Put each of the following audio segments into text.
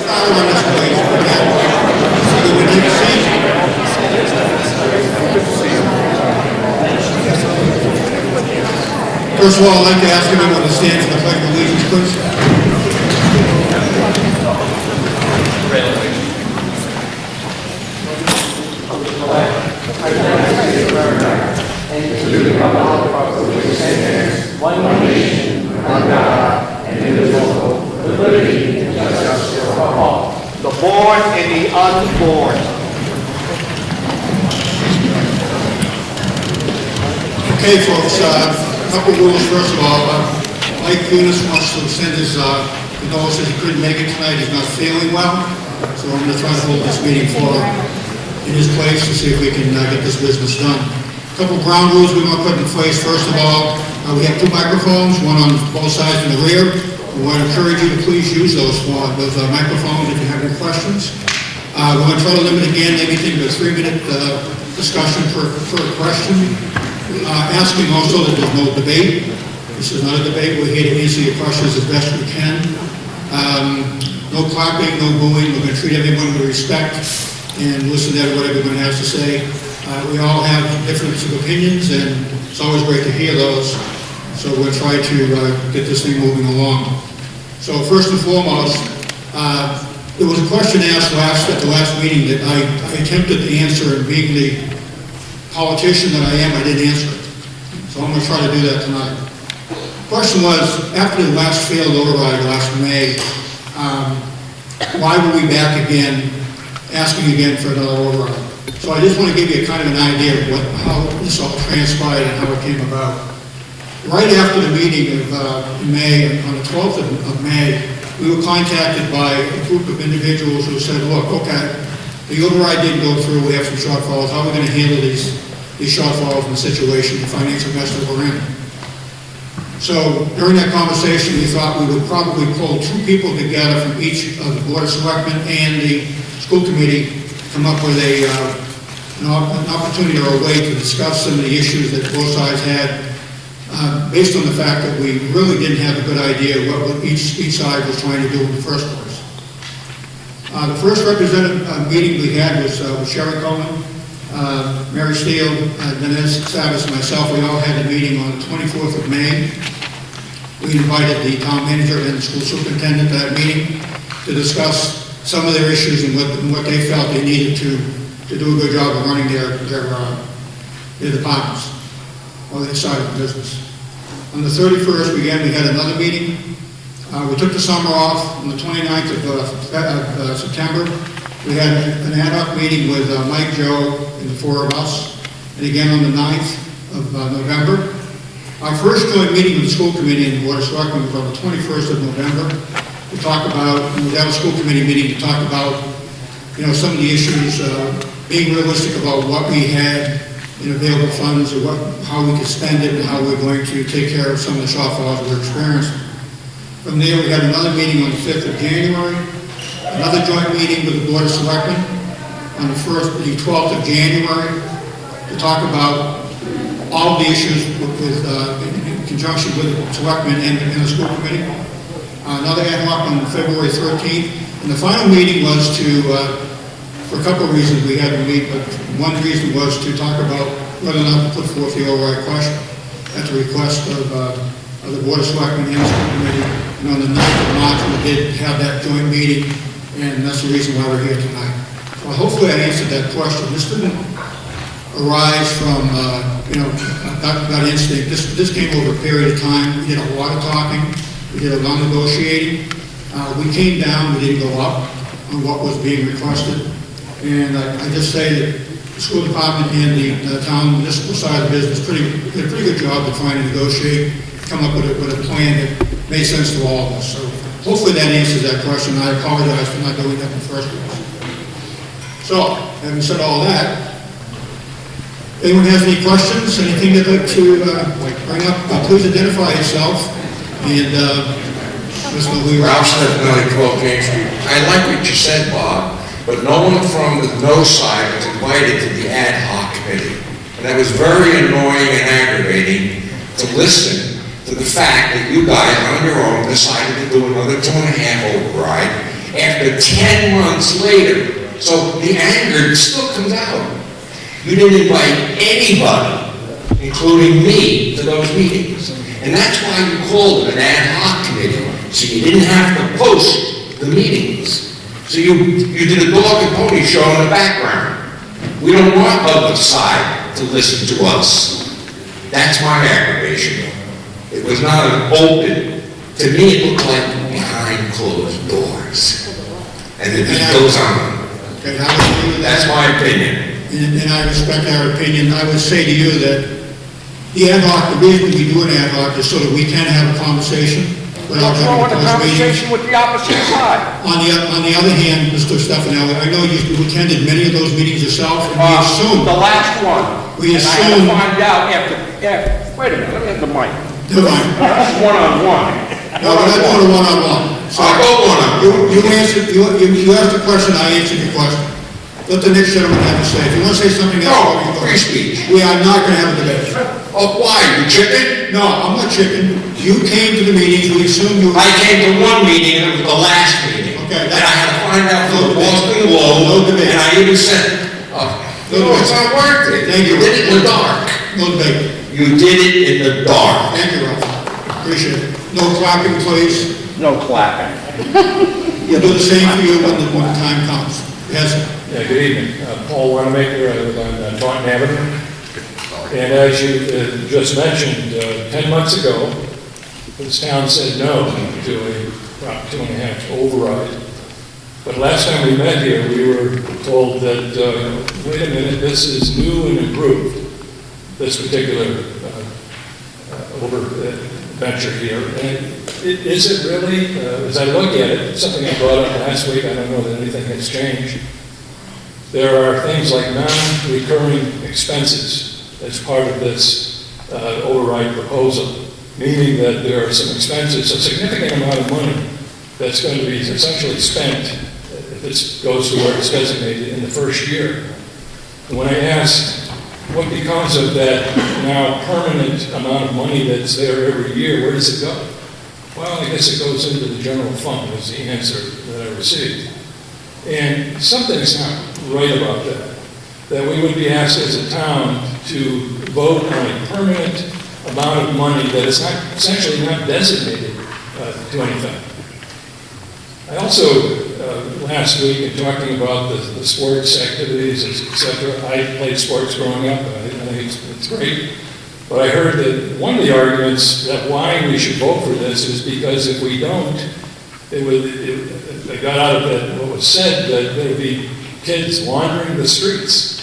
Start on this, please. So that we can see. First of all, I'd like to ask everyone to stand for the pledge of allegiance, please. The born and the unborn. Okay, folks, a couple rules. First of all, Mike Kunis wants to send his condolences. He couldn't make it tonight. He's not feeling well. So I'm going to try to hold this meeting for in his place to see if we can get this business done. A couple ground rules we want to put in place. First of all, we have two microphones, one on both sides in the rear. We want to encourage you to please use those microphones if you have any questions. We're going to try to limit again anything to a 3-minute discussion per question. Asking also that there's no debate. This is not a debate. We're here to answer your questions as best we can. No clapping, no booing. We're going to treat everyone with respect and listen to what everyone has to say. We all have different opinions, and it's always great to hear those. So we'll try to get this thing moving along. So first and foremost, there was a question asked at the last meeting that I attempted to answer, and being the politician that I am, I didn't answer it. So I'm going to try to do that tonight. The question was, after the last failed override last May, why were we back again, asking again for another override? So I just want to give you kind of an idea of how this all transpired and how it came about. Right after the meeting of May, on the 12th of May, we were contacted by a group of individuals who said, look, okay, the override didn't go through, we have some shortfalls, how are we going to handle these shortfalls in the situation, the financial mess that we're in? So during that conversation, we thought we would probably pull two people together from each of the Board of Selectmen and the school committee, come up with an opportunity or a way to discuss some of the issues that both sides had, based on the fact that we really didn't have a good idea what each side was trying to do in the first place. The first representative meeting we had was Sherry Coleman, Mary Steele, Dennis Savas, and myself. We all had a meeting on the 24th of May. We invited the town manager and the school superintendent to that meeting to discuss some of their issues and what they felt they needed to do a good job of running their departments or their side of the business. On the 31st, we had another meeting. We took the summer off. On the 29th of September, we had an ad hoc meeting with Mike, Joe, and the four of us. And again on the 9th of November. Our first joint meeting with the school committee and the Board of Selectmen was on the 21st of November. We talked about, we had a school committee meeting to talk about, some of the issues, being realistic about what we had in available funds, or how we could spend it, and how we're going to take care of some of the shortfalls we're experiencing. From there, we had another meeting on the 5th of January, another joint meeting with the Board of Selectmen on the 12th of January to talk about all the issues in conjunction with the Selectmen and the school committee. Another ad hoc on February 13th. And the final meeting was to, for a couple of reasons we had to meet, but one reason was to talk about whether or not to put forth the override question at the request of the Board of Selectmen and the school committee. And on the 9th of March, we did have that joint meeting, and that's the reason why we're here tonight. So hopefully I answered that question. This didn't arise from, that instinct. This came over a period of time. We did a lot of talking. We did a lot of negotiating. We came down, we didn't go up on what was being requested. And I just say that the school department and the town municipal side of the business did a pretty good job of trying to negotiate, come up with a plan that made sense to all of us. So hopefully that answers that question. I apologize for not doing that in the first place. So, having said all that, anyone has any questions, anything they'd like to bring up, please identify yourself. And Mr. Lee Ralph Smith, 12 James Street. I like what you said, Bob, but no one from the no side was invited to the ad hoc committee. And that was very annoying and aggravating to listen to the fact that you guys on your own decided to do another 2.5 override, after 10 months later. So the anger still comes out. You didn't invite anybody, including me, to those meetings. And that's why you called it an ad hoc committee, so you didn't have to post the meetings. So you did a dog and pony show in the background. We don't want public side to listen to us. That's my aggravation. It was not an open, to me it looked like behind closed doors. And it just goes on. Okay, I would agree with that. That's my opinion. And I respect our opinion. I would say to you that the ad hoc, the reason we do an ad hoc is so that we can have a conversation without What's wrong with having the those meetings. conversation with the opposite side? On the other hand, Mr. Stefanelli, I know you attended many of those meetings yourself, and we assume, The last one. We And I had assume- to find out after, wait a minute, let me have the mic. never mind. This is one-on-one. No, we're not doing a one-on-one. So I'll go one-on-one. you answered, you asked a question, I answered your question. Let the next gentleman have to say. If you want to say something else. No, free speech. We are not going to have a debate. Oh, why, you chicken? No, I'm not chicken. You came to the meetings, we assume you. I came to one meeting, and it was the last meeting. Okay, And I had to find out from the No debate. Boston No Globe, debate. and I even said, no, it's not worth it. Thank you. You did it in the dark. No debate. You did it in the dark. Thank you, Ralph. Appreciate it. No clapping, please. No clapping. We'll do the same for you when the time comes. Yes, sir. Yeah, good evening. Paul Wanamaker, I live on Taunton Avenue. And as you just mentioned, 10 months ago, this town said no to a Prop 2.5 override. But last time we met here, we were told that, wait a minute, this is new and improved, this particular venture here. And is it really? As I look at it, something I brought up last week, I don't know that anything has changed. There are things like non-recurring expenses as part of this override proposal, meaning that there are some expenses, a significant amount of money that's going to be essentially spent if this goes to where it's designated in the first year. And when I asked what becomes of that now permanent amount of money that's there every year, where does it go? Well, I guess it goes into the general fund was the answer that I received. And something's not right about that we would be asked as a town to vote on a permanent amount of money that is not, essentially not designated to anything. I also, last week, in talking about the sports activities, et cetera, I played sports growing up, and I think it's great. But I heard that one of the arguments that why we should vote for this is because if we don't, I got out of that, what was said, that there would be kids wandering the streets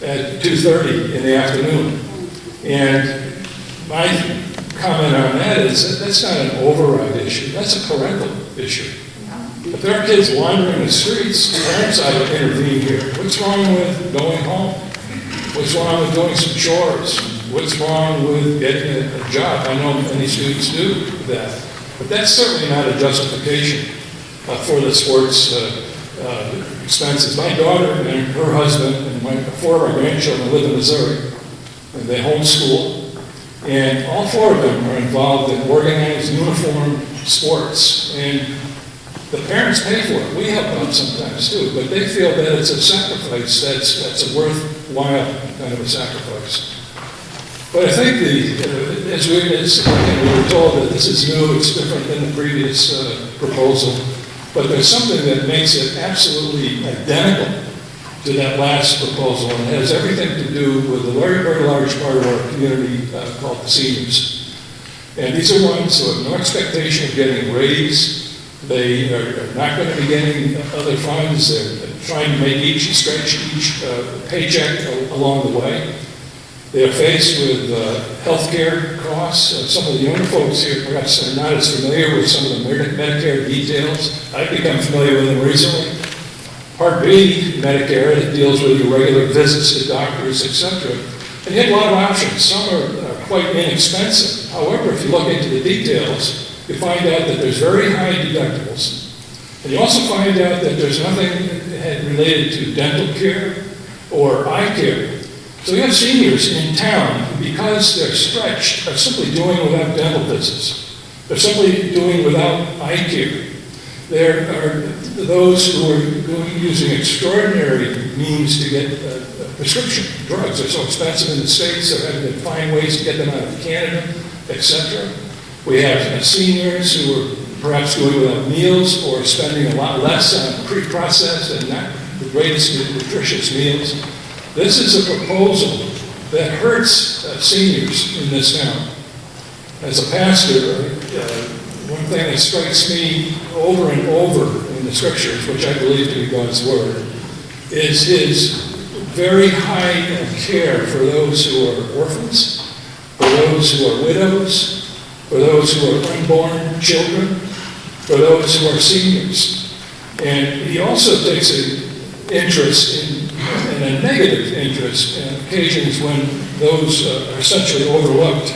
at 2:30 in the afternoon. And my comment on that is that that's not an override issue, that's a parental issue. If there are kids wandering the streets, parents ought to intervene here. What's wrong with going home? What's wrong with doing some chores? What's wrong with getting a job? I know many students do that. But that's certainly not a justification for the sports expenses. My daughter and her husband and 4 of our grandchildren live in Missouri, and they homeschool. And all 4 of them are involved in organized uniform sports. And the parents pay for it. We help out sometimes too, but they feel that it's a sacrifice that's a worthwhile kind of a sacrifice. But I think as we were told that this is new, it's different than the previous proposal, but there's something that makes it absolutely identical to that last proposal, and it has everything to do with a very, very large part of our community called the seniors. And these are ones who have no expectation of getting raised. They are not going to be getting other funds. They're trying to make stretch each paycheck along the way. They are faced with health care costs. Some of the younger folks here perhaps are not as familiar with some of the Medicare details. I've become familiar with them recently. Part B, Medicare, that deals with your regular visits to doctors, etc. And you have a lot of options. Some are quite inexpensive. However, if you look into the details, you find out that there's very high deductibles. And you also find out that there's nothing related to dental care or eye care. So we have seniors in town, because they're stretched, are simply doing without dental visits. They're simply doing without eye care. There are those who are using extraordinary means to get prescription drugs. They're so expensive in the States, they're having to find ways to get them out of Canada, etc. We have seniors who are perhaps going without meals or spending a lot less on pre-processed and not the greatest nutritious meals. This is a proposal that hurts seniors in this town. As a pastor, one thing that strikes me over and over in the scriptures, which I believe to be God's word, is his very high care for those who are orphans, for those who are widows, for those who are unborn children, for those who are seniors. And he also takes an interest in a negative interest in occasions when those are essentially overlooked.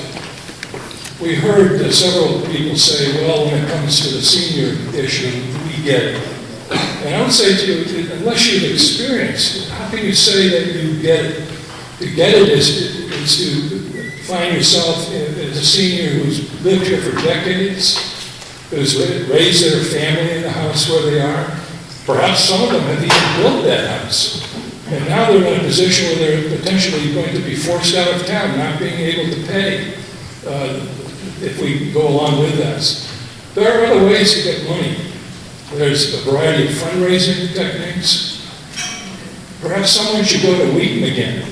We heard several people say, well, when it comes to the senior issue, we get it. And I would say to you, unless you've experienced, how can you say that you get it? To get it is to find yourself as a senior who's lived here for decades, who's raised their family in the house where they are. Perhaps some of them have even built that house. And now they're in a position where they're potentially going to be forced out of town, not being able to pay if we go along with this. There are other ways to get money. There's a variety of fundraising techniques. Perhaps someone should go to Wheaton again.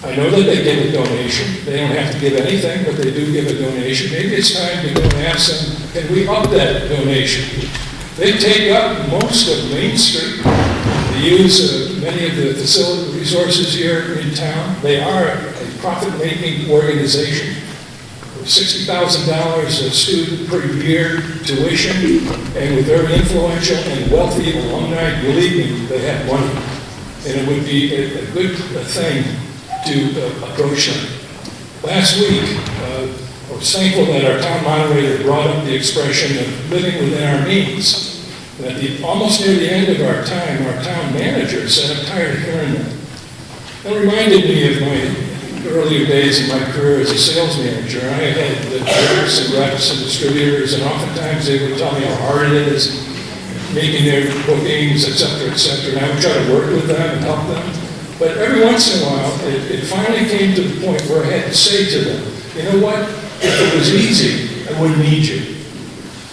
I know that they give a donation. They don't have to give anything, but they do give a donation. Maybe it's time to go and ask them, can we up that donation? They take up most of Main Street. They use many of the facility resources here in town. They are a profit-making organization. $60,000 a student per year tuition, and with very influential and wealthy alumni, believe me, they have money. And it would be a good thing to approach them. Last week, I was thankful that our town moderator brought up the expression of living within our means. And almost near the end of our time, our town manager said, I'm tired of hearing that. That reminded me of my earlier days in my career as a sales manager. I had the reps and reps and distributors, and oftentimes they would tell me how hard it is making their bookings, et cetera, and I would try to work with them and help them. But every once in a while, it finally came to the point where I had to say to them, you know what, if it was easy, I wouldn't need you.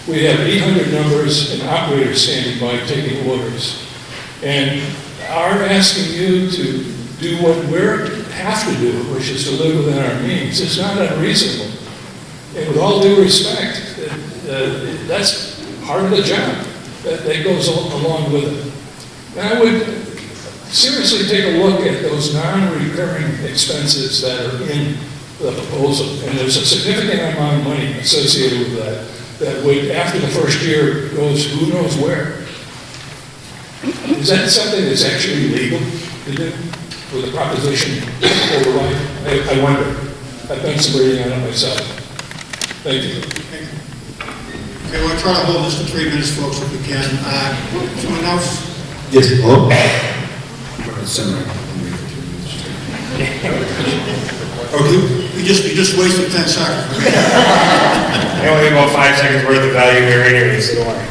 We have 800 numbers and operators standing by taking orders. And our asking you to do what we have to do, which is to live within our means, is not unreasonable. And with all due respect, that's part of the job that goes along with it. And I would seriously take a look at those non-recurring expenses that are in the proposal. And there's a significant amount of money associated with that would, after the first year, goes who knows where. Is that something that's actually legal to do with a proposition override? I wonder. I've done some reading on it myself. Thank you. Okay, we'll try to hold this for 3 minutes, folks, if we can. Someone else? Yes, hello? Okay, you just wasted 10 seconds. I only have about 5 seconds worth of value here anyway, so don't worry.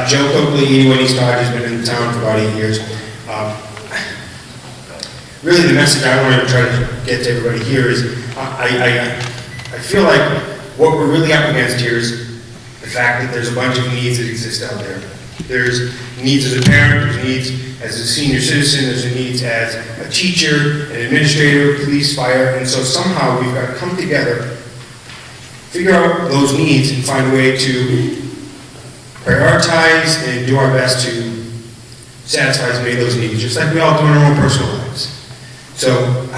Joe Coakley, 81 East Dodge, has been in the town for about 8 years. Really the message I want to try to get to everybody here is, I feel like what we're really up against here is the fact that there's a bunch of needs that exist out there. There's needs as a parent, there's needs as a senior citizen, there's needs as a teacher, an administrator, police, fire, and so somehow we've got to come together, figure out those needs and find a way to prioritize and do our best to satisfy as many of those needs, just like we all do in our own personal lives. So,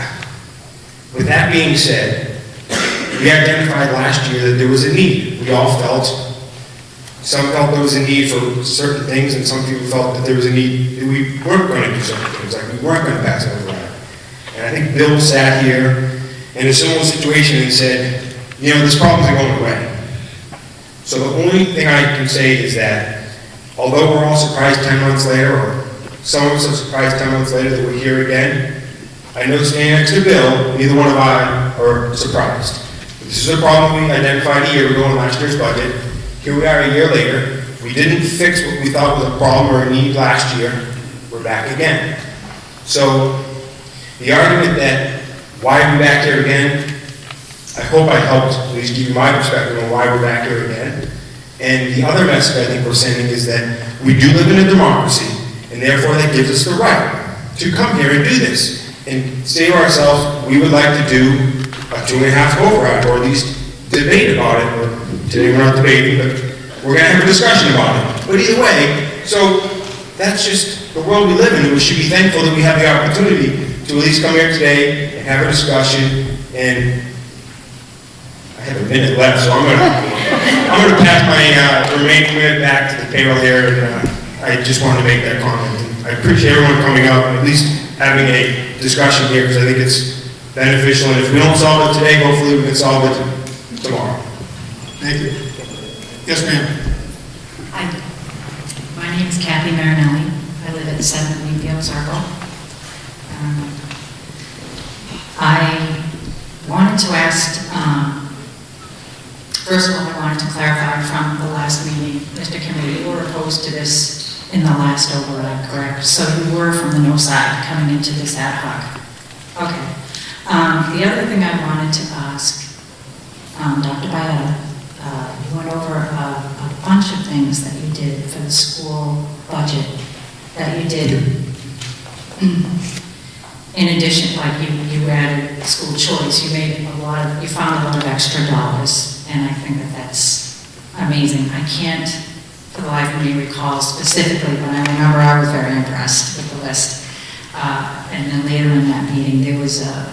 with that being said, we identified last year that there was a need. We all felt, some felt there was a need for certain things, and some people felt that there was a need that we weren't going to do certain things, like we weren't going to pass an override. And I think Bill sat here in a similar situation and said, you know, this problem's not going away. So the only thing I can say is that, although we're all surprised 10 months later, or some of us are surprised 10 months later that we're here again, I know standing next to Bill, neither one of us are surprised. This is a problem we identified a year ago in last year's budget. Here we are a year later, If we didn't fix what we thought was a problem or a need last year, we're back again. So the argument that why are we back here again, I hope I helped at least give you my perspective on why we're back here again. And the other message I think we're sending is that we do live in a democracy, and therefore that gives us the right to come here and do this and say to ourselves, we would like to do a 2.5 override, or at least debate about it. Or today we're not debating, but we're going to have a discussion about it. But either way, so that's just the world we live in. We should be thankful that we have the opportunity to at least come here today and have a discussion. And I have a minute left, so I'm going to pass my remaining minute back to the panel here. And I just wanted to make that comment. And I appreciate everyone coming up and at least having a discussion here, because I think it's beneficial. And if we don't solve it today, hopefully we can solve it tomorrow. Thank you. Yes, ma'am. Hi, my name is Kathy Marinelli. I live at 7 Wheatfield Circle. I wanted to ask, first of all, I wanted to clarify from the last meeting, Mr. Kimball, you were opposed to this in the last override, correct? So you were from the no side coming into this ad hoc. Okay. The other thing I wanted to ask, Dr. Biella, you went over a bunch of things that you did for the school budget that you did. In addition, like you added school choice, you found a lot of extra dollars, and I think that that's amazing. I can't, for the life of me, recall specifically, but I remember I was very impressed with the list. And then later in that meeting, there was a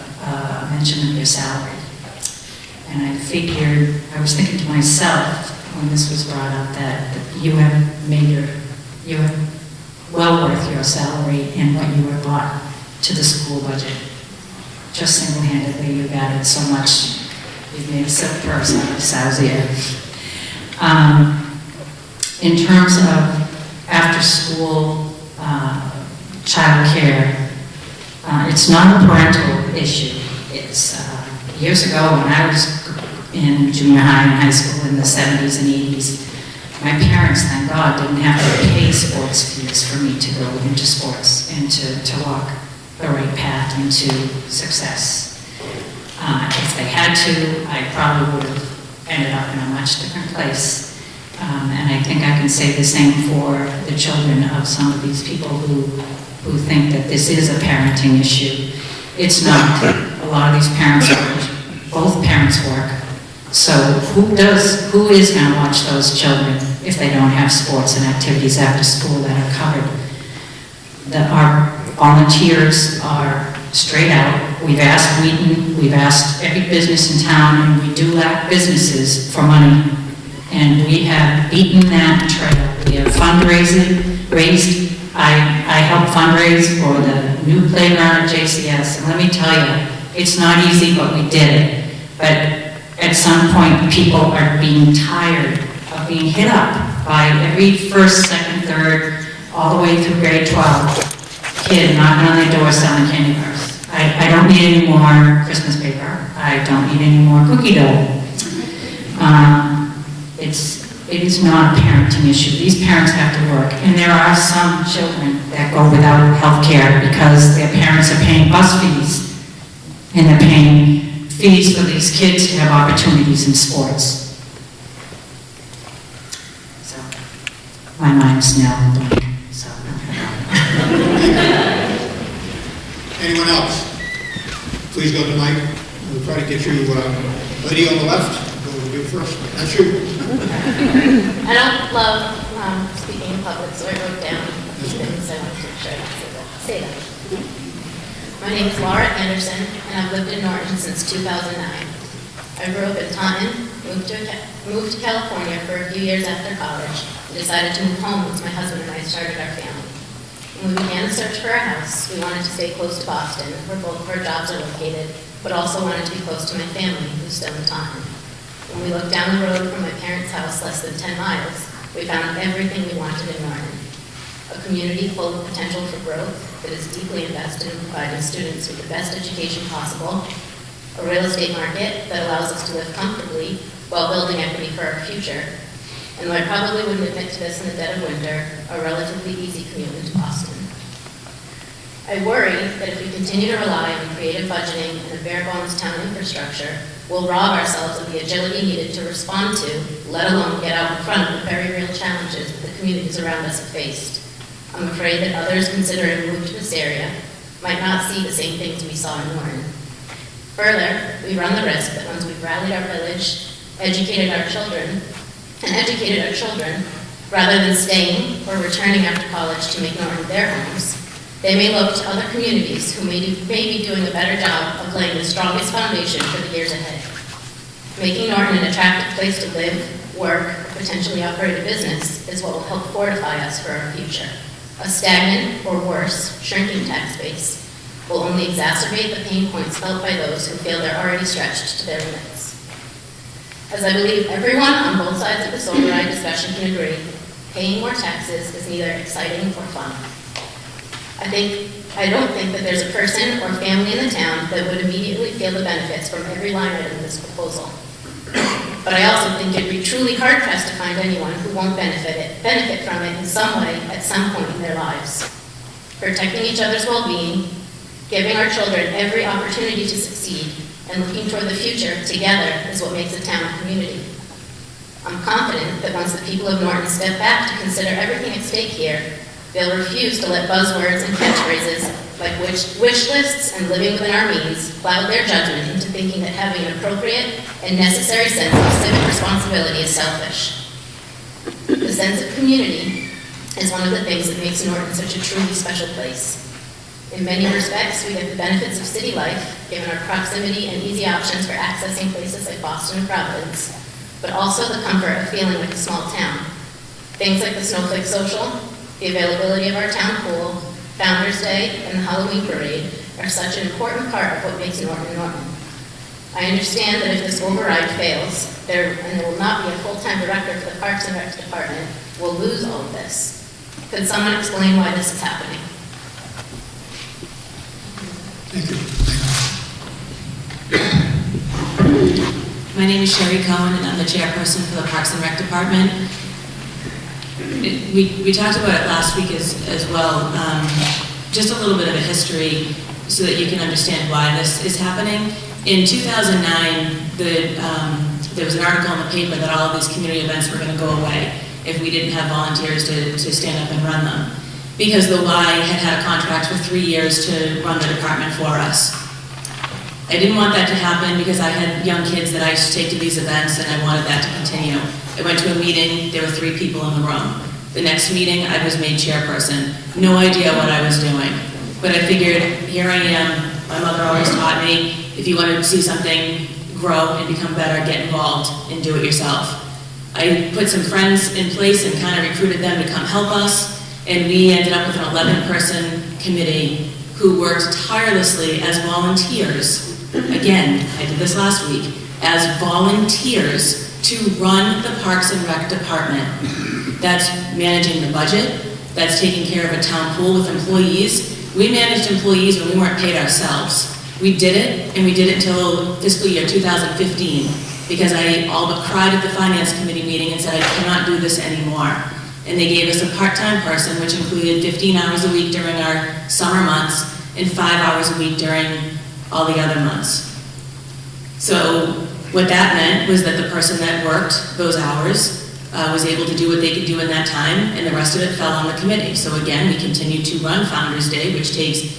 mention of your salary. And I figured, I was thinking to myself, when this was brought up, that you have well worth your salary and what you have brought to the school budget. Just single-handedly, you've added so much. You've made a silk purse out of Sauzier. In terms of after-school childcare, it's not a parental issue. It's years ago when I was in junior high and high school in the 70s and 80s, my parents, thank God, didn't have to pay sports fees for me to go into sports and to walk the right path into success. If they had to, I probably would have ended up in a much different place. And I think I can say the same for the children of some of these people who think that this is a parenting issue. It's not. A lot of these parents both parents work. So who is going to watch those children if they don't have sports and activities after school that are covered? Our volunteers are straight out. We've asked Wheaton, we've asked every business in town, and we do lack businesses for money. And we have beaten that trail. We have raised. I helped fundraise for the new playground at JCS. And let me tell you, it's not easy, but we did it. But at some point, people are being tired of being hit up by every first, second, third, all the way through grade 12 kid knocking on their door selling candy bars. I don't need any more Christmas paper. I don't need any more cookie dough. It is not a parenting issue. These parents have to work. And there are some children that go without health care because their parents are paying bus fees and they're paying fees for these kids to have opportunities in sports. So, my mind's now blank. So. Anyone else? Please go to Mike. We'll try to get you, lady on the left. Go with you first. That's you. I don't love speaking in public, so I wrote down things I wanted to make sure I say that. My name is Laura Anderson, and I've lived in Norton since 2009. I grew up in Taunton, moved to California for a few years after college, and decided to move home once my husband and I started our family. When we began the search for a house, we wanted to stay close to Boston, where both of our jobs are located, but also wanted to be close to my family, who's still in Taunton. When we looked down the road from my parents' house less than 10 miles, we found everything we wanted in Norton. A community full of potential for growth that is deeply invested in providing students with the best education possible, a real estate market that allows us to live comfortably while building equity for our future, and though I probably wouldn't admit to this in the dead of winter, a relatively easy commute into Boston. I worry that if we continue to rely on creative budgeting and a bare-bones town infrastructure, we'll rob ourselves of the agility needed to respond to, let alone get out in front of the very real challenges that the communities around us have faced. I'm afraid that others considering a move to this area might not see the same things we saw in Warren. Further, we run the risk that once we've rallied our village, educated our children, rather than staying or returning after college to make Norton their homes, they may look to other communities who may be doing a better job of laying the strongest foundation for the years ahead. Making Norton an attractive place to live, work, or potentially operate a business is what will help fortify us for our future. A stagnant, or worse, shrinking tax base will only exacerbate the pain points felt by those who feel they're already stretched to their limits. As I believe everyone on both sides of this override discussion can agree, paying more taxes is neither exciting or fun. I don't think that there's a person or family in the town that would immediately feel the benefits from every line item in this proposal. But I also think it'd be truly hard-pressed to find anyone who won't benefit from it in some way at some point in their lives. Protecting each other's well-being, giving our children every opportunity to succeed, and looking toward the future together is what makes a town a community. I'm confident that once the people of Norton step back to consider everything at stake here, they'll refuse to let buzzwords and catchphrases like wish lists and living within our means cloud their judgment into thinking that having an appropriate and necessary sense of civic responsibility is selfish. The sense of community is one of the things that makes Norton such a truly special place. In many respects, we get the benefits of city life, given our proximity and easy options for accessing places like Boston and Providence, but also the comfort of feeling like a small town. Things like the Snowflake Social, the availability of our town pool, Founders Day, and the Halloween Parade are such an important part of what makes Norton Norton. I understand that if this override fails, there will not be a full-time director for the Parks and Rec Department, we'll lose all of this. Could someone explain why this is happening? Thank you. My name is Sherry Cohen, and I'm the chairperson for the Parks and Rec Department. We talked about it last week as well. Just a little bit of a history so that you can understand why this is happening. In 2009, there was an article in the paper that all of these community events were going to go away if we didn't have volunteers to stand up and run them, because the Y had a contract for 3 years to run the department for us. I didn't want that to happen because I had young kids that I used to take to these events, and I wanted that to continue. I went to a meeting, there were 3 people in the room. The next meeting, I was made chairperson. No idea what I was doing. But I figured, here I am. My mother always taught me, if you want to see something grow and become better, get involved and do it yourself. I put some friends in place and kind of recruited them to come help us, and we ended up with an 11-person committee who worked tirelessly as volunteers. Again, I did this last week, as volunteers to run the Parks and Rec Department. That's managing the budget, that's taking care of a town pool with employees. We managed employees when we weren't paid ourselves. We did it, and we did it until fiscal year 2015, because I all but cried at the finance committee meeting and said I cannot do this anymore. And they gave us a part-time person, which included 15 hours a week during our summer months and 5 hours a week during all the other months. So what that meant was that the person that worked those hours was able to do what they could do in that time, and the rest of it fell on the committee. So again, we continued to run Founders Day, which takes,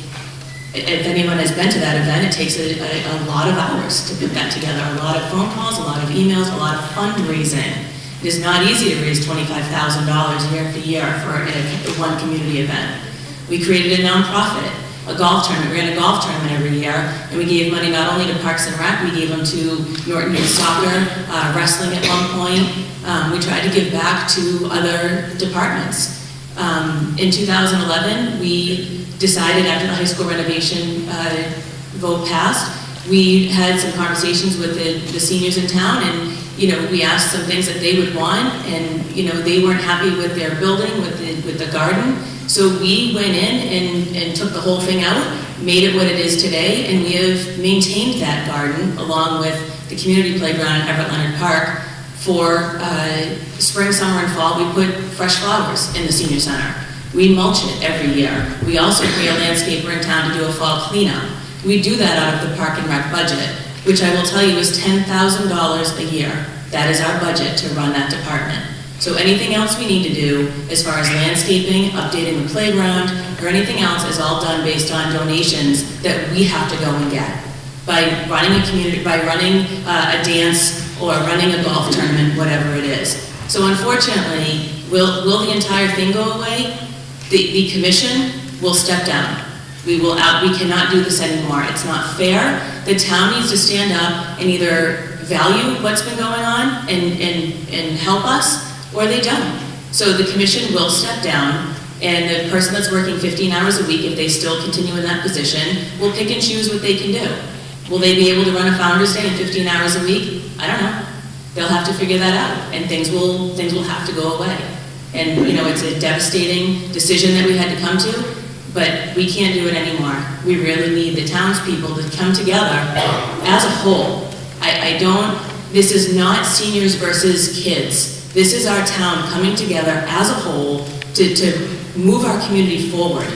if anyone has been to that event, it takes a lot of hours to put that together, a lot of phone calls, a lot of emails, a lot of fundraising. It is not easy to raise $25,000 year after year for one community event. We created a nonprofit, a golf tournament. We ran a golf tournament every year, and we gave money not only to Parks and Rec, we gave them to Norton Youth Soccer, wrestling at one point. We tried to give back to other departments. In 2011, we decided after the high school renovation vote passed, we had some conversations with the seniors in town, and we asked some things that they would want, and they weren't happy with their building, with the garden. So we went in and took the whole thing out, made it what it is today, and we have maintained that garden along with the community playground at Everett Leonard Park For spring, summer, and fall, we put fresh flowers in the senior center. We mulch it every year. We also pay a landscaper in town to do a fall cleanup. We do that out of the Park and Rec budget, which I will tell you is $10,000 a year. That is our budget to run that department. So anything else we need to do, as far as landscaping, updating the playground, or anything else, is all done based on donations that we have to go and get. By running a dance, or running a golf tournament, whatever it is. So unfortunately, will the entire thing go away? The commission will step down. We cannot do this anymore. It's not fair. The town needs to stand up and either value what's been going on and help us, or they don't. So the commission will step down, and the person that's working 15 hours a week, if they still continue in that position, will pick and choose what they can do. Will they be able to run a Founder's Day in 15 hours a week? I don't know. They'll have to figure that out, and things will have to go away. And, you know, it's a devastating decision that we had to come to, but we can't do it anymore. We really need the townspeople to come together as a whole. This is not seniors versus kids. This is our town coming together as a whole to move our community forward.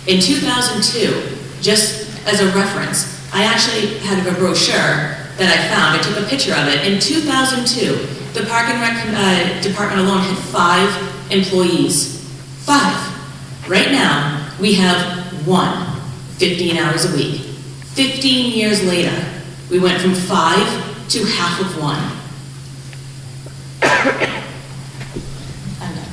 In 2002, just as a reference, I actually had a brochure that I found. I took a picture of it. In 2002, the Park and Rec department alone had 5 employees. 5. Right now, we have 1, 15 hours a week. 15 years later, we went from 5 to half of 1. I'm done.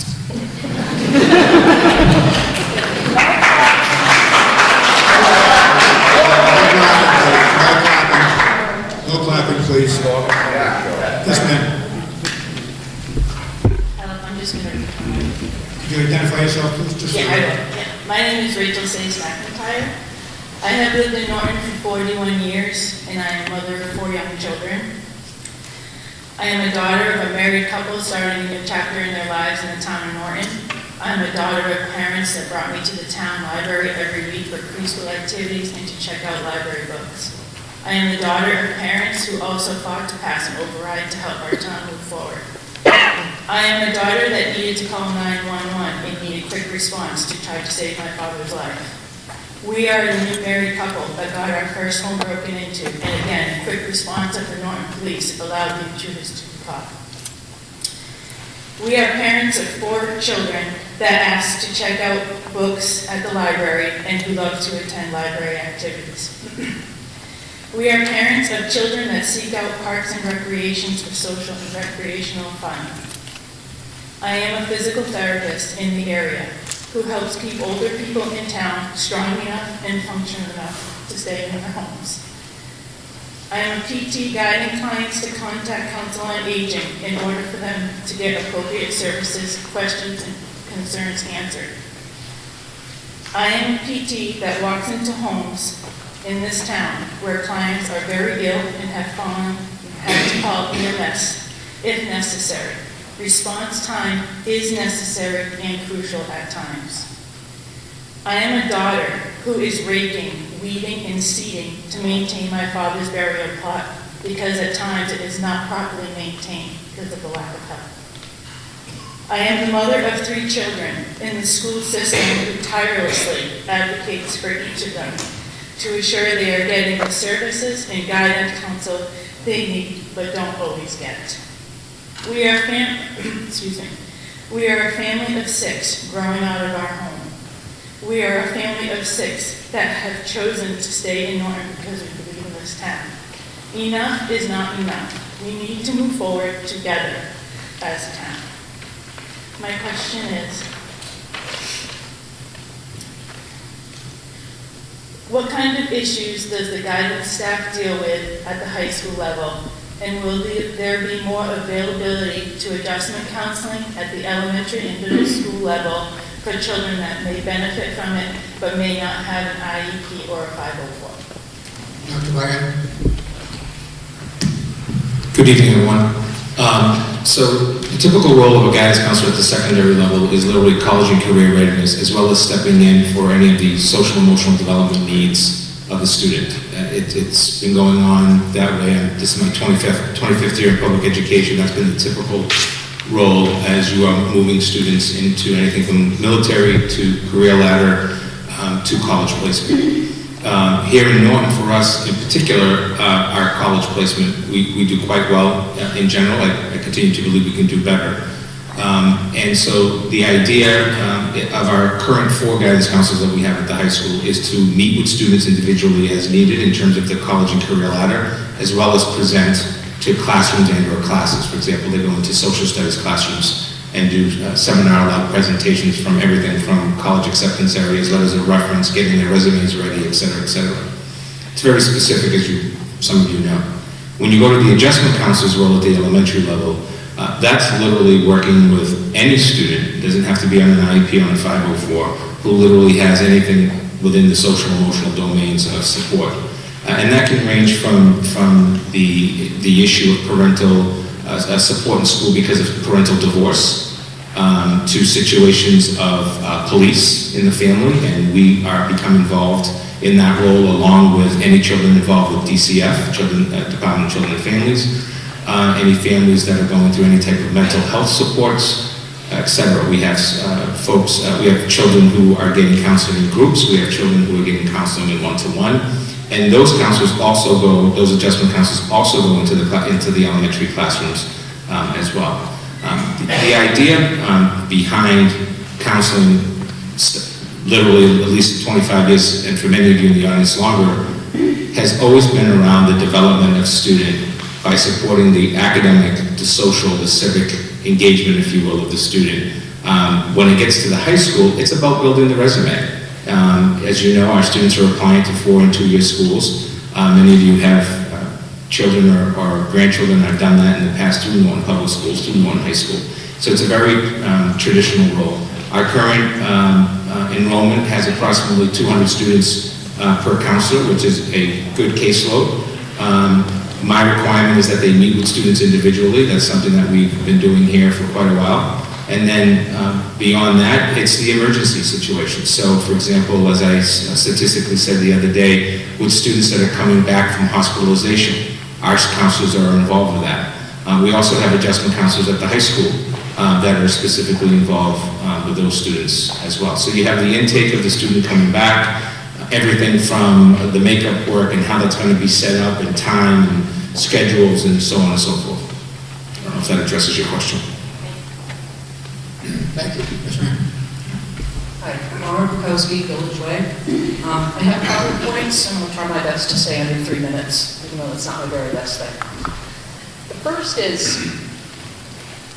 No clapping, please. Yes, ma'am. I'm just going to... Could you identify yourself, please? Just Yeah, I will. Yeah. My name is Rachel Sayes McIntyre. I have lived in Norton for 41 years, and I am a mother of 4 young children. I am a daughter of a married couple starting a new chapter in their lives in the town of Norton. I am a daughter of parents that brought me to the town library every week for preschool activities and to check out library books. I am the daughter of parents who also fought to pass an override to help our town move forward. I am a daughter that needed to call 911 and needed quick response to try to save my father's life. We are a new married couple that got our first home broken into, and again, quick response of the Norton Police allowed the intruders to be caught. We are parents of 4 children that ask to check out books at the library and who love to attend library activities. We are parents of children that seek out parks and recreations for social and recreational fun. I am a physical therapist in the area who helps keep older people in town strong enough and functional enough to stay in their homes. I am a PT guiding clients to contact Council on Aging in order for them to get appropriate services, questions, and concerns answered. I am a PT that walks into homes in this town where clients are very ill and have fallen and had to call EMS if necessary. Response time is necessary and crucial at times. I am a daughter who is raking, weeding, and seeding to maintain my father's burial plot because at times it is not properly maintained because of the lack of help. I am the mother of 3 children in the school system who tirelessly advocates for each of them to ensure they are getting the services and guidance counsel they need but don't always get. We are a family of 6 growing out of our home. We are a family of 6 that have chosen to stay in Norton because we believe in this town. Enough is not enough. We need to move forward together as a town. My question is, what kind of issues does the guidance staff deal with at the high school level? And will there be more availability to adjustment counseling at the elementary and middle school level for children that may benefit from it but may not have an IEP or a 504? Dr. Ryan? Good evening, everyone. So the typical role of a guidance counselor at the secondary level is literally college and career readiness, as well as stepping in for any of the social emotional development needs of the student. It's been going on that way. This is my 25th year in public education. That's been the typical role as you are moving students into anything from military to career ladder to college placement. Here in Norton, for us in particular, our college placement, we do quite well in general. I continue to believe we can do better. And so the idea of our current 4 guidance counselors that we have at the high school is to meet with students individually as needed in terms of the college and career ladder, as well as present to classrooms and or classes. For example, they go into social studies classrooms and do seminar-like presentations from everything from college acceptance areas, letters of reference, getting their resumes ready, et cetera, et cetera. It's very specific, as some of you know. When you go to the adjustment counselor's role at the elementary level, that's literally working with any student, it doesn't have to be on an IEP on a 504, who literally has anything within the social emotional domains of support. And that can range from the issue of parental support in school because of parental divorce, to situations of police in the family, and we are become involved in that role along with any children involved with DCF, Department of Children and Families, any families that are going through any type of mental health supports, etc. We have we have children who are getting counseling in groups, we have children who are getting counseling in one-to-one, and those counselors also go, those adjustment counselors also go into the elementary classrooms as well. The idea behind counseling, literally at least 25 years, and for many of you in the audience longer, has always been around the development of student by supporting the academic, the social, the civic engagement, if you will, of the student. When it gets to the high school, it's about building the resume. As you know, our students are applying to 4- and 2-year schools. Many of you have children or grandchildren have done that in the past through Norton Public Schools, through Norton High School. So it's a very traditional role. Our current enrollment has approximately 200 students per counselor, which is a good caseload. My requirement is that they meet with students individually. That's something that we've been doing here for quite a while. And then beyond that, it's the emergency situation. So, for example, as I statistically said the other day, with students that are coming back from hospitalization, our counselors are involved with that. We also have adjustment counselors at the high school that are specifically involved with those students as well. So you have the intake of the student coming back, everything from the makeup work and how that's going to be set up and time and schedules and so on and so forth. I don't know if that addresses your question. Thank you. Yes, ma'am. Hi, I'm Laura Bukowski, Village Way. I have PowerPoints, and I'll try my best to stay under 3 minutes, even though it's not my very best thing. The first is,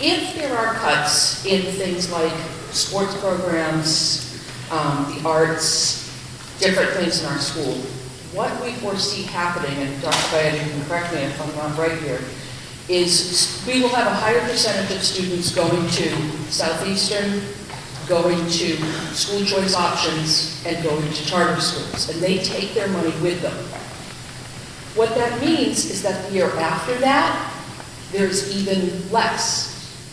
if there are cuts in things like sports programs, the arts, different things in our school, what we foresee happening, and Dr. Bayed, you can correct me if I'm not right here, is we will have a higher percentage of students going to Southeastern, going to school choice options, and going to charter schools, and they take their money with them. What that means is that the year after that, there's even less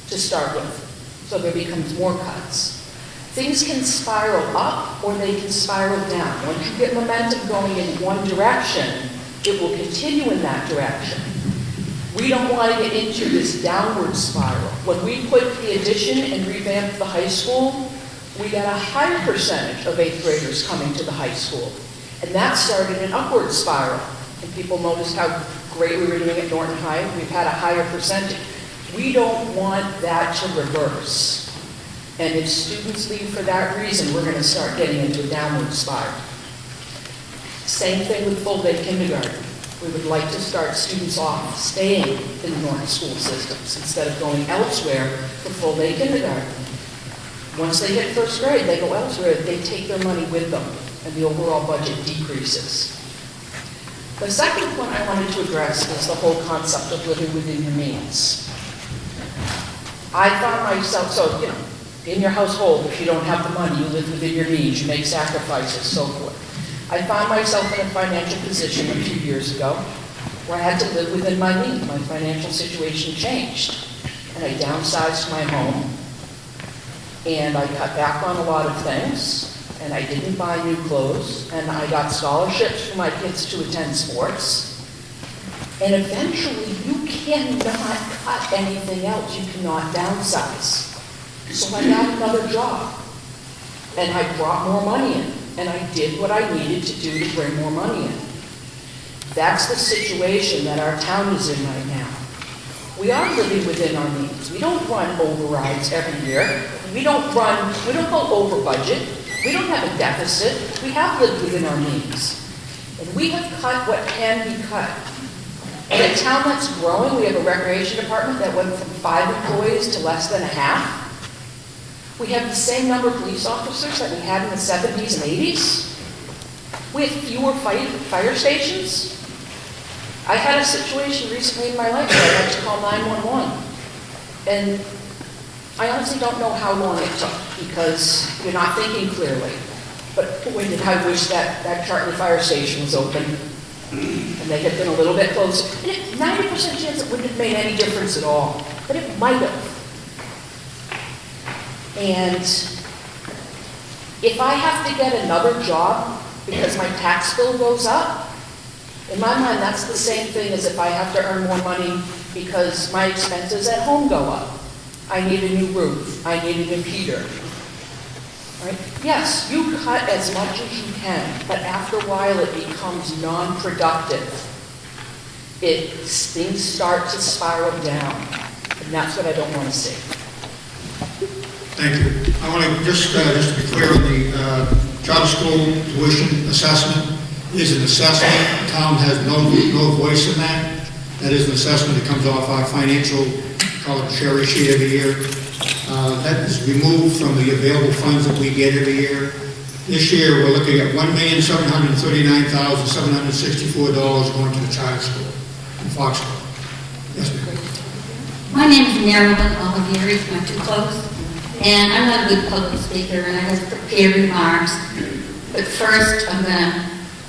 to start with, so there becomes more cuts. Things can spiral up or they can spiral down. Once you get momentum going in one direction, it will continue in that direction. We don't want to get into this downward spiral. When we put the addition and revamped the high school, we got a higher percentage of 8th graders coming to the high school. And that started an upward spiral. And people noticed how great we were doing at Norton High. We've had a higher percentage. We don't want that to reverse. And if students leave for that reason, we're going to start getting into a downward spiral. Same thing with full-day kindergarten. We would like to start students off staying in the Norton school systems instead of going elsewhere for full-day kindergarten. Once they hit 1st grade, they go elsewhere, they take their money with them, and the overall budget decreases. The second point I wanted to address is the whole concept of living within your means. I found myself, so, in your household, if you don't have the money, you live within your means, you make sacrifices, so forth. I found myself in a financial position a few years ago where I had to live within my means. My financial situation changed, and I downsized my home, and I cut back on a lot of things, and I didn't buy new clothes, and I got scholarships for my kids to attend sports. And eventually, you cannot cut anything else. You cannot downsize. So I got another job, and I brought more money in, and I did what I needed to do to bring more money in. That's the situation that our town is in right now. We are living within our means. We don't run overrides every year. We don't go over budget. We don't have a deficit. We have lived within our means. And we have cut what can be cut. In a town that's growing, we have a recreation department that went from 5 employees to less than a half. We have the same number of police officers that we had in the 70s and 80s. We have fewer fire stations. I had a situation recently in my life where I had to call 911. And I honestly don't know how long it took because you're not thinking clearly. But boy, did I wish that Chartley Fire Station was open and they had been a little bit closer. And 90% chance it wouldn't have made any difference at all, but it might have. And if I have to get another job because my tax bill goes up, in my mind, that's the same thing as if I have to earn more money because my expenses at home go up. I need a new roof. I need a new heater. Right? Yes, you cut as much as you can, but after a while it becomes non-productive. Things start to spiral down, and that's what I don't want to see. Thank you. I want to just to be clear on the charter school tuition assessment is an assessment. The town has no voice in that. That is an assessment that comes off our financial, call it cherry sheet every year. That is removed from the available funds that we get every year. This year, we're looking at $1,739,764 going to the charter school in Foxborough. Yes, ma'am. My name is Marilyn Olivieri, it's my too close, and I'm not a good public speaker, and I have prepared remarks. But first, I'm going to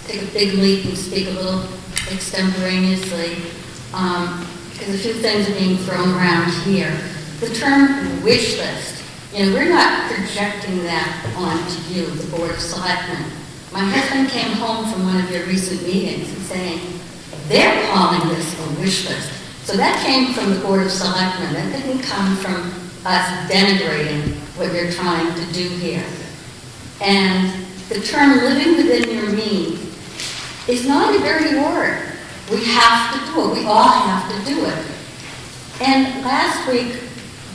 take a big leap and speak a little extemporaneously, because a few things are being thrown around here. The term wish list, we're not projecting that onto you, the Board of Selectmen. My husband came home from one of your recent meetings and saying, they're calling this a wish list. So that came from the Board of Selectmen. That didn't come from us denigrating what you're trying to do here. And the term living within your means is not a dirty word. We have to do it. We all have to do it. And last week,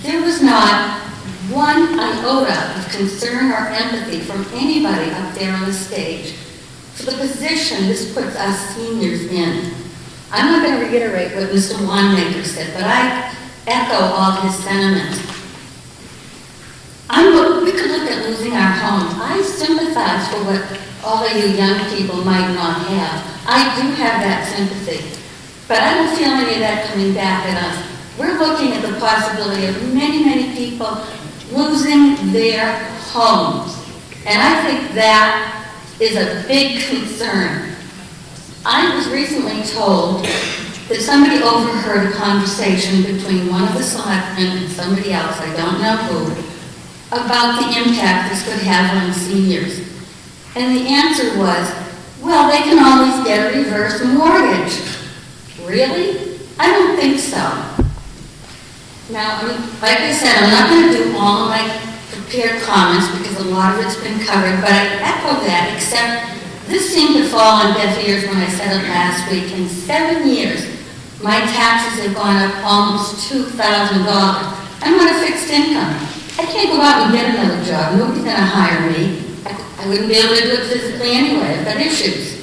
there was not one iota of concern or empathy from anybody up there on the stage for the position this puts us seniors in. I'm not going to reiterate what Mr. Wanamaker said, but I echo all his sentiments. We could look at losing our homes. I sympathize for what all of you young people might not have. I do have that sympathy, but I don't feel any of that coming back at us. We're looking at the possibility of many, many people losing their homes, and I think that is a big concern. I was recently told that somebody overheard a conversation between one of the selectmen and somebody else, I don't know who, about the impact this could have on seniors. And the answer was, well, they can always get a reverse mortgage. Really? I don't think so. Now, like I said, I'm not going to do all of my prepared comments because a lot of it's been covered, but I echo that, except this seemed to fall on deaf ears when I said it last week. In 7 years, my taxes have gone up almost $2,000. I'm on a fixed income. I can't go out and get another job. Nobody's going to hire me. I wouldn't be able to do it physically anyway. I've got issues.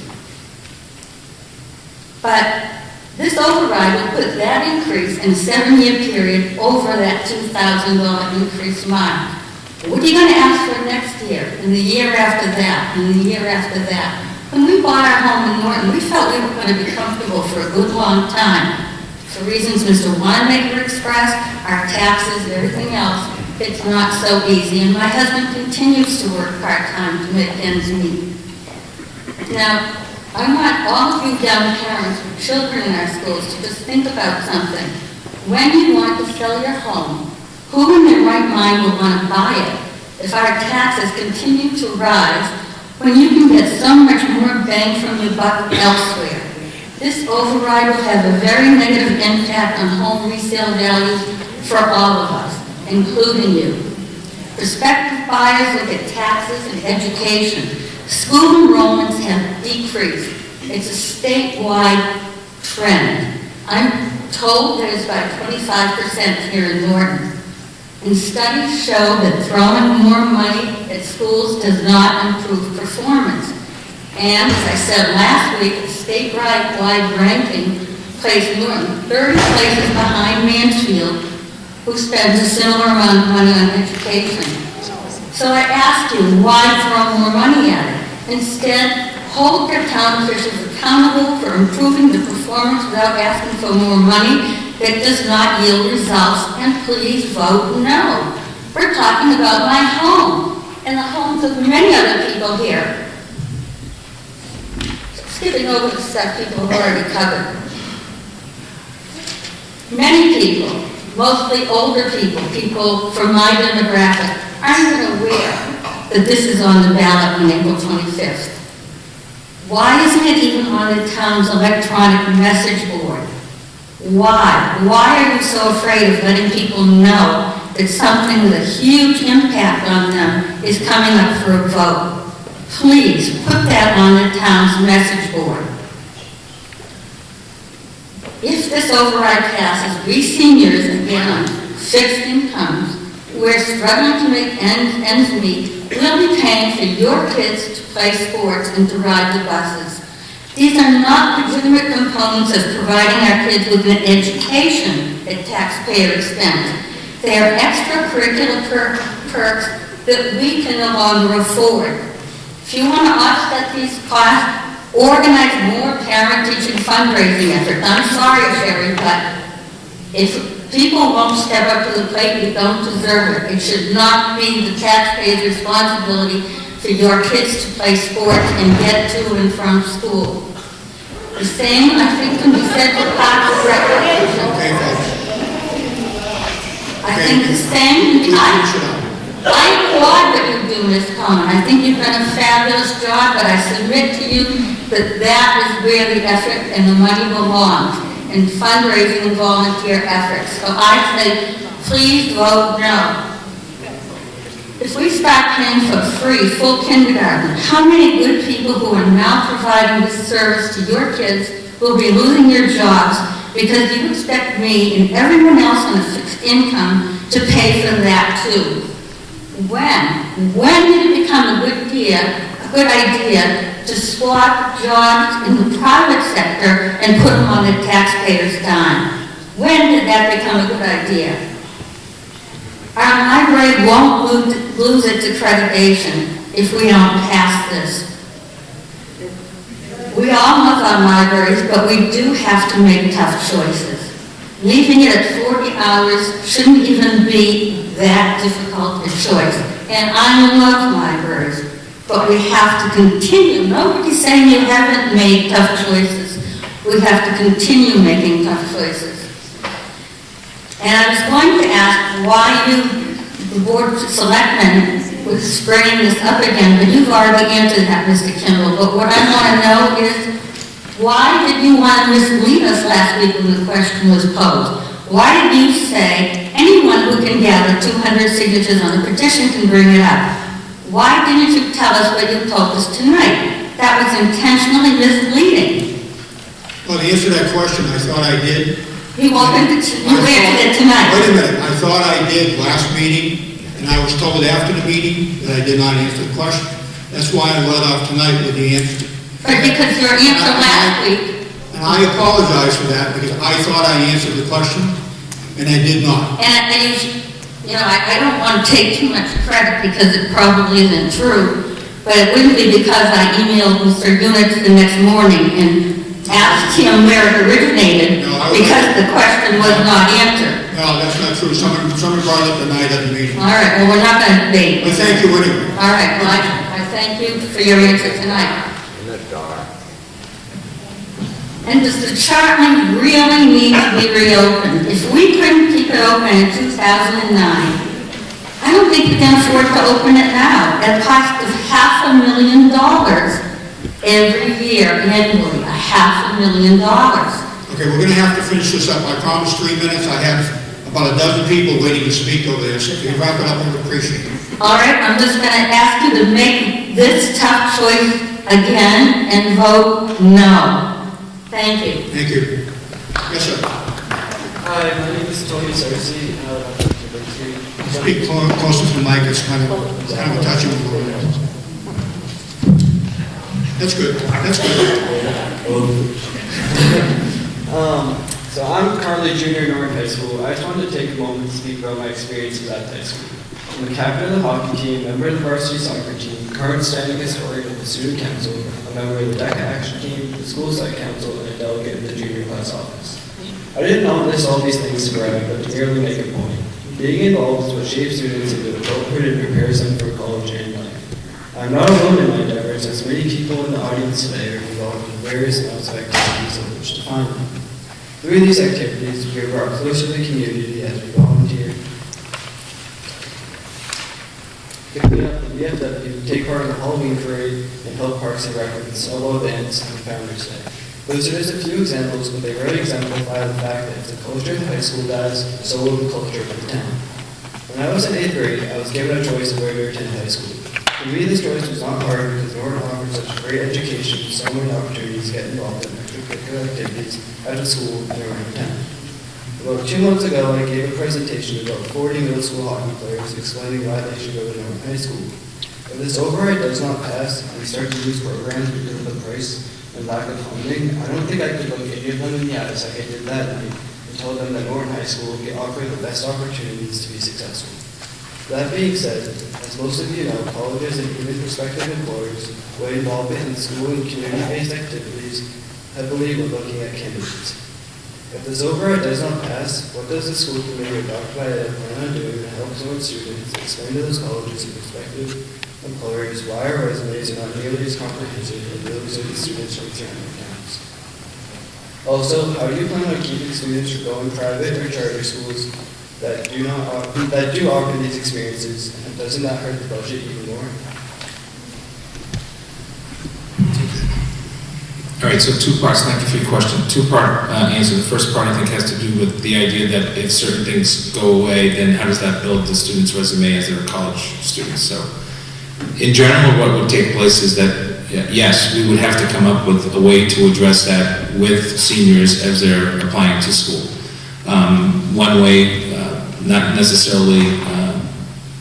But this override will put that increase in a 7-year period over that $2,000 increase mark. What are you going to ask for next year, and the year after that, and the year after that? When we bought our home in Norton, we felt we were going to be comfortable for a good long time. For reasons Mr. Wanamaker expressed, our taxes, everything else, it's not so easy. And my husband continues to work part-time to make ends meet. Now, I want all of you young parents with children in our schools to just think about something. When you want to sell your home, who in their right mind will want to buy it if our taxes continue to rise when you can get so much more bang from your buck elsewhere? This override will have a very negative impact on home resale values for all of us, including you. Prospective buyers look at taxes and education. School enrollments have decreased. It's a statewide trend. I'm told there's about 25% here in Norton. And studies show that throwing more money at schools does not improve performance. And as I said last week, the statewide ranking placed Norton 30 places behind Mansfield, who spends a similar amount of money on education. So I asked you, why throw more money at it? Instead, hold their town officials accountable for improving the performance without asking for more money that does not yield results, and please vote no. We're talking about my home and the homes of many other people here. Skipping over the stuff people have already covered. Many people, mostly older people, people from my demographic, aren't even aware that this is on the ballot on April 25th. Why isn't it even on the town's electronic message board? Why? Why are you so afraid of letting people know that something with a huge impact on them is coming up for a vote? Please put that on the town's message board. If this override passes, we seniors, again on fixed incomes, we're struggling to make ends meet, we'll be paying for your kids to play sports and to ride the buses. These are not legitimate components of providing our kids with an education at taxpayer expense. They are extracurricular perks that we can no longer afford. If you want to offset these costs, organize more parent-teaching fundraising efforts. I'm sorry, Sherry, but if people won't step up to the plate, you don't deserve it. It should not be the taxpayer's responsibility for your kids to play sports and get to and from school. The same, I think, can be said for parks and recreation. Okay, folks. I think the same, I applaud what you do, Ms. Cohen. I think you've done a fabulous job, but I submit to you that that is where the effort and the money belongs, in fundraising and volunteer efforts. So I say, please vote no. If we start paying for free, full kindergarten, how many good people who are now providing this service to your kids will be losing their jobs because you expect me and everyone else on a fixed income to pay for that too? When did it become a good idea to swap jobs in the private sector and put them on the taxpayer's dime? When did that become a good idea? Our library won't lose its accreditation if we don't pass this. We all love our libraries, but we do have to make tough choices. Leaving it at 40 hours shouldn't even be that difficult a choice. And I love libraries, but we have to continue. Nobody's saying you haven't made tough choices. We have to continue making tough choices. And I was going to ask why the Board of Selectmen was bringing this up again, but you've already answered that, Mr. Kimball. But what I want to know is, why did you want to mislead us last week when the question was posed? Why did you say anyone who can gather 200 signatures on a petition can bring it up? Why didn't you tell us what you told us tonight? That was intentionally misleading. Well, to answer that question, I thought I did. You answered it tonight. Wait a minute, I thought I did last meeting, and I was told after the meeting that I did not answer the question. That's why I let off tonight with the answer. But because your answer last week. And I apologize for that, because I thought I answered the question, and I did not. And I don't want to take too much credit because it probably isn't true, but it wouldn't be because I emailed Mr. Units the next morning and asked him where it originated, because the question was not answered. No, that's not true. Someone brought it up tonight at the meeting. All right, well, we're not going to debate. But thank you anyway. All right, well, I thank you for your answer tonight. In the dark. And does the Chartland really need to be reopened? If we couldn't keep it open in 2009, I don't think we can afford to open it now. It costs us $500,000 every year annually, $500,000. Okay, we're gonna have to finish this up. I promised 3 minutes. I have about a dozen people waiting to speak over there, so if you wrap it up, I would appreciate it. All right, I'm just going to ask you to make this tough choice again and vote no. Thank you. Thank you. Yes, sir. Hi, my name is Tony Cersei, and I live on Quebec Street. Speak closer to the mic. It's kind of a touchy one. That's good. That's good. So I'm currently a junior in Norton High School. I just wanted to take a moment to speak about my experiences at high school. I'm the captain of the hockey team, member of the varsity soccer team, current standing historian of the student council, a member of the DECA action team, the school site council, and a delegate of the junior class office. I didn't not list all these things to brag, but to merely make a point. Being involved is what shapes students into adulthood and prepares them for college and life. I'm not alone in my endeavors, as many people in the audience today are involved in various amounts of activities of which define them. Through these activities, we are brought closer to the community as we volunteer. To clean up the VFW, take part in the Halloween parade, and help Parks and Rec with the solo events and Founders Day. Those are just a few examples, but they really exemplify the fact that if the culture of the high school dies, so will the culture of the town. When I was in 8th grade, I was given a choice of where to attend high school. For me, this choice was not hard because Norton offers such a great education, so many opportunities to get involved in extracurricular activities after school and around town. About 2 months ago, I gave a presentation to about 40 middle school hockey players explaining why they should go to Norton High School. If this override does not pass, and we start to lose programs because of the price and lack of funding, I don't think I could look any of them in the eyes like I did that night and told them that Norton High School will offer the best opportunities to be successful. That being said, as most of you know, colleges and even prospective employers weigh involvement in school and community-based activities heavily when looking at candidates. If this override does not pass, what does the school committee or Dr. Ed plan on doing to help some students explain to those colleges and prospective employers why our resumes are not nearly as comprehensive as those of the students from surrounding towns? Also, how do you plan on keeping students from going private or charter schools that do offer these experiences, and doesn't that hurt the budget even more? All right, so 2 parts. Thank you for your question. 2-part answer. The first part, I think, has to do with the idea that if certain things go away, then how does that build the student's resume as they're college students? So, in general, what would take place is that, yes, we would have to come up with a way to address that with seniors as they're applying to school. One way, not necessarily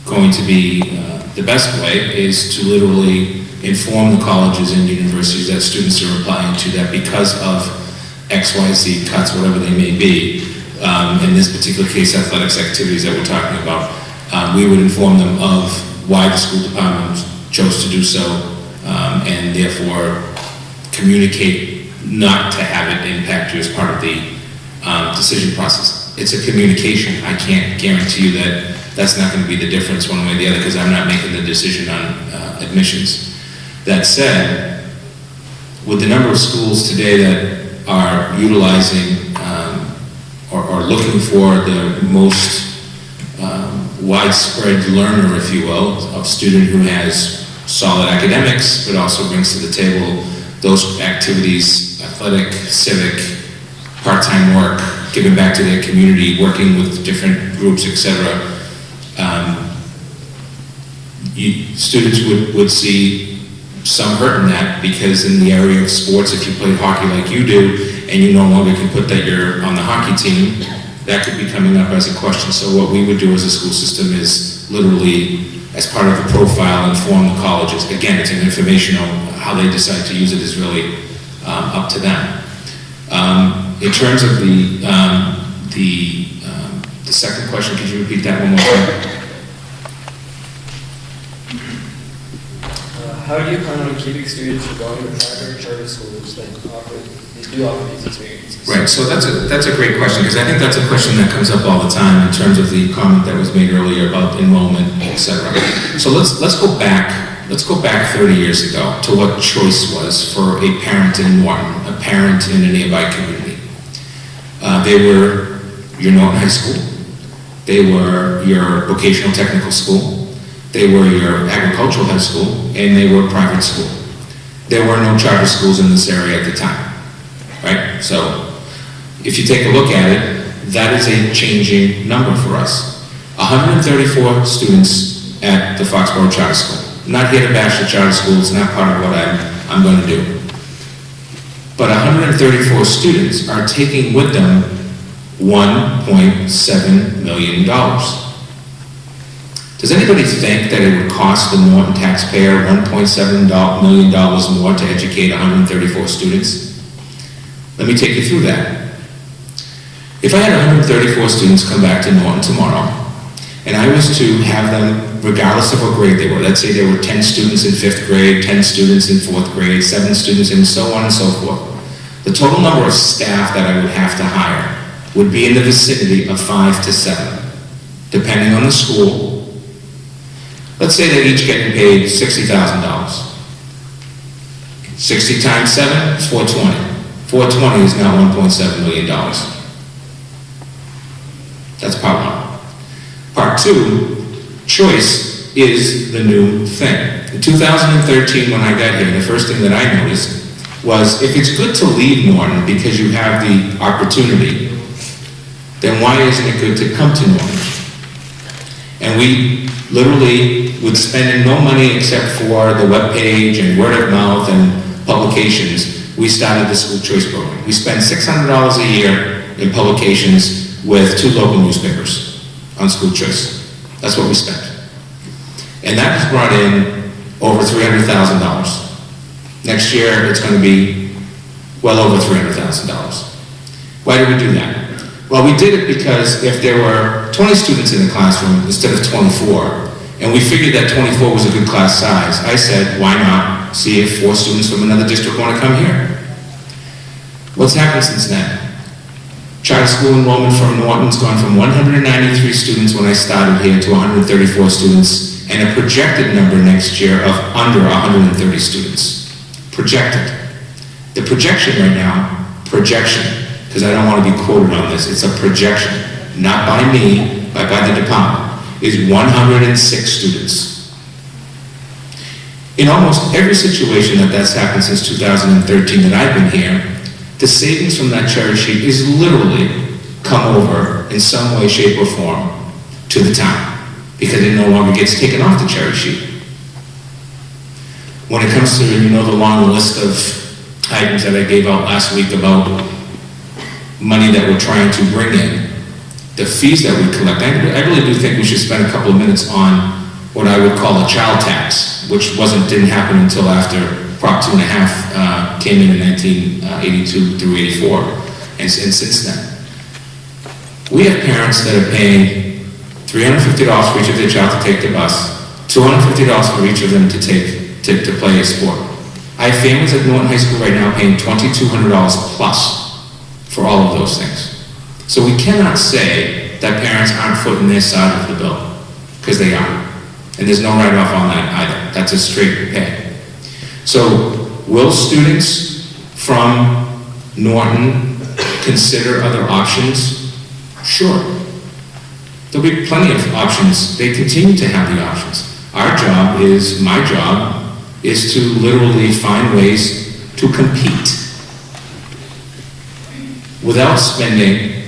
going to be the best way, is to literally inform the colleges and universities that students are applying to that because of XYZ cuts, whatever they may be. In this particular case, athletics activities that we're talking about, we would inform them of why the school department chose to do so, and therefore communicate not to have it impact you as part of the decision process. It's a communication. I can't guarantee you that that's not going to be the difference one way or the other because I'm not making the decision on admissions. That said, with the number of schools today that are utilizing or looking for the most widespread learner, if you will, of student who has solid academics, but also brings to the table those activities, athletic, civic, part-time work, giving back to their community, working with different groups, etc. Students would see some hurt in that because in the area of sports, if you play hockey like you do, and you no longer can put that you're on the hockey team, that could be coming up as a question. So what we would do as a school system is literally, as part of the profile, inform the colleges. Again, it's an informational, how they decide to use it is really up to them. In terms of the second question, could you repeat that one more time? How do you plan on keeping students from going to private or charter schools that do offer these experiences? Right, so that's a great question, because I think that's a question that comes up all the time in terms of the comment that was made earlier about enrollment, etc. So let's go back 30 years ago to what choice was for a parent in Norton, a parent in a nearby community. They were your Norton High School, They were your vocational technical school, they were your agricultural high school, and they were private school. There were no charter schools in this area at the time, right? So if you take a look at it, that is a changing number for us. 134 students at the Foxborough Charter School. I'm not here to bash the charter school, it's not part of what I'm going to do. But 134 students are taking with them $1.7 million. Does anybody think that it would cost the Norton taxpayer $1.7 million more to educate 134 students? Let me take you through that. If I had 134 students come back to Norton tomorrow, and I was to have them, regardless of what grade they were, let's say there were 10 students in 5th grade, 10 students in 4th grade, 7 students and so on and so forth, the total number of staff that I would have to hire would be in the vicinity of 5 to 7, depending on the school. Let's say they're each getting paid $60,000. 60 times 7 is 420. 420 is now $1.7 million. That's part one. Part two, choice is the new thing. In 2013, when I got here, the first thing that I noticed was if it's good to leave Norton because you have the opportunity, then why isn't it good to come to Norton? And we literally, with spending no money except for the webpage and word of mouth and publications, we started the school choice program. We spend $600 a year in publications with 2 local newspapers on school choice. That's what we spent. And that has brought in over $300,000. Next year, it's going to be well over $300,000. Why did we do that? Well, we did it because if there were 20 students in the classroom instead of 24, and we figured that 24 was a good class size, I said, why not see if 4 students from another district want to come here? What's happened since then? Charter school enrollment from Norton's gone from 193 students when I started here to 134 students, and a projected number next year of under 130 students. Projected. The projection right now, because I don't want to be quoted on this, it's a projection, not by me, but by the department, is 106 students. In almost every situation that's happened since 2013 that I've been here, the savings from that cherry sheet is literally come over in some way, shape, or form to the town because it no longer gets taken off the cherry sheet. When it comes to, the long list of items that I gave out last week about money that we're trying to bring in, the fees that we collect, I really do think we should spend a couple of minutes on what I would call a child tax, which didn't happen until after Prop 2.5 came in 1982 through 84, and since then. We have parents that are paying $350 for each of their child to take the bus, $250 for each of them to play a sport. I have families at Norton High School right now paying $2,200 plus for all of those things. So we cannot say that parents aren't footing their side of the bill, because they are. And there's no write-off on that either. That's a straight pay. So, will students from Norton consider other options? Sure. There'll be plenty of options. They continue to have the options. My job is to literally find ways to compete without spending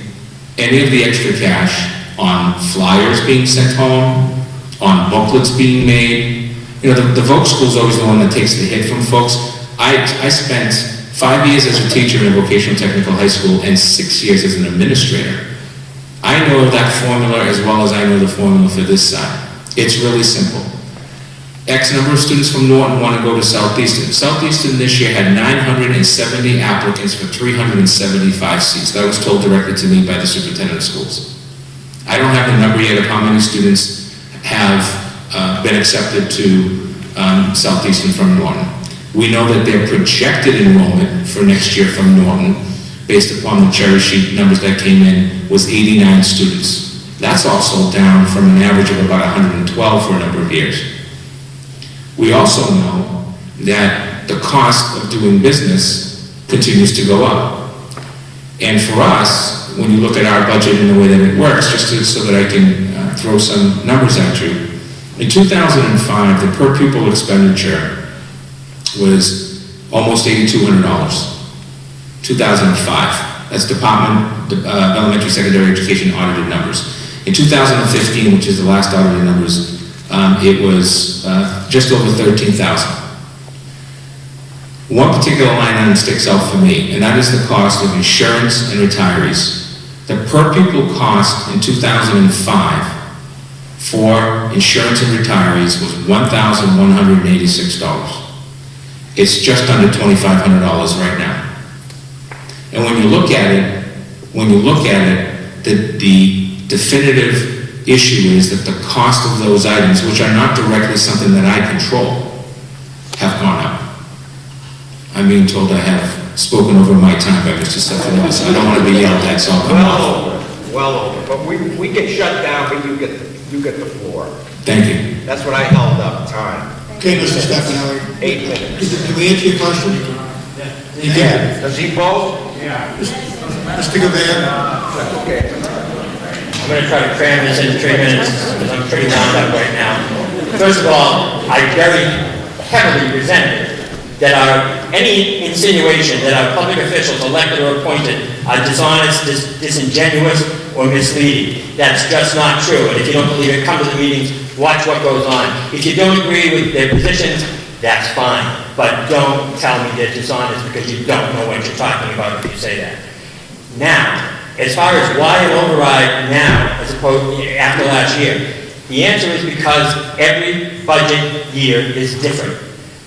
any of the extra cash on flyers being sent home, on booklets being made. The Voc School is always the one that takes the hit from folks. I spent 5 years as a teacher in a vocational technical high school and 6 years as an administrator. I know that formula as well as I know the formula for this side. It's really simple. X number of students from Norton want to go to Southeastern. Southeastern this year had 970 applicants for 375 seats. That was told directly to me by the superintendent of schools. I don't have the number yet of how many students have been accepted to Southeastern from Norton. We know that their projected enrollment for next year from Norton, based upon the cherry sheet numbers that came in, was 89 students. That's also down from an average of about 112 for a number of years. We also know that the cost of doing business continues to go up. And for us, when you look at our budget and the way that it works, just so that I can throw some numbers at you. In 2005, the per pupil expenditure was almost $8,200. 2005. That's Department of Elementary Secondary Education audited numbers. In 2015, which is the last audited numbers, it was just over $13,000. One particular line item sticks out for me, and that is the cost of insurance and retirees. The per pupil cost in 2005 for insurance and retirees was $1,186. It's just under $2,500 right now. And when you look at it, the definitive issue is that the cost of those items, which are not directly something that I control, have gone up. I'm being told I have spoken over my time by Mr. Stefano, so I don't want to be yelled at, so I'll come off. Well over, but we get shut down, but you get the floor. Thank you. That's what I held up time. Okay, Mr. Stefanelli. 8 minutes. Did we answer your question? Yeah. Does he vote? Mr. Gavea? Okay. I'm going to try to cram this in 3 minutes, because I'm pretty wound up right now. First of all, I very heavily resent that any insinuation that our public officials, elected or appointed, are dishonest, disingenuous, or misleading. That's just not true. And if you don't believe it, come to the meetings, watch what goes on. If you don't agree with their positions, that's fine. But don't tell me they're dishonest, because you don't know what you're talking about if you say that. Now, as far as why an override now, as opposed to after last year, the answer is because every budget year is different.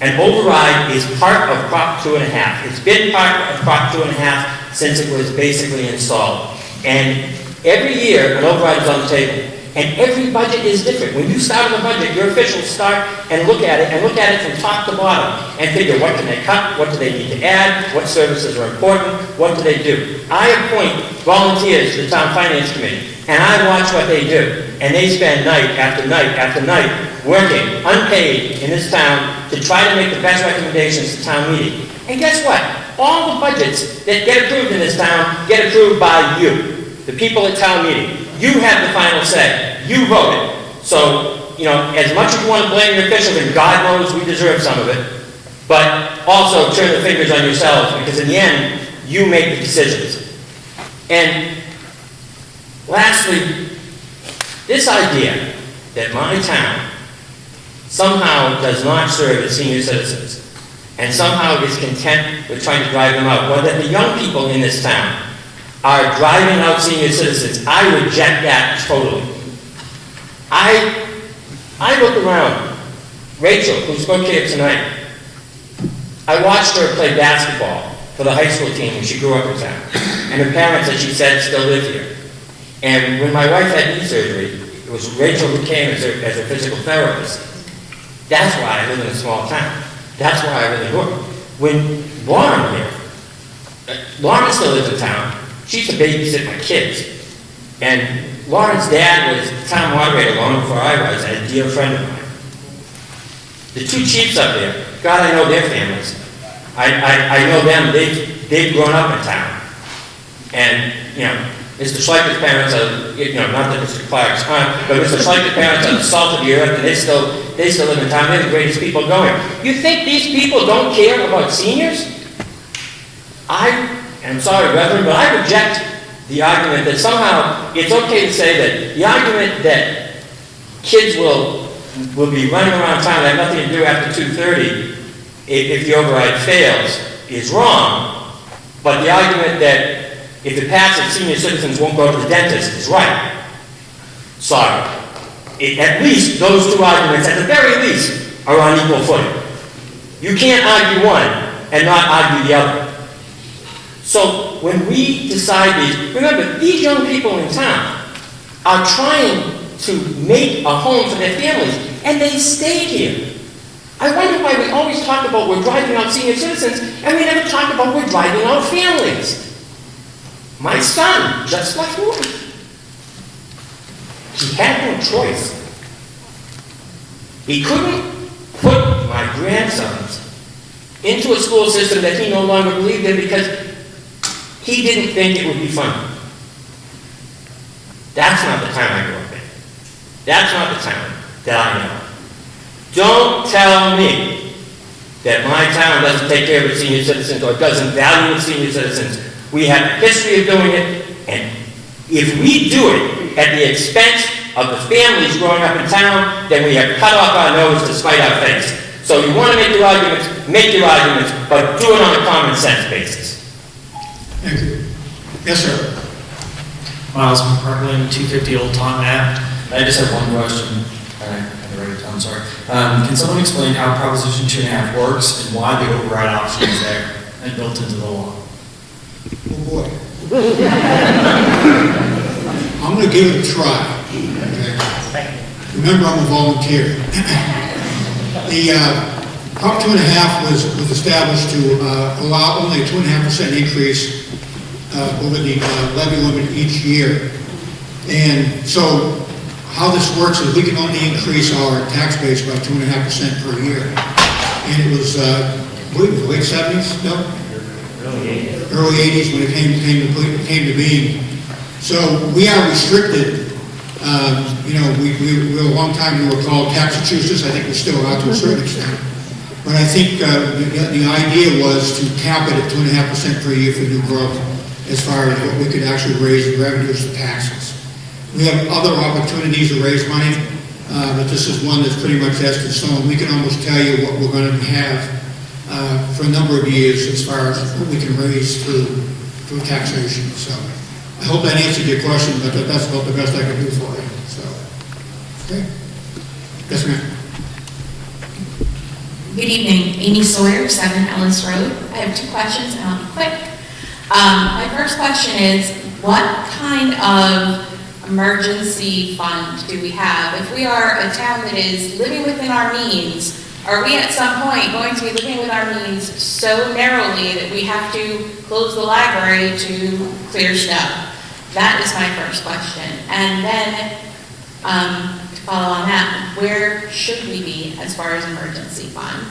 An override is part of Prop 2.5. It's been part of Prop 2.5 since it was basically installed. And every year, an override is on the table. And every budget is different. When you start on the budget, your officials start and look at it from top to bottom, and figure what can they cut, what do they need to add, what services are important, what do they do. I appoint volunteers to the town finance committee, and I watch what they do. And they spend night after night after night working, unpaid, in this town to try to make the best recommendations to town meeting. And guess what? All the budgets that get approved in this town get approved by you, the people at town meeting. You have the final say. You voted. So, as much as you want to blame your officials, and God knows we deserve some of it, but also turn the fingers on yourselves, because in the end, you make the decisions. And lastly, this idea that my town somehow does not serve its senior citizens, and somehow is content with trying to drive them out, or that the young people in this town are driving out senior citizens, I reject that totally. I look around. Rachel, who spoke here tonight, I watched her play basketball for the high school team when she grew up in town. And her parents, as she said, still live here. And when my wife had knee surgery, it was Rachel who came as a physical therapist. That's why I live in a small town. That's why I really work. When Lauren here, Lauren still lives in town. She used to babysit my kids. And Lauren's dad was town moderator long before I was, and a dear friend of mine. The two chiefs up there, God, I know their families. I know them. They've grown up in town. And, Mr. Schleicher's parents are, not that Mr. Clark's aunt, but Mr. Schleicher's parents are the salt of the earth, and they still live in town. They're the greatest people going. You think these people don't care about seniors? I'm sorry, Reverend, but I reject the argument that somehow it's okay to say that the argument that kids will be running around town and have nothing to do after 2:30 if the override fails is wrong, but the argument that if it passes, senior citizens won't go to the dentist is right. Sorry. At least those two arguments, at the very least, are on equal footing. You can't argue one and not argue the other. So when we decide these, remember, these young people in town are trying to make a home for their families, and they stayed here. I wonder why we always talk about we're driving out senior citizens, and we never talk about we're driving out families. My son just left work. He had no choice. He couldn't put my grandsons into a school system that he no longer believed in because he didn't think it would be fun. That's not the town I grew up in. That's not the town that I know. Don't tell me that my town doesn't take care of its senior citizens or doesn't value its senior citizens. We have a history of doing it, and if we do it at the expense of the families growing up in town, then we have cut off our nose to spite our face. So you want to make your arguments, but do it on a common sense basis. Thank you. Yes, sir. Miles McPartland, 250 Old Taunton Ave. I just have one question. I had to write it down, sorry. Can someone explain how Proposition 2.5 works and why the override option is there and built into the law? Oh, boy. I'm going to give it a try. Okay? Remember, I'm a volunteer. The Prop 2.5 was established to allow only a 2.5% increase over the levy limit each year. And so how this works is we can only increase our tax base by 2.5% per year. And it was, I believe it was late 70s, no? Early 80s when it came to being. So we are restricted. We a long time we were called Taxachusetts. I think we still are to a certain extent. But I think the idea was to cap it at 2.5% per year for new growth, as far as what we could actually raise in revenues for taxes. We have other opportunities to raise money, but this is one that's pretty much etched in stone. We can almost tell you what we're going to have for a number of years as far as what we can raise through taxation. So I hope that answered your question, but that's about the best I can do for you. So, okay. Yes, ma'am. Good evening, Amy Sawyer, 7 Ellis Road. I have 2 questions and I'll be quick. My first question is, what kind of emergency fund do we have? If we are a town that is living within our means, are we at some point going to be living with our means so narrowly that we have to close the library to clear snow? That is my first question. And then, to follow on that, where should we be as far as emergency fund?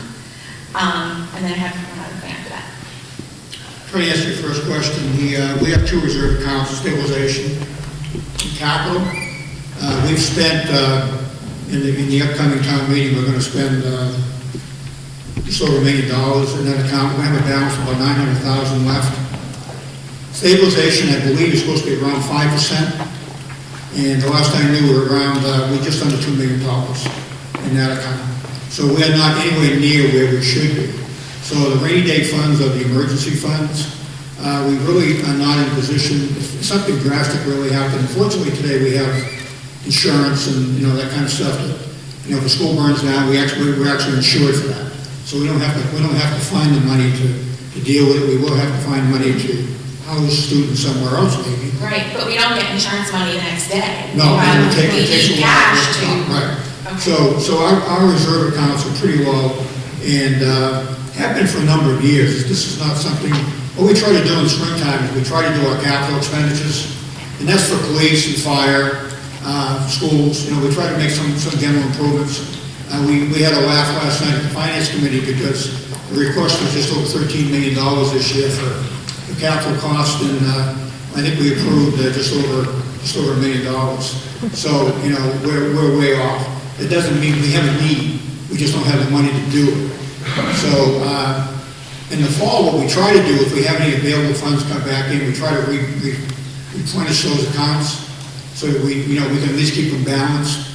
And then I have one other thing after that. Trying to answer your first question, we have 2 reserve accounts, stabilization and capital. We've spent, in the upcoming town meeting, we're going to spend just over $1 million in that account. We have a balance of about $900,000 left. Stabilization, I believe, is supposed to be around 5%. And the last I knew, we were around, we're just under $2 million in that account. So we are not anywhere near where we should be. So the rainy day funds are the emergency funds. We really are not in a position, if something drastic really happened. Unfortunately, today we have insurance and, that kind of stuff. That, if the school burns down, we're actually insured for that. So we don't have to find the money to deal with it. We will have to find money to house students somewhere else, maybe. Right, but we don't get insurance money the next day. No, it we takes need a while. cash to. Right. Okay. So our reserve accounts are pretty low and have been for a number of years. This is not something, what we try to do in the springtime is we try to do our capital expenditures, and that's for police and fire, schools. We try to make some general improvements. We had a laugh last night at the finance committee because the request was just over $13 million this year for the capital cost, and I think we approved just over $1 million. So, we're way off. It doesn't mean we have a need. We just don't have the money to do it. So, in the fall, what we try to do, if we have any available funds come back in, we try to replenish those accounts so that we can at least keep them balanced.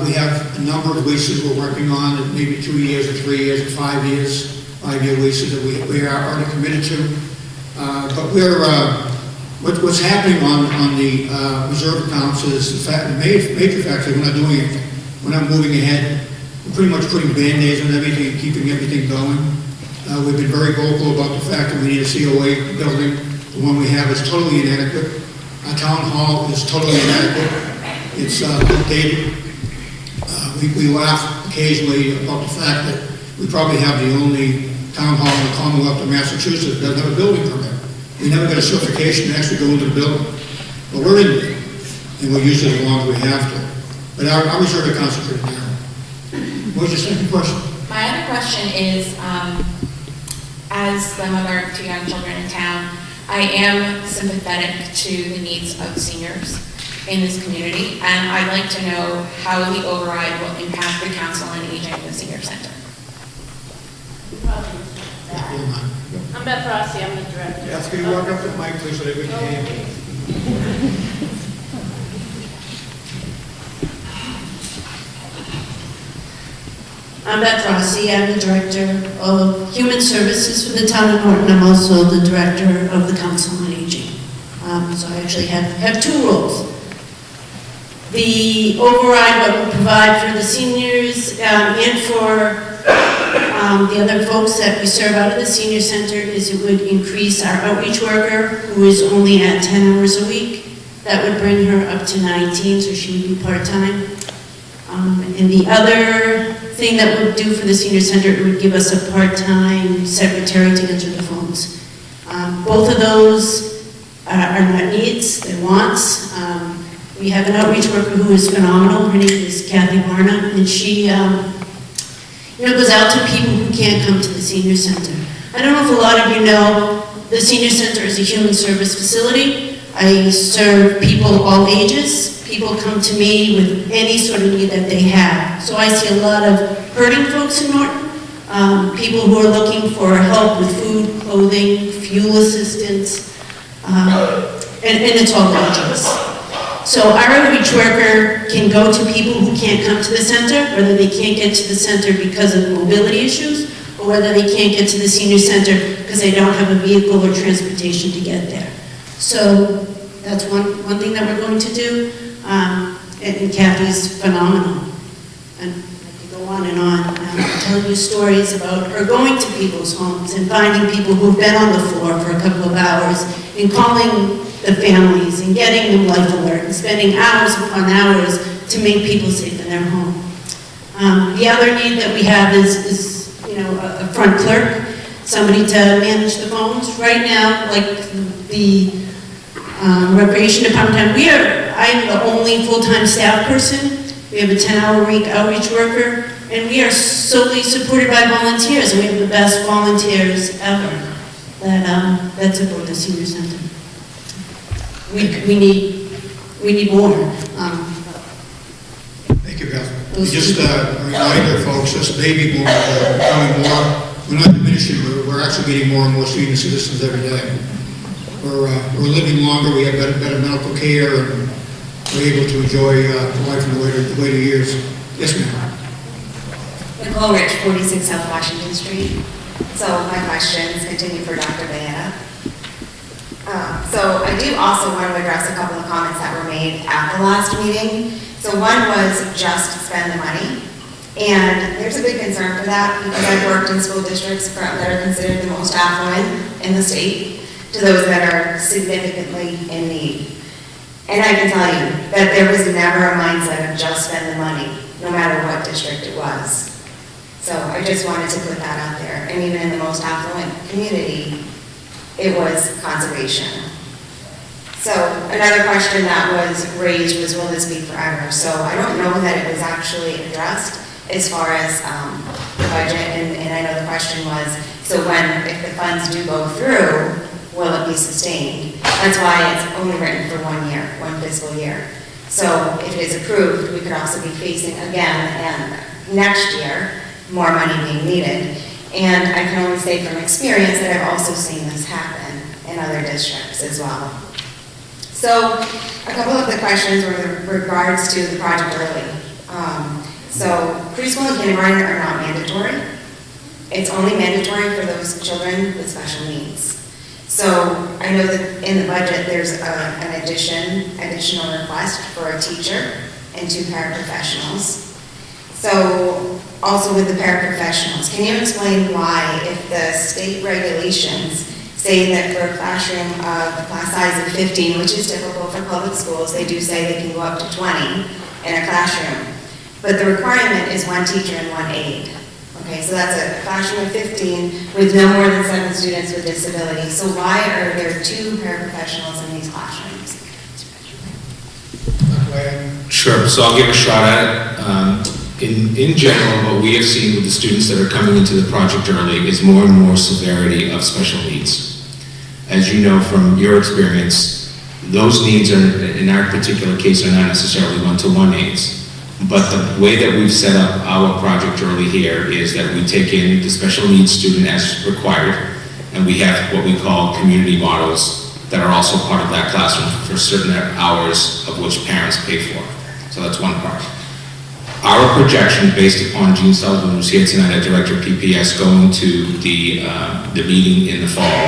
We have a number of leases we're working on, maybe 2 years or 3 years or 5 years, 5-year leases that we are already committed to. But what's happening on the reserve accounts is the major factor, we're not doing anything. We're not moving ahead. We're pretty much putting Band-Aids on everything and keeping everything going. We've been very vocal about the fact that we need a COA building. The one we have is totally inadequate. Our town hall is totally inadequate. It's outdated. We laugh occasionally about the fact that we probably have the only town hall in the Commonwealth of Massachusetts that doesn't have a building permit. We never got a certification to actually go into the building. But we're in there, and we use it as long as we have to. But our reserve accounts are pretty narrow. What was your second question? My other question is, as the mother of 2 young children in town, I am sympathetic to the needs of seniors. in this community, and I'd like to know how the override will impact the Council on Aging in the Senior Center. I'm Beth Rossi, I'm the director. Yes, can you walk up to the mic, please, so that we can hear you? I'm Beth Rossi, I'm the Director of Human Services for the Town of Norton. I'm also the Director of the Council on Aging. So I actually have two roles. The override, what we provide for the seniors and for the other folks that we serve out of the senior center, is it would increase our outreach worker, who is only at 10 hours a week. That would bring her up to 19, so she would be part-time. And the other thing that would do for the senior center, it would give us a part-time secretary to answer the phones. Both of those are not needs, they're wants. We have an outreach worker who is phenomenal. Her name is Kathy Varna, and she goes out to people who can't come to the senior center. I don't know if a lot of you know, the senior center is a human service facility. I serve people all ages. People come to me with any sort of need that they have. So I see a lot of hurting folks in Norton, people who are looking for help with food, clothing, fuel assistance, and it's all ages. So our outreach worker can go to people who can't come to the center, whether they can't get to the center because of mobility issues, or whether they can't get to the senior center because they don't have a vehicle or transportation to get there. So that's one thing that we're going to do. And Kathy's phenomenal. And I could go on and on, telling you stories about her going to people's homes and finding people who've been on the floor for a couple of hours and calling the families and getting them life alert and spending hours upon hours to make people safe in their home. The other need that we have is a front clerk, somebody to manage the phones. Right now, like the recreation department, I'm the only full-time staff person. We have a 10-hour-a-week outreach worker, and we are solely supported by volunteers. We have the best volunteers ever that support the senior center. We need more. Thank you, Beth. Just a reminder, folks, this baby boom becoming more. We're not diminishing. We're actually getting more and more senior citizens every day. We're living longer. We have better medical care, and we're able to enjoy life in the later years. Yes, ma'am. Nicole Rich, 46 South Washington Street. So my questions continue for Dr. Bayetta. So I do also want to address a couple of comments that were made at the last meeting. So one was just spend the money. And there's a big concern for that because I've worked in school districts that are considered the most affluent in the state to those that are significantly in need. And I can tell you that there was never a mindset of just spend the money, no matter what district it was. So I just wanted to put that out there. And even in the most affluent community, it was conservation. So another question that was raised was, will this be forever? So I don't know that it was actually addressed as far as the budget, and I know the question was, so if the funds do go through, will it be sustained? That's why it's only written for 1 year, 1 fiscal year. So if it is approved, we could also be facing again, and next year, more money being needed. And I can only say from experience that I've also seen this happen in other districts as well. So a couple of the questions were in regards to the Project Early. So preschool and kindergarten are not mandatory. It's only mandatory for those children with special needs. So I know that in the budget there's an additional request for a teacher and 2 paraprofessionals. So also with the paraprofessionals, can you explain why, if the state regulations say that for a classroom of a class size of 15, which is typical for public schools, they do say they can go up to 20 in a classroom, but the requirement is 1 teacher and 1 aide. Okay, so that's a classroom of 15 with no more than 7 students with disabilities. So why are there 2 paraprofessionals in these classrooms? Sure, so I'll give a shot at it. In general, what we have seen with the students that are coming into the project early is more and more severity of special needs. As you know from your experience, Those needs are, in our particular case, are not necessarily one-to-one needs. But the way that we've set up our project early here is that we take in the special needs student as required, and we have what we call community models that are also part of that classroom for certain hours of which parents pay for. So that's one part. Our projection, based upon Gene Sullivan, who's here tonight, our director of PPS, going to the meeting in the fall,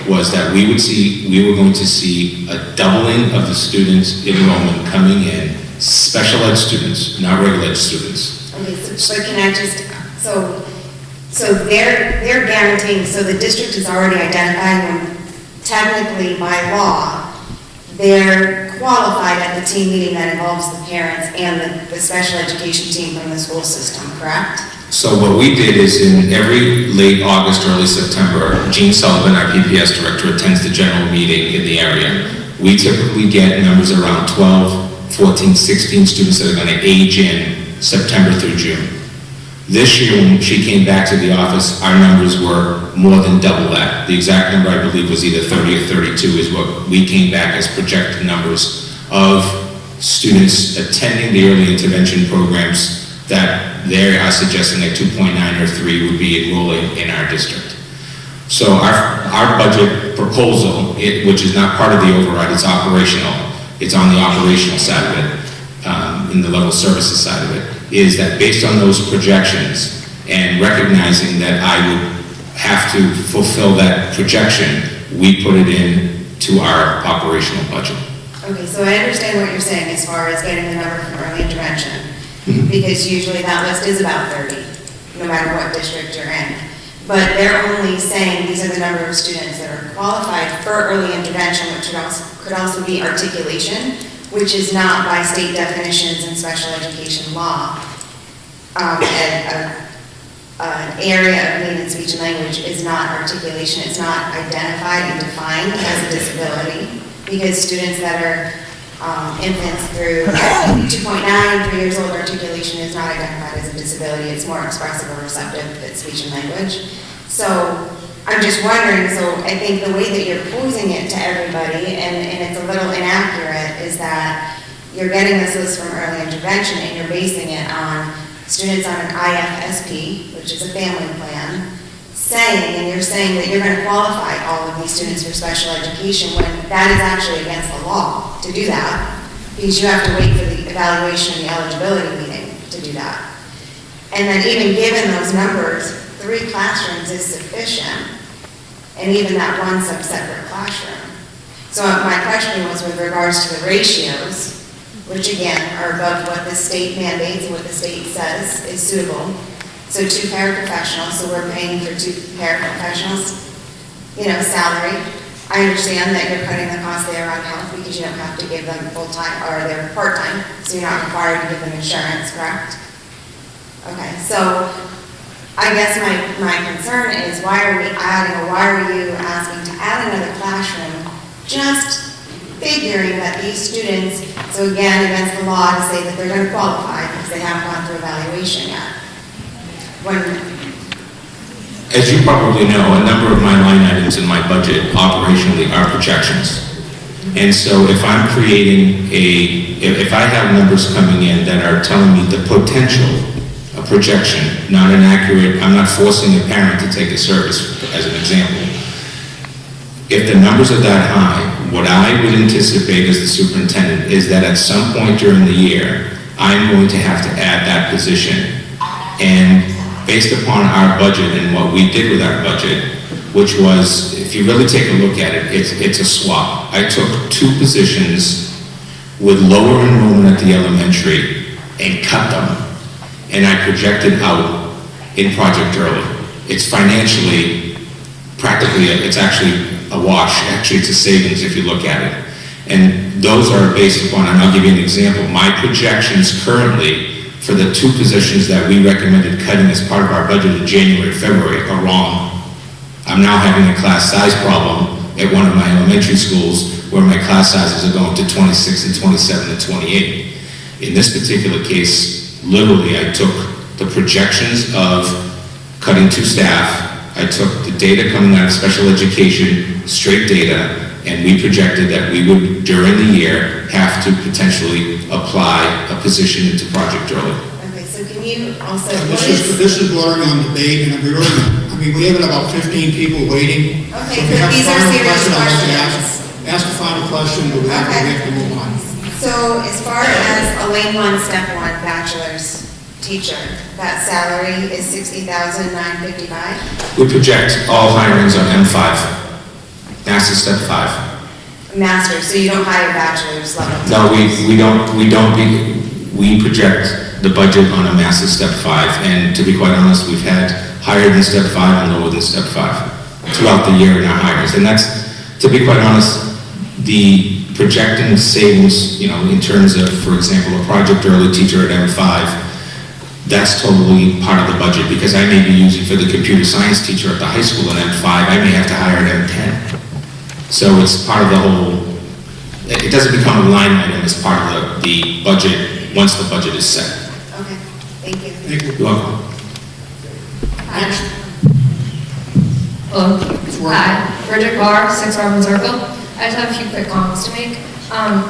was that we were going to see a doubling of the students enrollment coming in, special ed students, not regular ed students. Okay, so can I just, so they're guaranteeing, so the district is already identifying them technically by law. They're qualified at the team meeting that involves the parents and the special education team from the school system, correct? So what we did is in every late August, early September, Gene Sullivan, our PPS director, attends the general meeting in the area. We typically get numbers around 12, 14, 16 students that are going to age in September through June. This year, when she came back to the office, our numbers were more than double that. The exact number, I believe, was either 30 or 32 is what we came back as projected numbers of students attending the early intervention programs that they are suggesting that 2.9 or 3 would be enrolling in our district. So our budget proposal, which is not part of the override, it's operational. It's on the operational side of it, in the level services side of it, is that based on those projections and recognizing that I would have to fulfill that projection, we put it in to our operational budget. Okay, so I understand what you're saying as far as getting the number from early intervention, because usually that list is about 30, no matter what district you're in. But they're only saying these are the number of students that are qualified for early intervention, which could also be articulation, which is not by state definitions in special education law. An area of need in speech and language is not articulation, it's not identified and defined as a disability, because students that are infants through 2.9, 3 years old, articulation is not identified as a disability, it's more expressive or receptive than speech and language. So I'm just wondering, so I think the way that you're posing it to everybody, and it's a little inaccurate, is that you're getting this list from early intervention and you're basing it on students on an IFSP, which is a family plan, and you're saying that you're going to qualify all of these students for special education when that is actually against the law to do that, because you have to wait for the evaluation and the eligibility meeting to do that. And then even given those numbers, 3 classrooms is sufficient, and even that one separate classroom. So my question was with regards to the ratios, which again are above what the state mandates and what the state says is suitable. So 2 paraprofessionals, so we're paying for 2 paraprofessionals, salary. I understand that you're cutting the cost there on health because you don't have to give them full-time, or they're part-time, so you're not required to give them insurance, correct? Okay, so I guess my concern is why are you asking to add another classroom, just figuring that these students, so again, against the law to say that they're going to qualify because they haven't gone through evaluation yet. As you probably know, a number of my line items in my budget operationally are projections. And so if I'm creating if I have numbers coming in that are telling me the potential, a projection, not an accurate, I'm not forcing a parent to take a service, as an example. If the numbers are that high, what I would anticipate as the superintendent is that at some point during the year, I'm going to have to add that position. And based upon our budget and what we did with our budget, which was, if you really take a look at it, it's a swap. I took 2 positions with lower enrollment at the elementary and cut them, and I projected out in Project Early. It's financially, practically, it's actually a wash. Actually, it's a savings if you look at it. And those are based upon, and I'll give you an example, my projections currently for the 2 positions that we recommended cutting as part of our budget in January, February are wrong. I'm now having a class size problem at one of my elementary schools where my class sizes are going to 26 and 27 and 28. In this particular case, literally I took the projections of cutting 2 staff, I took the data coming out of special education, straight data, And we projected that we would, during the year, have to potentially apply a position into Project Early. Okay, so can you also, This is bordering on debate, and we have about 15 people waiting. Okay, So if you but have a these are final serious question, I'd like to questions. ask a final question, but we have to move on. so as far as a lane one, step one, bachelor's teacher, that salary is $60,955? We project all hirings on M5, NASA Step 5. Master's, so you don't hire bachelor's level? No, we project the budget on a massive Step 5, and to be quite honest, we've had higher than Step 5 and lower than Step 5 throughout the year in our hires. And that's, to be quite honest, the projecting savings, in terms of, for example, a Project Early teacher at M5, that's totally part of the budget, because I may be using for the computer science teacher at the high school at M5, I may have to hire at M10. So it's part of the whole, it doesn't become a line item, it's part of the budget, once the budget is set. Okay, thank you. Thank you. You're welcome. Hello. Hi, Bridget Carr, 6 Robin Circle. I just have a few quick comments to make.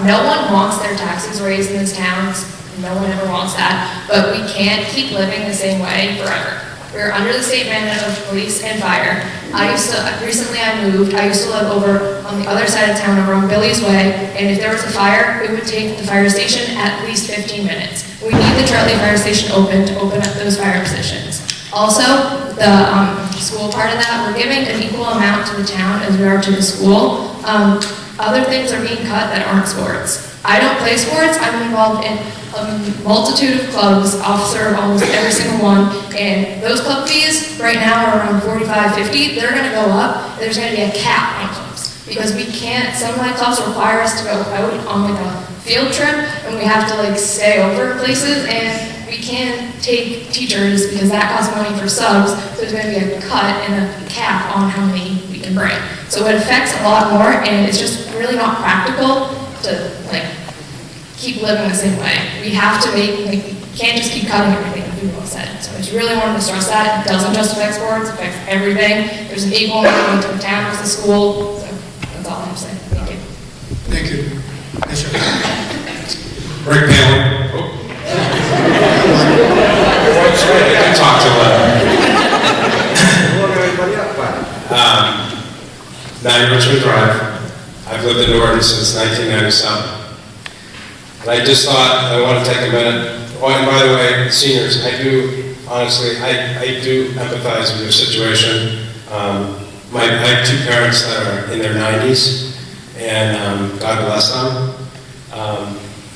No one wants their taxes raised in this town. No one ever wants that. But we can't keep living the same way forever. We're under the state mandate of police and fire. Recently I moved. I used to live over on the other side of town, over on Billy's Way, and if there was a fire, it would take the fire station at least 15 minutes. We need the Charlie Fire Station open to open up those fire positions. Also, the school part of that, we're giving an equal amount to the town as we are to the school. Other things are being cut that aren't sports. I don't play sports. I'm involved in a multitude of clubs, officer of almost every single one, and those club fees right now are around $45, $50. They're going to go up. There's going to be a cap on clubs because we can't. Some of my clubs require us to go out on like a field trip, and we have to stay over places, and we can't take teachers because that costs money for subs. So there's going to be a cut and a cap on how many we can bring. So it affects a lot more, and it's just really not practical to keep living the same way. We have to we can't just keep cutting everything, like people have said. So I just really wanted to stress that. It doesn't just affect sports, it affects everything. There's an equal amount to the town as the school. So that's all I have to say. Thank you. Thank you. Yes, sir. Rick Palin. I can talk to 9 Richmond Drive. I've lived in Norton since 1997. And I just thought I want to take a minute. Oh, and by the way, seniors, I do, honestly, I do empathize with your situation. I have 2 parents that are in their 90s, and God bless them.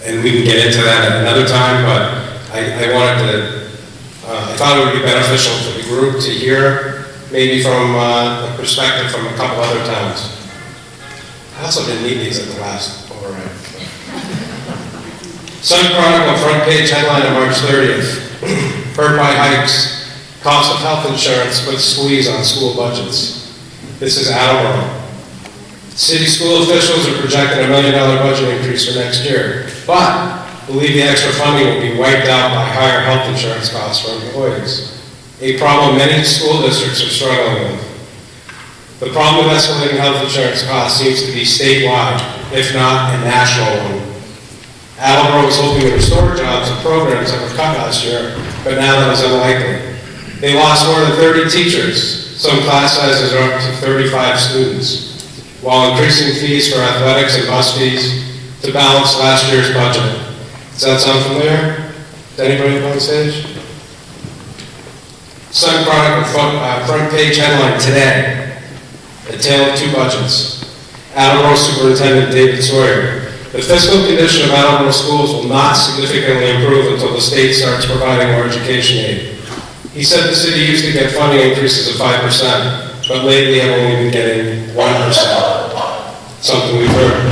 And we can get into that at another time, but I wanted to, I thought it would be beneficial for the group to hear, maybe from a perspective from a couple other towns. I also didn't need these at the last override. Sun Chronicle front page headline on March 30th. Hurt by hikes, cost of health insurance puts squeeze on school budgets. This is Attleboro. City school officials are projecting $1 million budget increase for next year, but believe the extra funding will be wiped out by higher health insurance costs for employees, a problem many school districts are struggling with. The problem with escalating health insurance costs seems to be statewide, if not a national one. Attleboro was hoping to restore jobs and programs that were cut last year, but now that is unlikely. They lost more than 30 teachers. Some class sizes are up to 35 students, while increasing fees for athletics and bus fees to balance last year's budget. Does that sound familiar? Is anybody on stage? Sun Chronicle front page headline today. A tale of 2 budgets. Attleboro Superintendent David Sawyer. The fiscal condition of Attleboro schools will not significantly improve until the state starts providing more education aid. He said the city used to get funding increases of 5%, but lately have only been getting 1%. Something we've heard.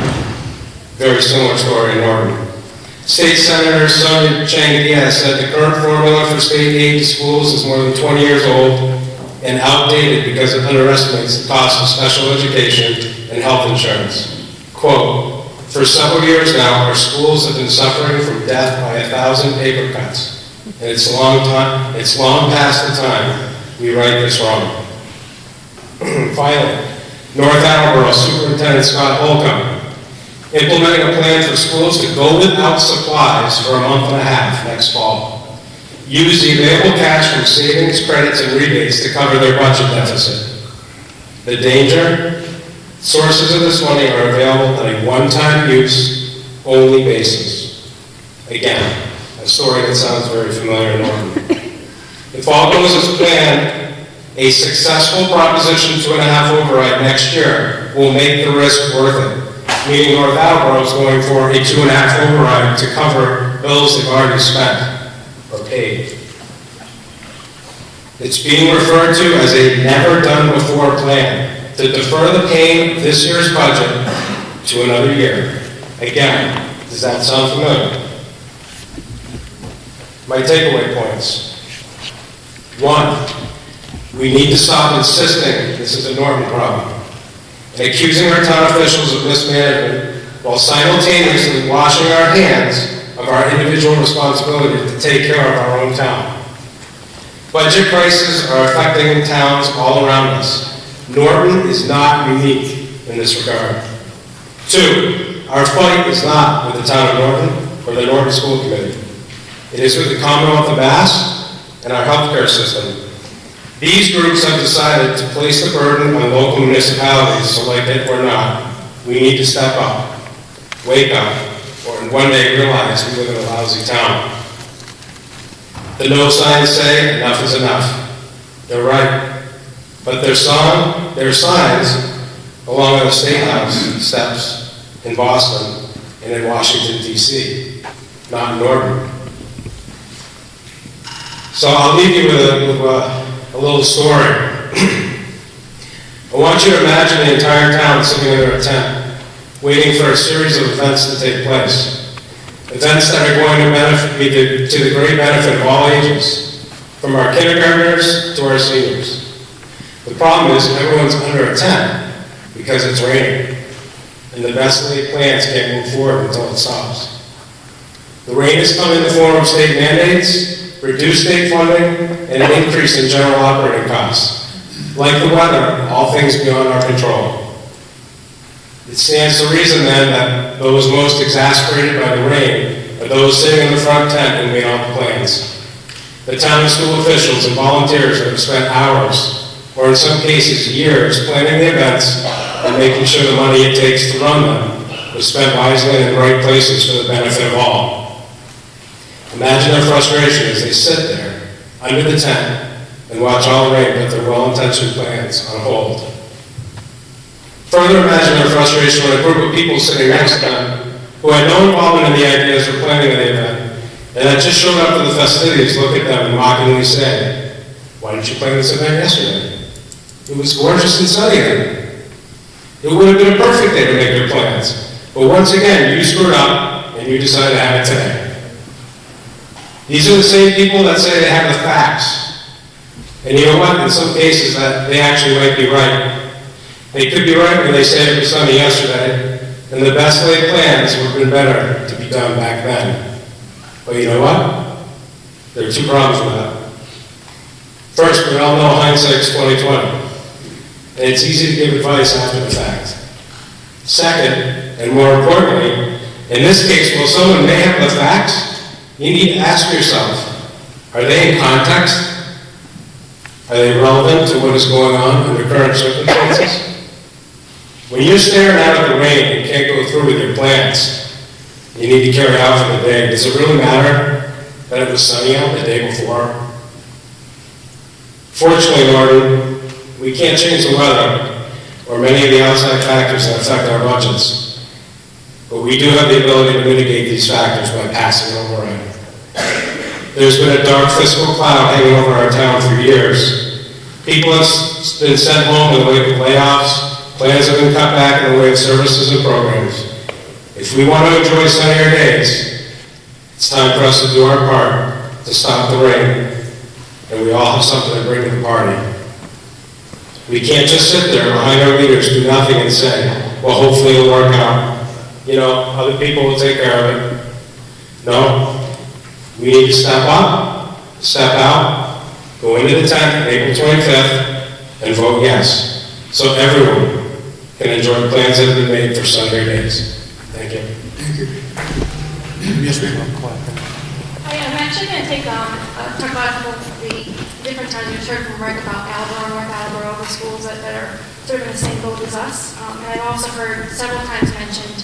Very similar story in Norton. State Senator Sonia Chang Diaz said the current formula for state aid to schools is more than 20 years old and outdated because it underestimates the cost of special education and health insurance. Quote, for several years now, our schools have been suffering from death by 1,000 paper cuts. And it's long past the time we right this wrong. Finally, North Attleboro Superintendent Scott Holcomb, implementing a plan for schools to go without supplies for a month and a half next fall. Use the available cash from savings, credits, and rebates to cover their budget deficit. The danger? Sources of this money are available on a one-time use only basis. Again, a story that sounds very familiar in Norton. If all goes as planned, a successful Proposition 2.5 override next year will make the risk worth it, meaning North Attleboro is going for a 2.5 override to cover bills they've already spent or paid. It's being referred to as a never-done-before plan to defer the pain of this year's budget to another year. Again, does that sound familiar? My takeaway points. 1, we need to stop insisting this is a Norton problem and accusing our town officials of mismanagement while simultaneously washing our hands of our individual responsibility to take care of our own town. Budget crises are affecting towns all around us. Norton is not unique in this regard. 2, our fight is not with the town of Norton or the Norton School Committee. It is with the Commonwealth of Mass and our healthcare system. These groups have decided to place the burden on local municipalities, so like it or not, we need to step up, wake up, or one day realize we live in a lousy town. The no signs say enough is enough. They're right. But their signs along the State House steps in Boston and in Washington, D.C., not in Norton. So I'll leave you with a little story. I want you to imagine the entire town sitting under a tent, waiting for a series of events to take place. Events that are going to be to the great benefit of all ages, from our kindergartners to our seniors. The problem is everyone's under a tent because it's raining, and the best laid plans can't move forward until it stops. The rain has come in the form of state mandates, reduced state funding, and an increase in general operating costs. Like the weather, all things beyond our control. It stands to reason then that those most exasperated by the rain are those sitting in the front tent who made all the plans. The town and school officials and volunteers that have spent hours, or in some cases years, planning the events and making sure the money it takes to run them was spent wisely in the right places for the benefit of all. Imagine their frustration as they sit there under the tent and watch all the rain put their well-intentioned plans on hold. Further, imagine their frustration when a group of people sitting next to them who had no involvement in the ideas or planning of the event and that just showed up to the festivities look at them and mockingly say, "Why didn't you plan this event yesterday? It was gorgeous and sunny then. It would have been a perfect day to make your plans. But once again, you screwed up and you decided to have it today." These are the same people that say they have the facts. And you know what? In some cases, that they actually might be right. They could be right when they say it was sunny yesterday, and the best laid plans would have been better to be done back then. But you know what? There are 2 problems with that. First, we all know hindsight's 20/20, and it's easy to give advice after the fact. Second, and more importantly, in this case, while someone may have the facts, you need to ask yourself, are they in context? Are they relevant to what is going on under current circumstances? When you're staring out at the rain and can't go through with your plans, you need to carry out for the day. Does it really matter that it was sunny out the day before? Fortunately, Norton, we can't change the weather or many of the outside factors that affect our budgets. But we do have the ability to mitigate these factors by passing an override. There's been a dark fiscal cloud hanging over our town for years. People have been sent home in the wake of layoffs. Plans have been cut back in the way of services and programs. If we want to enjoy sunnier days, it's time for us to do our part to stop the rain, and we all have something to bring to the party. We can't just sit there behind our leaders, do nothing, and say, well, hopefully it'll work out. You know, other people will take care of it. No. We need to step up, step out, go into the tent on April 25th, and vote yes. So everyone, can enjoy plans that have been made for Sunday days. Thank you. Thank you. Yes, ma'am. Hi, I'm actually going to talk about the different times we've heard from Rick about Attleboro, North Attleboro, the schools that are sort of in the same boat as us. And I've also heard several times mentioned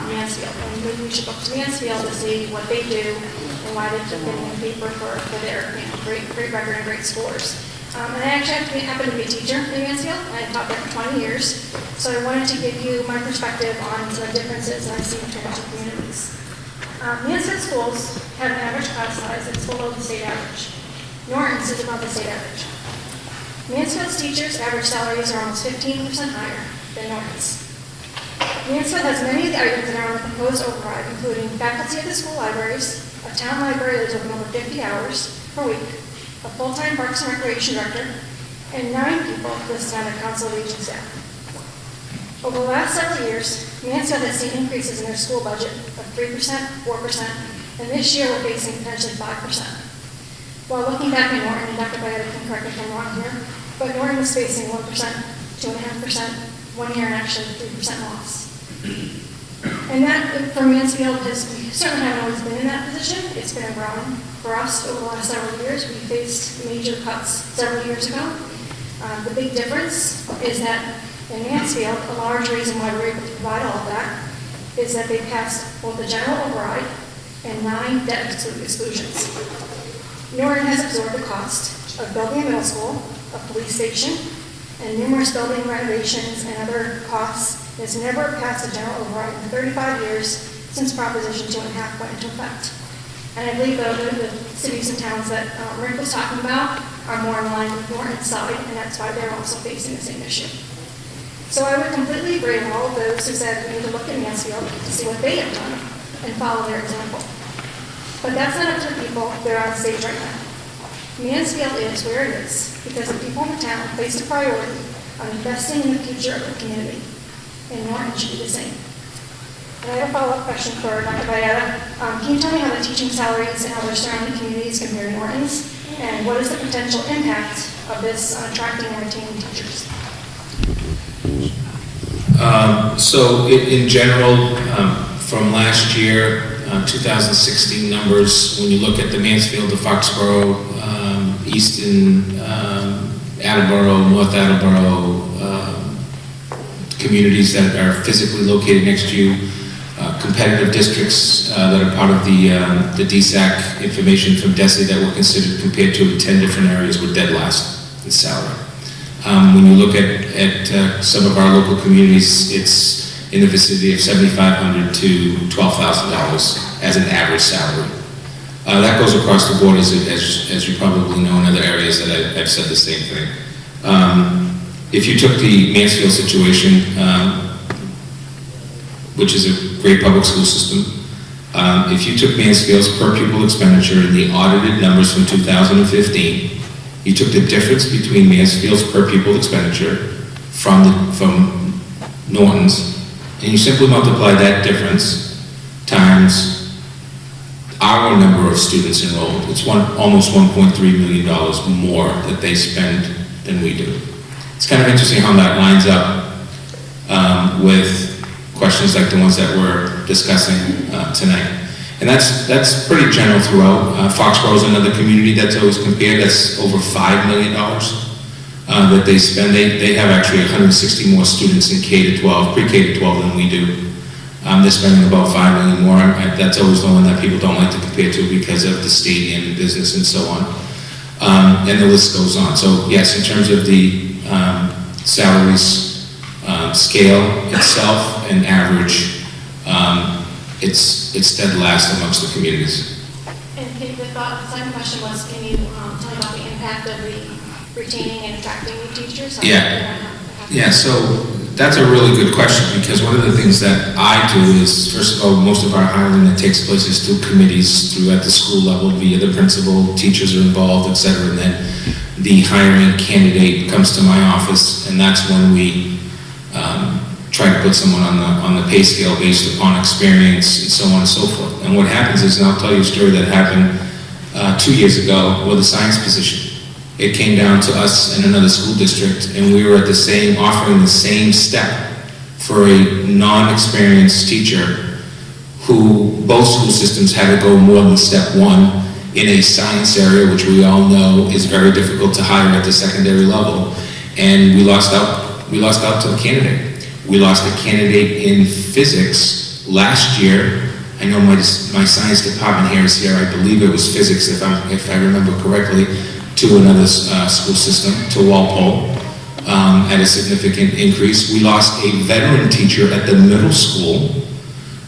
Mansfield, and maybe we should look to Mansfield to see what they do and why they've been getting in the paper for their great record and great scores. And I actually happen to be a teacher in Mansfield, and I taught there for 20 years. So I wanted to give you my perspective on some differences that I see between the two communities. Mansfield schools have an average class size that's below the state average. Norton's is above the state average. Mansfield's teachers' average salaries are almost 15% higher than Norton's. Mansfield has many of the items that are on the proposed override, including faculty at the school libraries, a town library that's open over 50 hours per week, a full-time Parks and Recreation director, and 9 people listed on the Council of Aging staff. Over the last several years, Mansfield has seen increases in their school budget of 3%, 4%, and this year we're facing potentially 5%. While looking back at Norton, and Dr. Bayetta can correct me if I'm wrong here, but Norton was facing 1%, 2.5%, 1 year, and actually 3% loss. And that, for Mansfield, we certainly haven't always been in that position. It's been a growing for us over the last several years. We faced major cuts several years ago. The big difference is that in Mansfield, a large reason why we're able to provide all of that is that they passed both the general override and 9 debt exclusions. Norton has absorbed the cost of building a middle school, a police station, and numerous building renovations and other costs. It's never passed a general override in 35 years since Proposition 2.5 went into effect. And I believe the cities and towns that Rick was talking about are more in line with Norton's side, and that's why they're also facing the same issue. So I would completely agree with all of those who said we need to look at Mansfield to see what they have done and follow their example. But that's not up to the people that are on stage right now. Mansfield is where it is because the people in the town placed a priority on investing in the future of the community, and Norton should be the same. And I have a follow-up question for Dr. Bayetta. Can you tell me how the teaching salaries and other surrounding communities compare to Norton's, and what is the potential impact of this on attracting and retaining teachers? So in general, from last year, 2016 numbers, when you look at the Mansfield, the Foxborough, Easton, Attleboro, North Attleboro, communities that are physically located next to you, competitive districts that are part of the DSAC information from DESE that were considered compared to 10 different areas were dead last in salary. When you look at some of our local communities, it's in the vicinity of $7,500 to $12,000 as an average salary. That goes across the board, as you probably know in other areas that I've said the same thing. If you took the Mansfield situation, which is a great public school system, if you took Mansfield's per pupil expenditure in the audited numbers from 2015, you took the difference between Mansfield's per pupil expenditure from Norton's, and you simply multiply that difference times our number of students enrolled. It's almost $1.3 million more that they spend than we do. It's kind of interesting how that lines up with questions like the ones that we're discussing tonight. And that's pretty general throughout. Foxborough is another community that's always compared. That's over $5 million that they spend. They have actually 160 more students in K-12, pre-K to 12 than we do. They're spending about $5 million more. That's always the one that people don't like to compare to because of the stadium and business and so on. And the list goes on. So yes, in terms of the salaries scale itself and average, it's dead last amongst the communities. And the second question was, can you tell me about the impact of the retaining and attracting new teachers? Yeah, so that's a really good question, because one of the things that I do is, first of all, most of our hiring that takes place is through committees, at the school level, via the principal, teachers are involved, et cetera, and then the hiring candidate comes to my office, and that's when we try to put someone on the pay scale based upon experience and so on and so forth. And what happens is, and I'll tell you a story that happened 2 years ago with a science position. It came down to us and another school district, and we were at offering the same step for a non-experienced teacher who both school systems had to go more than step one in a science area, which we all know is very difficult to hire at the secondary level. And we lost out to the candidate. We lost a candidate in physics last year. I know my science department here is here. I believe it was physics, if I remember correctly, to another school system, to Walpole, at a significant increase. We lost a veteran teacher at the middle school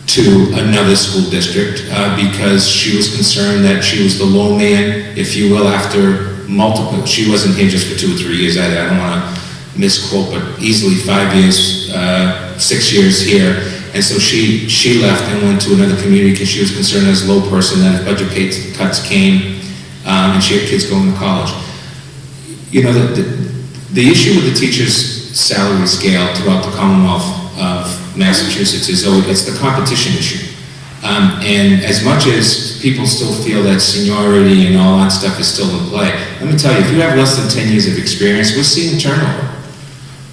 to another school district because she was concerned that she was the low man, if you will, after multiple, she wasn't here just for 2 or 3 years, I don't want to misquote, but easily 5 years, 6 years here. And so she left and went to another community because she was concerned as a low person that if budget cuts came and she had kids going to college. You know, the issue with the teacher's salary scale throughout the Commonwealth of Massachusetts is it's the competition issue. And as much as people still feel that seniority and all that stuff is still in play, let me tell you, if you have less than 10 years of experience, we're seeing turnover.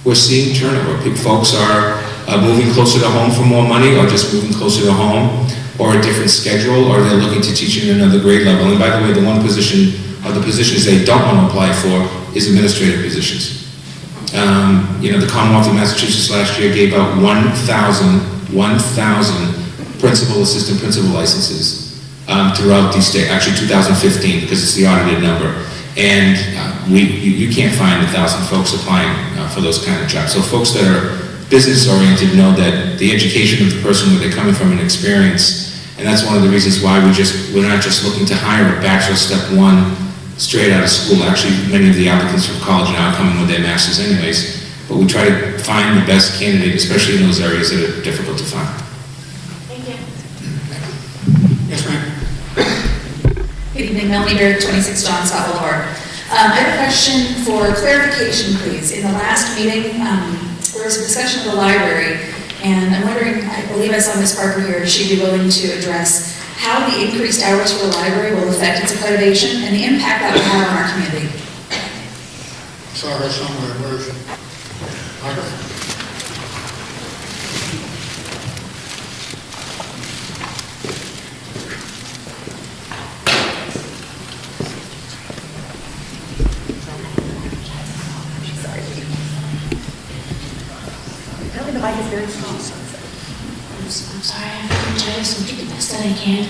We're seeing turnover. Folks are moving closer to home for more money, or just moving closer to home, or a different schedule, or they're looking to teach in another grade level. And by the way, the one position, or the positions they don't want to apply for, is administrative positions. You know, the Commonwealth of Massachusetts last year gave out 1,000 principal, assistant principal licenses throughout the state, actually 2015, because it's the audited number. And you can't find 1,000 folks applying for those kind of jobs. So folks that are business-oriented know that the education of the person where they're coming from and experience, and that's one of the reasons why we're not just looking to hire a bachelor step one straight out of school. Actually, many of the applicants from college now are coming with their masters anyways, but we try to find the best candidate, especially in those areas that are difficult to find. Thank you. Yes, ma'am. Good evening, Melanie Baird, 26 John Scott Boulevard. I have a question for clarification, please. In the last meeting, there was a discussion of the library, and I'm wondering, I believe I saw Ms. Parker here, if she'd be willing to address how the increased hours for the library will affect its accreditation and the impact that will have on our community. Saw her somewhere, where is she? Parker? Apparently the mic is very small. I'm sorry, I apologize, I'll do the best that I can.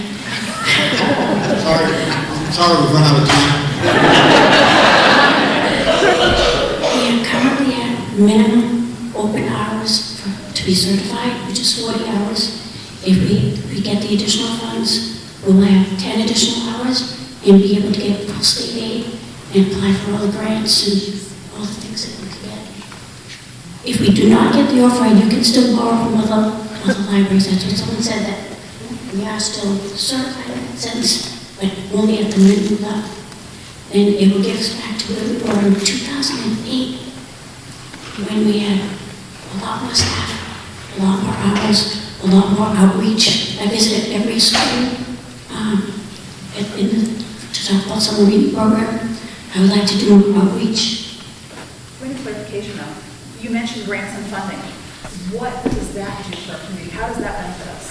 Sorry, we've run out of time. We are currently at minimum open hours to be certified, which is 40 hours. If we get the additional funds, we'll have 10 additional hours and be able to get full state aid and apply for all the grants and all the things that we can get. If we do not get the offer, you can still borrow from other libraries. That's what someone said, that we are still certified in that sense, but only at the minimum level. And it will get us back to where we were in 2008, when we had a lot more staff, a lot more hours, a lot more outreach. I visited every school to talk about summer reading program. I would like to do more outreach. Point of clarification though, you mentioned grants and funding. What does that do for our community? How does that benefit us?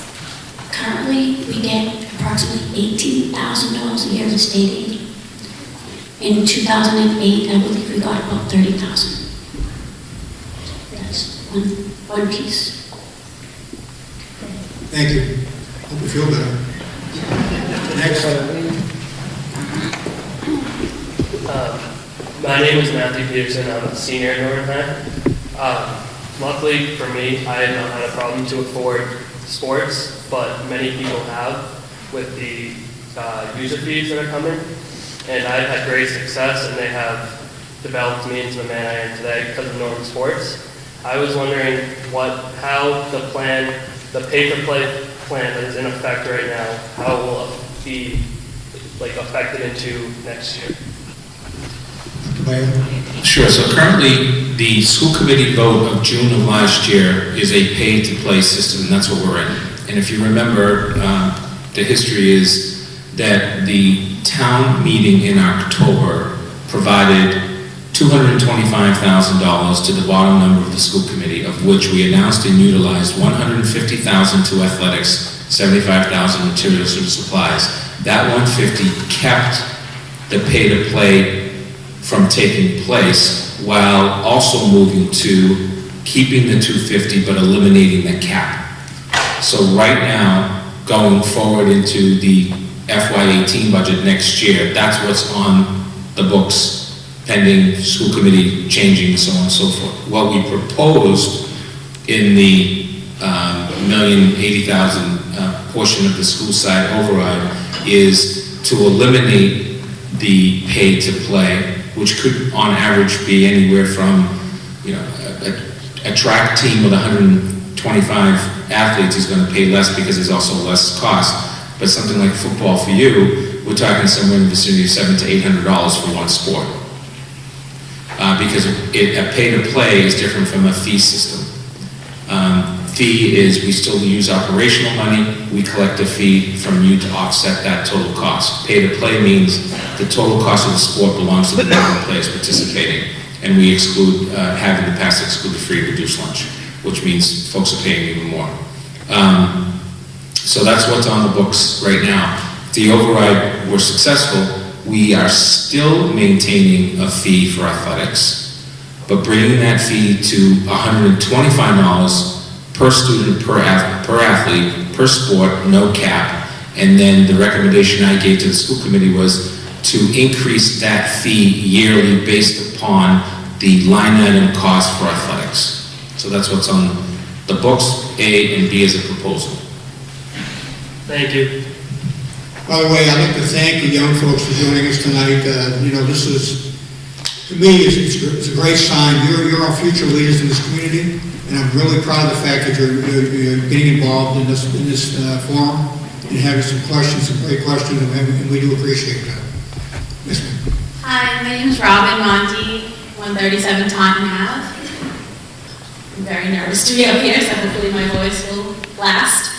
Currently, we get approximately $18,000 a year in state aid. In 2008, I believe we got about $30,000. That's one piece. Thank you. Hope you feel better. Next. My name is Matthew Peterson. I'm a senior at Northern High. Luckily for me, I have not had a problem to afford sports, but many people have with the user fees that are coming. And I've had great success, and they have developed me into the man I am today because of Norton Sports. I was wondering how the pay-for-play plan that is in effect right now, how it will be affected into next year. Sure, so currently, the school committee vote of June of last year is a pay-to-play system, and that's what we're in. And if you remember, the history is that the town meeting in October provided $225,000 to the bottom number of the school committee, of which we announced and utilized $150,000 to athletics, $75,000 materials and supplies. That $150,000 kept the pay-to-play from taking place, while also moving to keeping the $250,000 but eliminating the cap. So right now, going forward into the FY18 budget next year, that's what's on the books, pending school committee changing, so on and so forth. What we proposed in the $1,080,000 portion of the school side override is to eliminate the pay to play, which could on average be anywhere from, a track team with 125 athletes is going to pay less because there's also less cost. But something like football for you, we're talking somewhere in the vicinity of $700 to $800 for one sport. Because a pay-to-play is different from a fee system. Fee is, we still use operational money, we collect a fee from you to offset that total cost. Pay-to-play means the total cost of the sport belongs to the number of players participating, and we exclude, have in the past excluded free or reduced lunch, which means folks are paying even more. So that's what's on the books right now. If the override were successful, we are still maintaining a fee for athletics, but bringing that fee to $125 per student, per athlete, per sport, no cap. And then the recommendation I gave to the school committee was to increase that fee yearly based upon the line item cost for athletics. So that's what's on the books, A and B as a proposal. Thank you. By the way, I'd like to thank the young folks for joining us tonight. This is, to me, it's a great sign. You're our future leaders in this community, and I'm really proud of the fact that you're getting involved in this forum and having some questions, some great questions, and we do appreciate that. Yes, ma'am. Hi, my name is Robin Monty, 137 Taunton Ave. I'm very nervous to be up here, so hopefully my voice will last.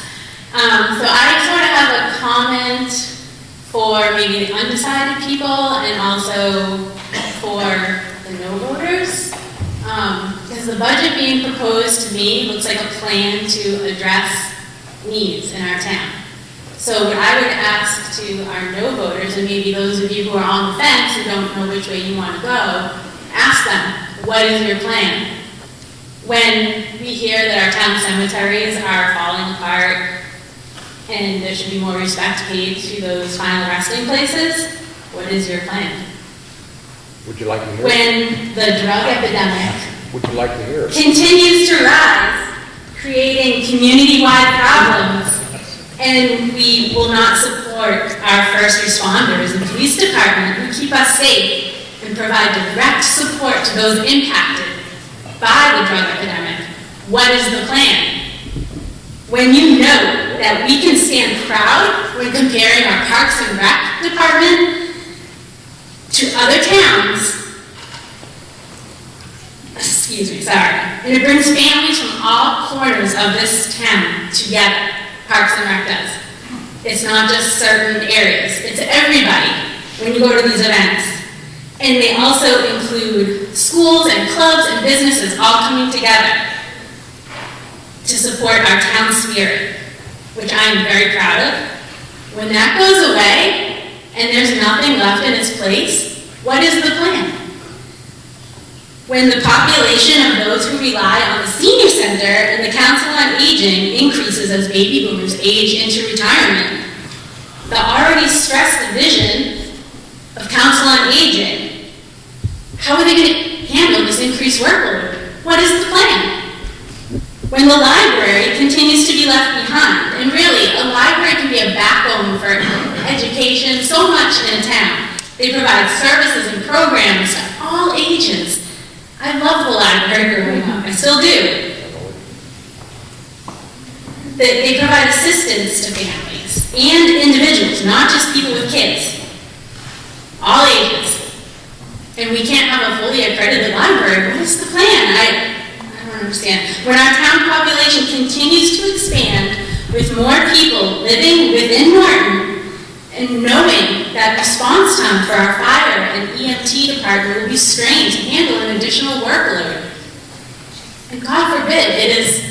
So I sort of have a comment for maybe the undecided people and also for the no voters. Because the budget being proposed to me looks like a plan to address needs in our town. So what I would ask to our no voters, and maybe those of you who are on the fence who don't know which way you want to go, ask them, what is your plan? When we hear that our town cemeteries are falling apart and there should be more respect paid to those final resting places, what is your plan? Would you like to hear it? When the drug epidemic Would you like to hear it? continues to rise, creating community-wide problems, and we will not support our first responders and police department who keep us safe and provide direct support to those impacted by the drug epidemic. What is the plan? When you know that we can stand proud when comparing our Parks and Rec department to other towns, excuse me, sorry, and it brings families from all corners of this town together, Parks and Rec does. It's not just certain areas, it's everybody when you go to these events. And they also include schools and clubs and businesses all coming together to support our town spirit, which I am very proud of. When that goes away and there's nothing left in its place, what is the plan? When the population of those who rely on the senior center and the Council on Aging increases as baby boomers age into retirement, the already stressed division of Council on Aging, how are they going to handle this increased workload? What is the plan? When the library continues to be left behind, and really, a library can be a backbone for education so much in a town. They provide services and programs to all ages. I loved the library growing up, I still do. They provide assistance to families and individuals, not just people with kids. All ages. And we can't have a fully accredited library. What is the plan? I don't understand. When our town population continues to expand with more people living within Norton And knowing that response time for our fire and EMT department will be strained to handle an additional workload. And God forbid it is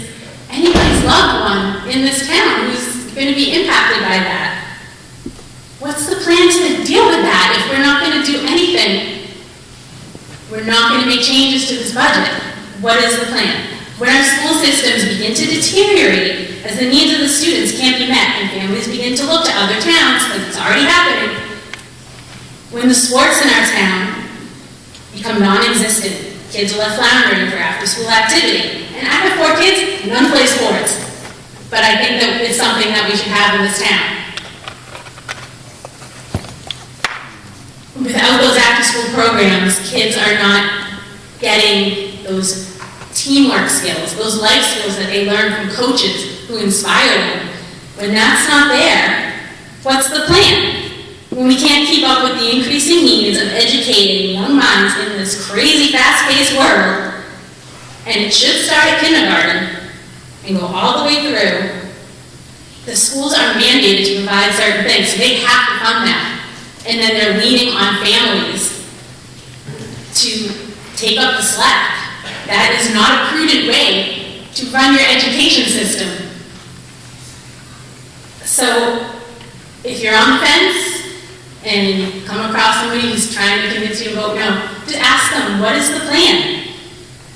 anybody's loved one in this town who's going to be impacted by that. What's the plan to deal with that if we're not going to do anything? We're not going to make changes to this budget. What is the plan? When our school systems begin to deteriorate as the needs of the students can't be met and families begin to look to other towns, because it's already happening, when the sports in our town become non-existent, kids are left floundering for after-school activity. And I have 4 kids, none play sports. But I think that it's something that we should have in this town. Without those after-school programs, kids are not getting those teamwork skills, those life skills that they learn from coaches who inspire them. When that's not there, what's the plan? When we can't keep up with the increasing needs of educating young minds in this crazy, fast-paced world, and it should start at kindergarten and go all the way through, the schools are mandated to provide certain things, so they have to fund that. And then they're leaning on families to take up the slack. That is not a prudent way to run your education system. So, if you're on the fence and you come across somebody who's trying to convince you to vote no, just ask them, what is the plan?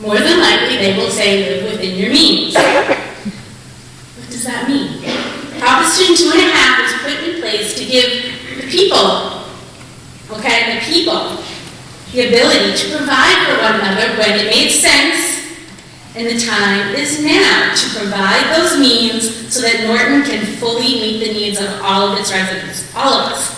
More than likely, they will say live within your means. What does that mean? Proposition 2.5 is put in place to give the people, the ability to provide for one another when it made sense, and the time is now to provide those means so that Norton can fully meet the needs of all of its residents, all of us.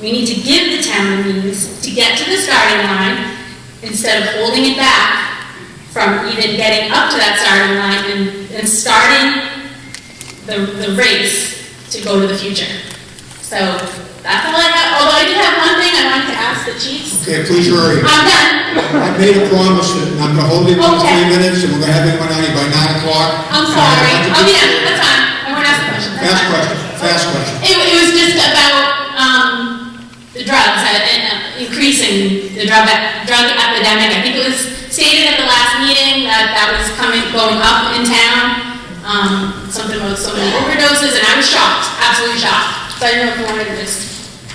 We need to give the town the means to get to the starting line instead of holding it back from even getting up to that starting line and starting the race to go to the future. So that's all I have, although I do have one thing I wanted to ask the chiefs. Okay, please hurry. I'm done. I made a promise that I'm gonna hold it for 3 minutes, and we're gonna have everyone out here by 9 o'clock. I'm sorry. Oh, yeah, that's fine. I want to ask a question. Fast question. It was just about the drugs and increasing the drug epidemic. I think it was stated at the last meeting that was going up in town. Something about so many overdoses, and I was shocked, absolutely shocked. So I don't know if you wanted to just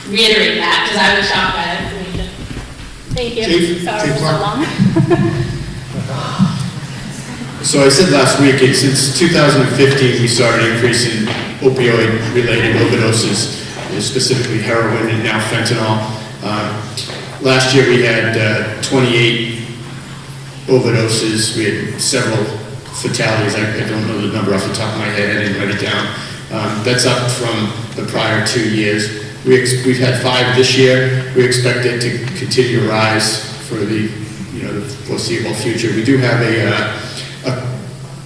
reiterate that, because I was shocked by that information. Thank you. Chief, Sorry Chief for so Clark. long. So I said last week, since 2015, we started increasing opioid-related overdoses, specifically heroin and now fentanyl. Last year we had 28 overdoses. We had several fatalities. I don't know the number off the top of my head. I didn't write it down. That's up from the prior 2 years. We've had 5 this year. We expect it to continue to rise for the foreseeable future. We do have a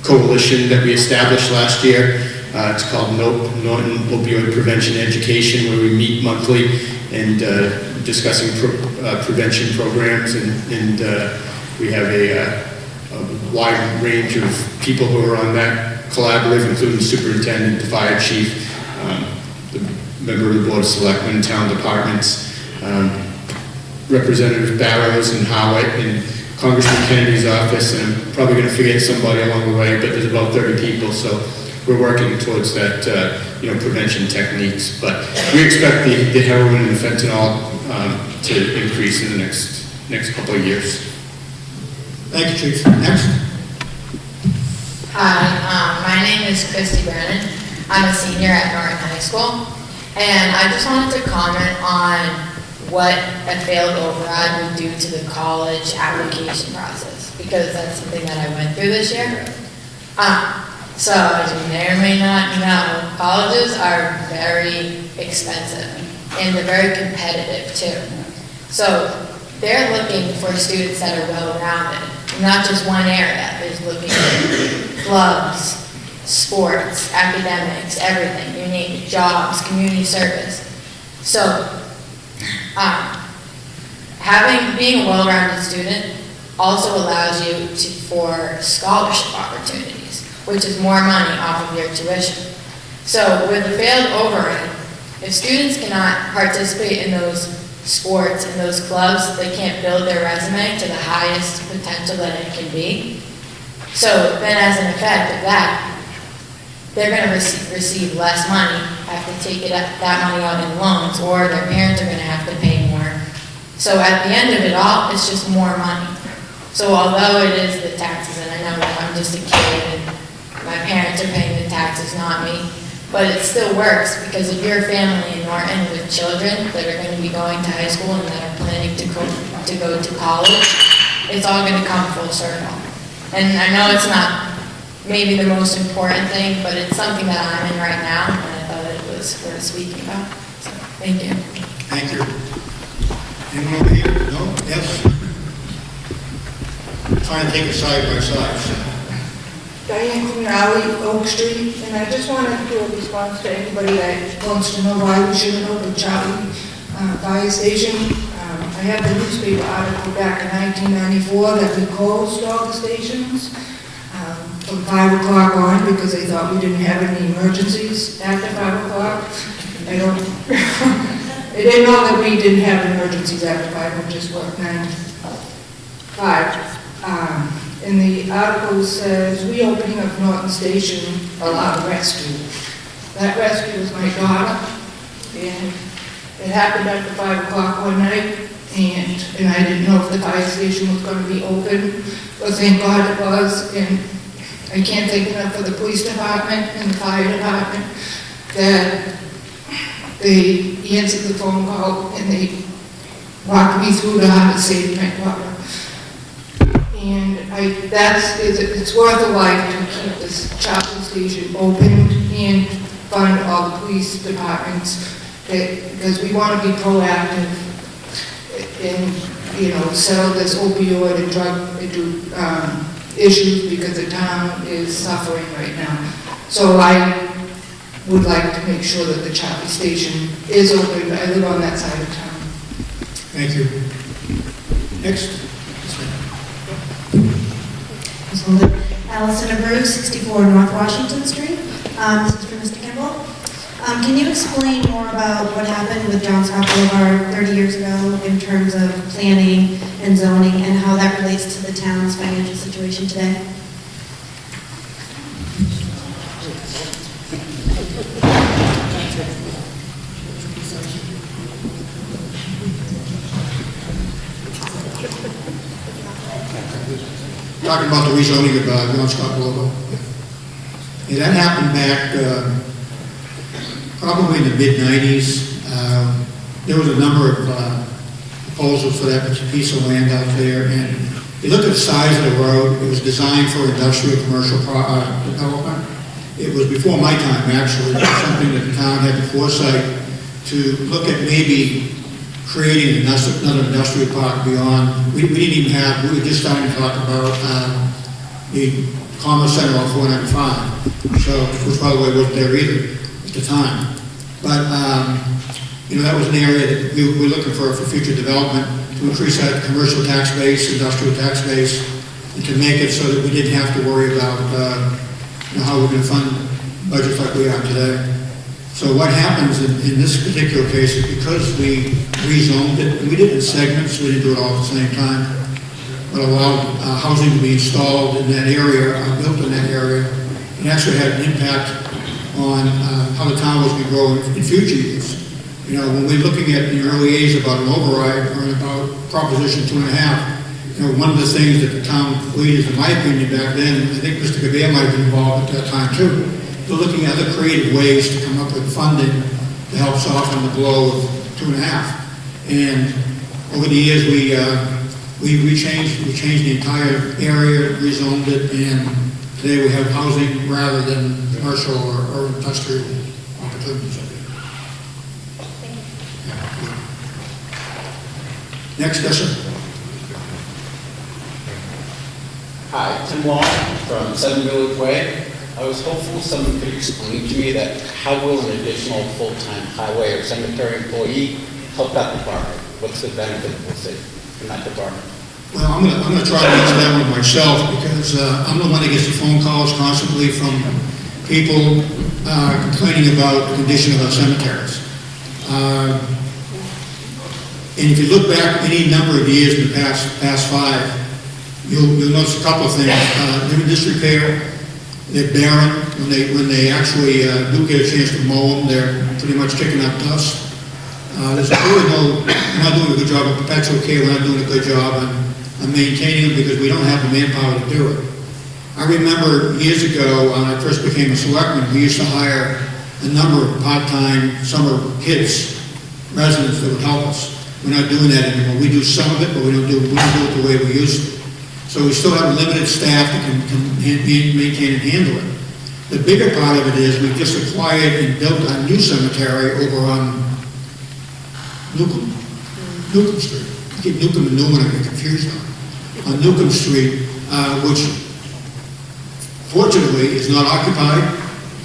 coalition that we established last year. It's called Norton Opioid Prevention Education, where we meet monthly and discussing prevention programs, and we have a wide range of people who are on that collaborative, including the superintendent, the fire chief, the member of the board of selectmen, town departments, Representative Barrows and Howitt, and Congressman Kennedy's office, and I'm probably going to forget somebody along the way, but there's about 30 people, so we're working towards that, prevention techniques. But we expect the heroin and the fentanyl to increase in the next couple of years. Thank you, Chief. Next. Hi, my name is Christy Brennan. I'm a senior at Norton High School, and I just wanted to comment on what a failed override would do to the college application process, because that's something that I went through this year. So, as you may or may not know, colleges are very expensive, and they're very competitive too. So, they're looking for students that are well-rounded, not just one area. They're looking at clubs, sports, academics, everything, you name it, jobs, community service. So, being a well-rounded student also allows you for scholarship opportunities, which is more money off of your tuition. So with the failed override, If students cannot participate in those sports and those clubs, they can't build their resume to the highest potential that it can be. So then as an effect of that, they're going to receive less money, have to take that money out in loans, or their parents are going to have to pay more. So at the end of it all, it's just more money. So although it is the taxes, and I know that I'm just a kid and my parents are paying the taxes, not me, but it still works because if you're a family in Norton with children that are going to be going to high school and that are planning to go to college, it's all going to come full circle. And I know it's not maybe the most important thing, but it's something that I'm in right now, and I thought it was worth speaking about. So, thank you. Thank you. Anyone over here? No? Yes? Trying to take it side by side. So. Diane Kuminali, Oak Street, and I just wanted to do a response to anybody that wants to know why we shouldn't open Charlie Fire Station. I have the newspaper article back in 1994 that we closed all the stations from 5 o'clock on because they thought we didn't have any emergencies after 5 o'clock. I didn't know that we didn't have emergencies after 5, we just worked 9 to 5. And the article says, reopening of Norton Station allowed rescue. That rescue was my daughter, and it happened after 5 o'clock one night, and I didn't know if the fire station was going to be open, but thank God it was, and I can't thank enough for the police department and the fire department that they answered the phone call and they walked me through to how to save my daughter. And it's worth a life to keep this Charlie Station open and fund all the police departments because we want to be proactive and settle this opioid and drug issues because the town is suffering right now. So I would like to make sure that the Charlie Station is open. I live on that side of town. Thank you. Next. Allison Abreu, 64 North Washington Street. This is for Mr. Kimball. Can you explain more about what happened with John Scott Boulevard 30 years ago in terms of planning and zoning and how that relates to the town's financial situation today? Talking about the rezoning of John Scott Boulevard. Yeah, that happened back probably in the mid-90s. There was a number of proposals for that piece of land out there, and you look at the size of the road, it was designed for industrial commercial development. It was before my time, actually. It was something that the town had the foresight to look at maybe creating another industrial park beyond. We didn't even have, we were just starting to talk about the Commerce Center on 495, so, which by the way wasn't there either at the time. But, that was an area that we were looking for future development, to increase that commercial tax base, industrial tax base, and to make it so that we didn't have to worry about how we're going to fund budgets like we are today. So what happens in this particular case is because we rezoned it, and we did it in segments, we didn't do it all at the same time, but allowed housing to be installed in that area, built in that area, and actually had an impact on how the town was going to grow in future years. When we're looking at in the early days about an override or about Proposition 2.5, one of the things that the town leaders, in my opinion, back then, I think Mr. Gavere might have been involved at that time too, they're looking at other creative ways to come up with funding to help soften the blow of 2.5. And over the years, we changed the entire area, rezoned it, and today we have housing rather than commercial or industrial opportunities. Next question. Hi, Tim Long from 7 Village Way. I was hopeful someone could explain to me that how will an additional full-time highway or cemetery employee help that department? What's the benefit we'll see from that department? Well, I'm going to try to answer that one myself because I'm the one that gets the phone calls constantly from people complaining about the condition of our cemeteries. And if you look back any number of years in the past 5, you'll notice a couple of things. They're in disrepair, they're barren. When they actually do get a chance to mow them, they're pretty much kicking up dust. There's really we're not doing a good job of perpetual care, we're not doing a good job on maintaining them because we don't have the manpower to do it. I remember years ago, when I first became a selectman, we used to hire a number of part-time summer kids, residents that would help us. We're not doing that anymore. We do some of it, but we don't do it the way we used to. So we still have limited staff that can maintain and handle it. The bigger part of it is we just acquired and built a new cemetery over on Newcomb Street. I keep Newcomb and Newman, I get confused on Newcomb Street, which fortunately is not occupied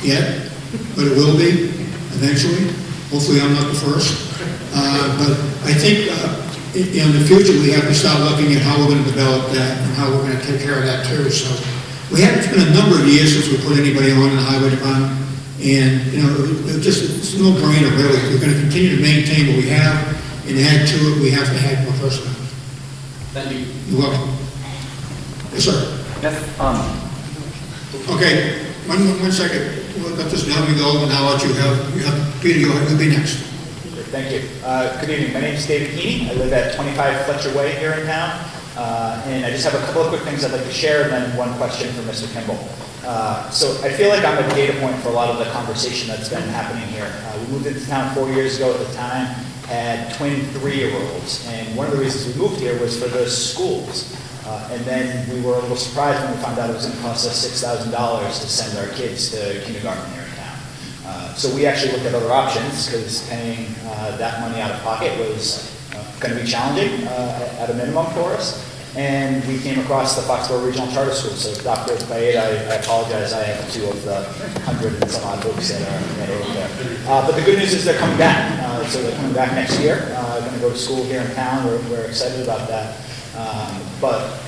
yet, but it will be eventually. Hopefully I'm not the first. But I think in the future we have to start looking at how we're going to develop that and how we're going to take care of that too. So it's been a number of years since we put anybody on in the highway department, and it's no brainer really. We're going to continue to maintain what we have and add to it. We have to add more personnel. Thank you. You're welcome. Yes, sir. Yes, Okay, one second. We'll let this now go, and I'll let you have Peter, you'll be next. Thank you. Good evening. My name is David Keeney. I live at 25 Fletcher Way here in town. And I just have a couple of quick things I'd like to share, and then one question for Mr. Kimball. So I feel like I'm a data point for a lot of the conversation that's been happening here. We moved into town 4 years ago at the time, had twin 3-year-olds. And one of the reasons we moved here was for the schools. And then we were a little surprised when we found out it was going to cost us $6,000 to send our kids to kindergarten here in town. So we actually looked at other options because paying that money out of pocket was going to be challenging at a minimum for us. And we came across the Foxborough Regional Charter School. So Dr. Baid, I apologize, I have 2 of the 100 and some odd books that are over there. But the good news is they're coming back. So they're coming back next year. Going to go to school here in town. We're excited about that. But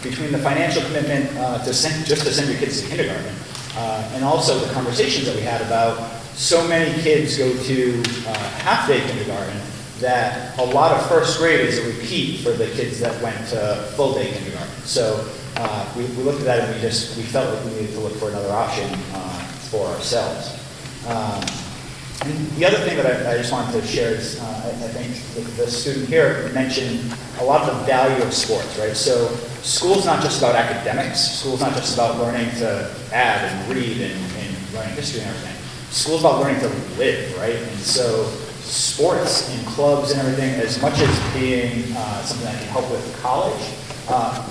between the financial commitment to send your kids to kindergarten, and also the conversations that we had about so many kids go to half-day kindergarten that a lot of first grade is a repeat for the kids that went to full-day kindergarten. So we looked at that and we felt like we needed to look for another option for ourselves. And the other thing that I just wanted to share is I think the student here mentioned a lot of the value of sports, right? So school's not just about academics. School's not just about learning to add and read and learning history and everything. School's about learning to live, right? And so sports and clubs and everything, as much as being something that can help with college,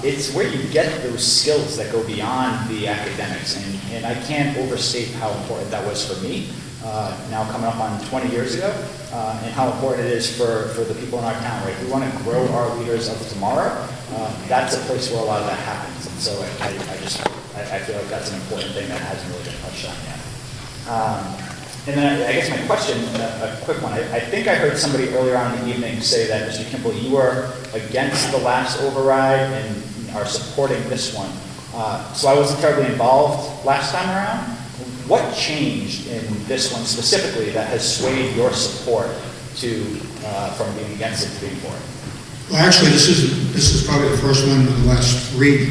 it's where you get those skills that go beyond the academics. And I can't overstate how important that was for me. Now coming up on 20 years ago, and how important it is for the people in our town, right? If we want to grow our leaders of tomorrow, that's a place where a lot of that happens. And so I feel like that's an important thing that hasn't really been touched on yet. And then I guess my question, a quick one. I think I heard somebody earlier on in the evening say that, Mr. Kimball, you were against the last override and are supporting this one. So I wasn't terribly involved last time around. What changed in this one specifically that has swayed your support from being against it to being for it? Well, actually, this is probably the first one in the last 3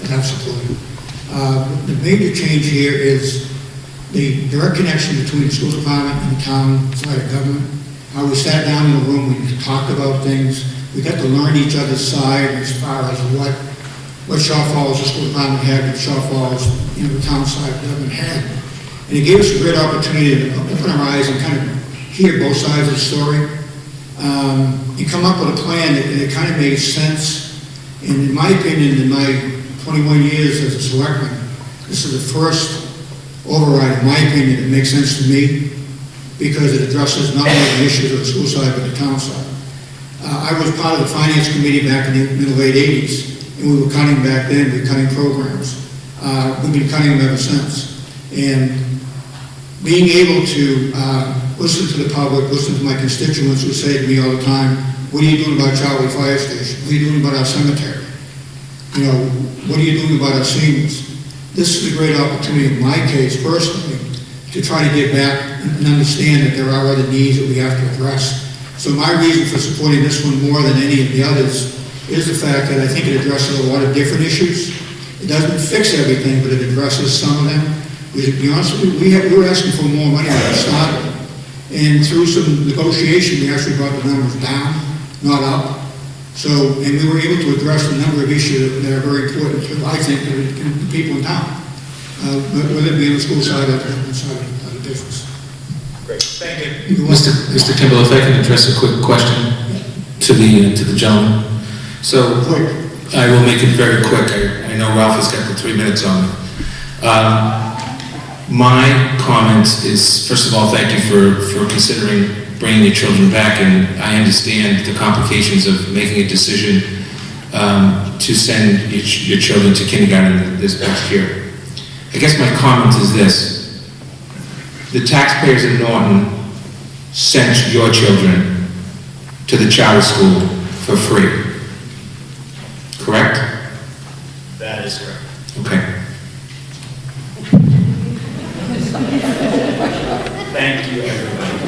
that I've supported. The major change here is the direct connection between the school department and the town side of government. How we sat down in a room, we talked about things. We got to learn each other's side as far as what shortfalls the school department had, what shortfalls the town side of government had. And it gave us a great opportunity to open our eyes and kind of hear both sides of the story. And come up with a plan that kind of made sense. And in my opinion, in my 21 years as a selectman, this is the first override, in my opinion, that makes sense to me because it addresses not only the issues of the school side, but the town side. I was part of the finance committee back in the mid-late 80s, and we were cutting back then, we were cutting programs. We've been cutting them ever since. And being able to listen to the public, listen to my constituents who say to me all the time, what are you doing about Charlie Fire Station? What are you doing about our cemetery? What are you doing about our seniors? This is a great opportunity, in my case personally, to to try to get back and understand that there are other needs that we have to address. So my reason for supporting this one more than any of the others is the fact that I think it addresses a lot of different issues. It doesn't fix everything, but it addresses some of them. Because to be honest with you, we were asking for more money when we started. And through some negotiation, we actually brought the numbers down, not up. So, and we were able to address a number of issues that are very important to, I think, the people in town. Whether it be on the school side or the side of the business. Great, thank you. Mr. Kimball, if I can address a quick question to the gentleman. So, I will make it very quick. I know Ralph has got the 3 minutes on me. My comment is, first of all, thank you for considering bringing your children back, and I understand the complications of making a decision to send your children to kindergarten this past year. I guess my comment is this: the taxpayers in Norton sent your children to the charter school for free, correct? That is correct. Okay. Thank you, everybody.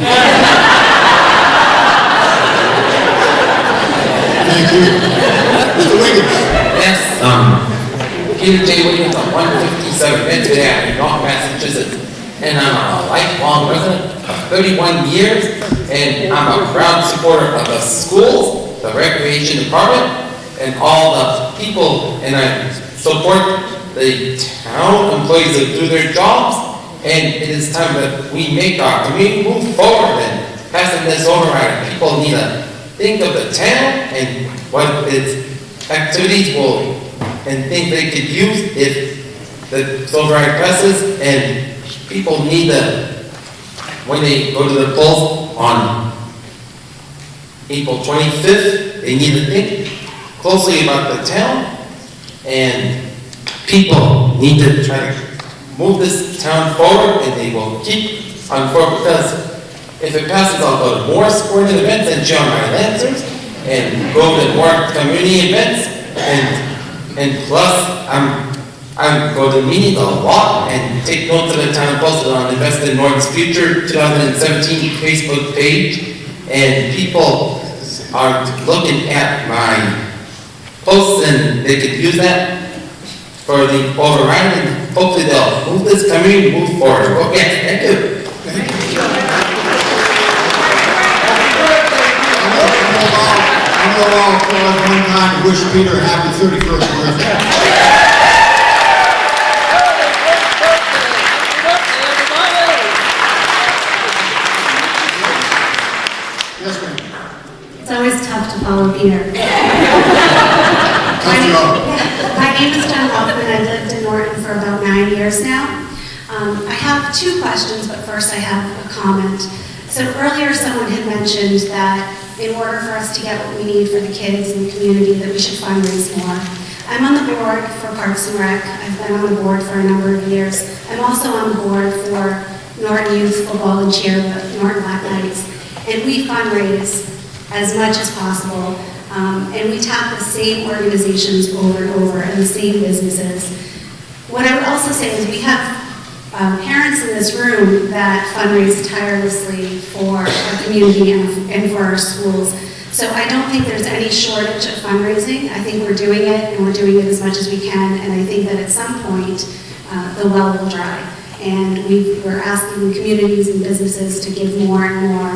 Thank you. Mr. Wiggins. Yes, Peter J. Williams on 157 Bedford Avenue, North Massachusetts. And I'm a lifelong resident of 31 years, and I'm a proud supporter of the schools, the recreation department, and all the people, and I support the town employees that do their jobs. And it is time that we make our community move forward and passing this override. People need to think of the town and what its activities will, and think they could use if the override passes. And people need to, when they go to the polls on April 25th, they need to think closely about the town, and people need to try to move this town forward, and they will keep on forward, because if it passes, I'll go to more sporting events and show my lancers, and go to more community events, and plus, I'm go to meetings a lot and take notes of the town posted on Invest in Norton's Future 2017 Facebook page, and people are looking at my posts, and they could use that for the override, and hopefully they'll move this community, move forward. Okay, thank you. I'm going to allow applause one time to wish Peter a happy 31st birthday. Yes, ma'am. It's always tough to follow Peter. My name is Jen Hoffman. I've lived in Norton for about 9 years now. I have two questions, but first I have a comment. So earlier someone had mentioned that in order for us to get what we need for the kids in the community, that we should fundraise more. I'm on the board for Parks and Rec. I've been on the board for a number of years. I'm also on the board for Norton Youth Football and Cheer, the Norton Black Knights. And we fundraise as much as possible. And we tap the same organizations over and over, and the same businesses. What I would also say is we have parents in this room that fundraise tirelessly for our community and for our schools. So I don't think there's any shortage of fundraising. I think we're doing it, and we're doing it as much as we can, and I think that at some point, the well will dry. And we're asking communities and businesses to give more and more,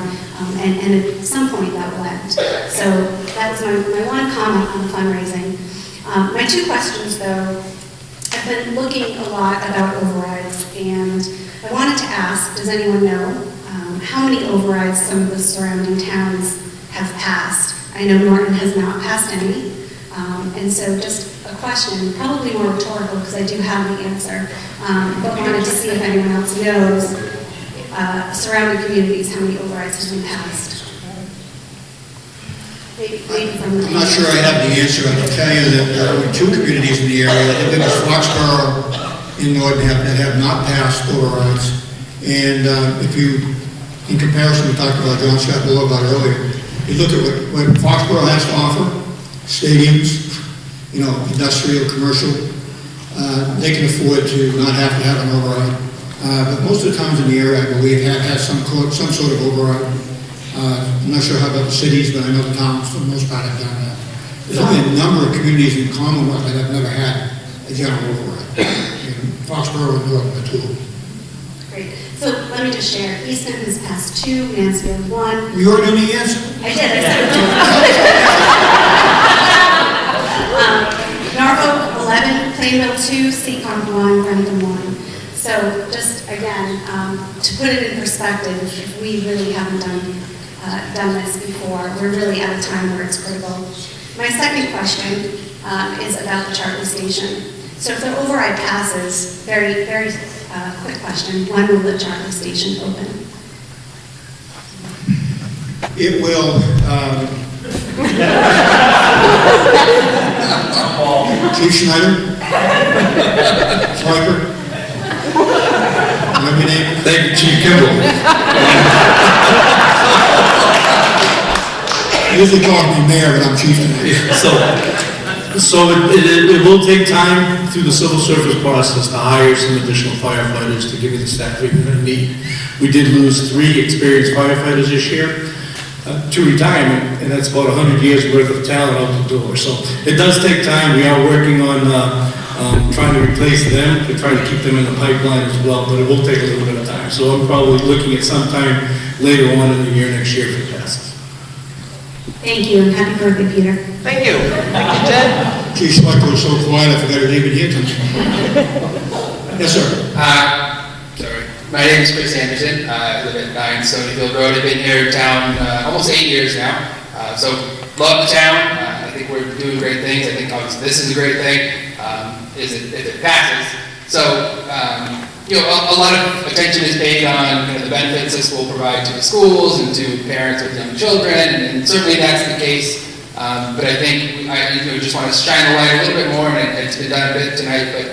and at some point that will end. So that was my one comment on fundraising. My two questions, though, I've been looking a lot about overrides, and I wanted to ask, does anyone know how many overrides some of the surrounding towns have passed? I know Norton has not passed any, and so just a question, probably more rhetorical because I do have the answer, but wanted to see if anyone else knows surrounding communities, how many overrides have been passed. Maybe from I'm not sure I have the answer. I can tell you that there are two communities in the area. I think it's Foxborough in Norton that have not passed overrides. And if you, in comparison, we talked about John Scott a little about earlier, you look at what Foxborough has to offer, stadiums, industrial, commercial, they can afford to not have to have an override. But most of the towns in the area, I believe, have some sort of override. I'm not sure how about the cities, but I know the towns, for the most part, have done that. There's only a number of communities in Commonwealth that have never had a general override. Foxborough and Norton are two. Great. So let me just share. Easton has passed 2, Mansfield 1. You already knew the answer? I did. I said it. Norfolk 11, Plainville 2, Seacon 1, Rentham 1. So just again, to put it in perspective, if we really haven't done this before, we're really at a time where it's critical. My second question is about the Chartley Station. So if the override passes, very quick question, when will the Chartley Station open? It will, Chief Schneider? Swiper? Remember your name? Thank you, Chief Kimball. They usually call me mayor, but I'm chief tonight. So it will take time through the civil service process to hire some additional firefighters to give you the staff we're going to need. We did lose 3 experienced firefighters this year to retirement, and that's about 100 years worth of talent out the door. So it does take time. We are working on trying to replace them, to try to keep them in the pipeline as well, but it will take a little bit of time. So I'm probably looking at sometime later on in the year next year for passes. Thank you, and happy birthday, Peter. Thank you. Thank you, Ted. Chief Swiper was so quiet, I forgot her name in here tonight. Yes, sir. Sorry. My name is Chris Anderson. I live at 9 Stonyfield Road. I've been here in town almost 8 years now. So love the town. I think we're doing great things. I think obviously this is a great thing, if it passes. So, a lot of attention is paid on the benefits this will provide to the schools and to parents with young children, and certainly that's the case. But I think I just want to shine the light a little bit more, and it's been done a bit tonight, but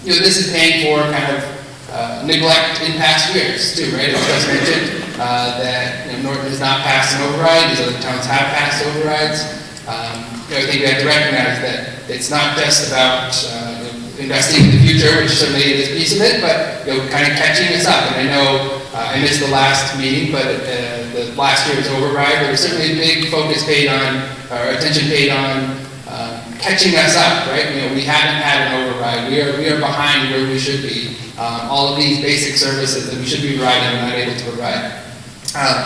this is paying for kind of neglect in past years too, right? It was just mentioned that Norton has not passed an override, these other towns have passed overrides. I think we have to recognize that it's not just about investing in the future, which certainly is a piece of it, but kind of catching us up. And I know I missed the last meeting, but the last year's override, there was certainly a big focus paid on, or attention paid on catching us up, right? We haven't had an override. We are behind where we should be. All of these basic services that we should be providing, we're not able to provide.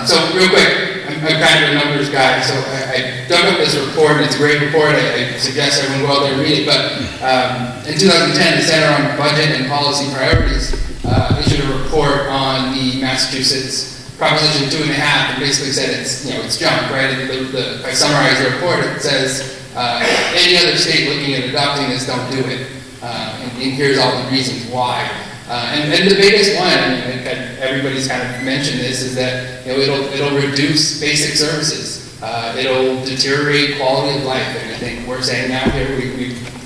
So real quick, I'm kind of a numbers guy, so I dug up this report, and it's a great report. I suggest everyone go out there and read it, but in 2010, the Center on Budget and Policy Priorities issued a report on the Massachusetts Proposition 2.5, and basically said it's junk, right? If I summarize the report, it says any other state looking at adopting this, don't do it. And here's all the reasons why. And the biggest one, and everybody's kind of mentioned this, is that it'll reduce basic services. It'll deteriorate quality of life, and I think we're saying now here,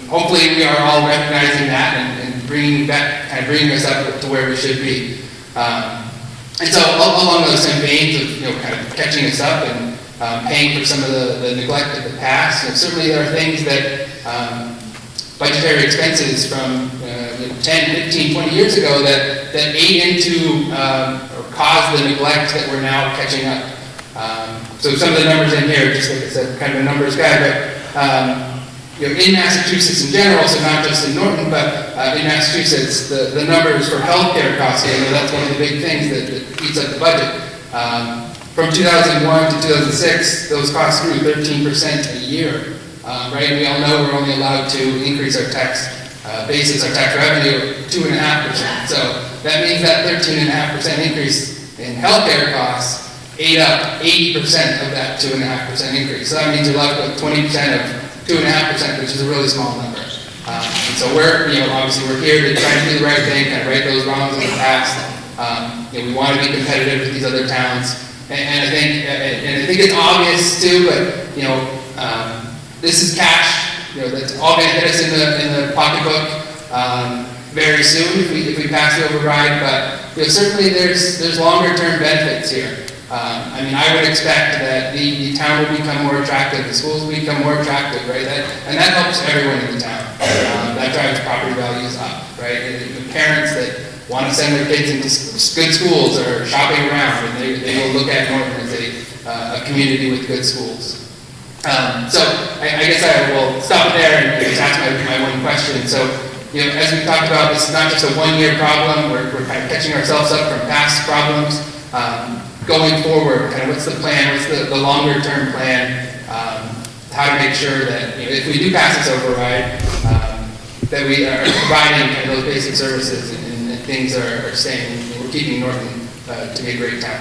hopefully we are all recognizing that and bringing us up to where we should be. And so along those same veins of kind of catching us up and paying for some of the neglect of the past, certainly there are things that budgetary expenses from 10, 15, 20 years ago that ate into or caused the neglect that we're now catching up. So some of the numbers in here, just like I said, kind of a numbers guy, but in Massachusetts in general, so not just in Norton, but in Massachusetts, the numbers for healthcare costs, that's one of the big things that eats up the budget. From 2001 to 2006, those costs grew 13% a year. Right? We all know we're only allowed to increase our tax basis, our tax revenue, 2.5%. So that means that 13.5% increase in healthcare costs ate up 80% of that 2.5% increase. So that means you're left with 20% of 2.5%, which is a really small number. And so we're, obviously we're here to try to do the right thing, kind of right those wrongs in the past. We want to be competitive with these other towns, and I think it's obvious too. But this is cash. That's all going to hit us in the pocketbook very soon if we pass the override. But certainly there's longer term benefits here. I would expect that the town will become more attractive, the schools will become more attractive, right? And that helps everyone in the town. That drives property values up, right? And the parents that want to send their kids into good schools or shopping around, and they will look at Norton as a community with good schools. So I guess I will stop it there and just ask my one question. So, as we talked about, this is not just a one-year problem. We're kind of catching ourselves up from past problems. Going forward, kind of what's the plan? What's the longer-term plan? How to make sure that if we do pass this override, that we are providing kind of those basic services and things are staying. We're keeping Norton to be a great town.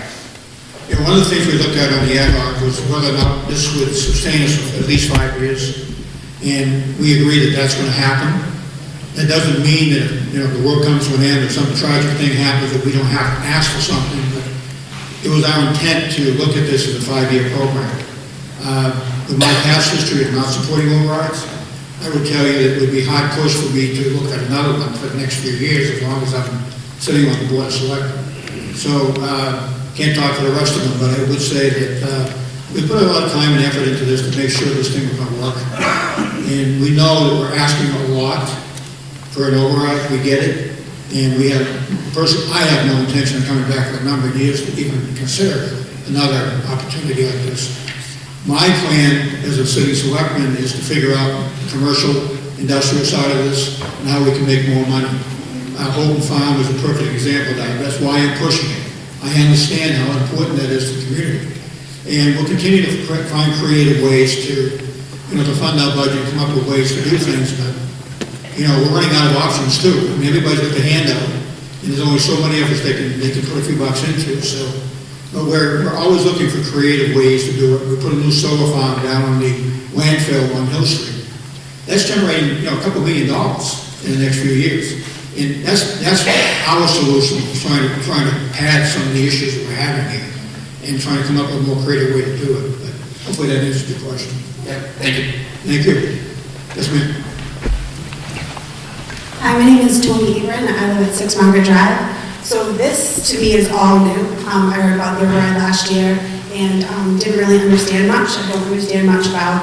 Yeah, one of the things we looked at on the ad hoc was whether or not this would sustain us for at least 5 years, and we agree that that's going to happen. That doesn't mean that the world comes to an end or some tragic thing happens that we don't have to ask for something. But it was our intent to look at this as a 5-year program. With my past history of not supporting overrides, I would tell you that it would be hard push for me to look at another one for the next few years as long as I'm sitting on the board of selectmen. So. Can't talk for the rest of them, but I would say that we put a lot of time and effort into this to make sure this thing was going to work. And we know that we're asking a lot for an override. We get it. And we have, personally, I have no intention of coming back for a number of years to even consider another opportunity like this. My plan as a city selectman is to figure out the commercial, industrial side of this and how we can make more money. Holton Farm is a perfect example of that. That's why I'm pushing it. I understand how important that is to the community. And we'll continue to find creative ways to fund our budget, come up with ways to do things, but, we're running out of options too. I mean, everybody's got the handout, and there's only so many efforts they can put a few bucks into, so we're always looking for creative ways to do it. We put a new solar farm down on the landfill on Hill Street. That's generating, a couple $1 million in the next few years. And that's our solution, trying to pad some of the issues that we're having here and trying to come up with a more creative way to do it. But hopefully that answers your question. Yeah, thank you. Thank you. Yes, ma'am. Hi, my name is Tony Ebron. I live at 6 Margaret Drive. So this, to me, is all new. I heard about the override last year and didn't really understand much. I don't understand much about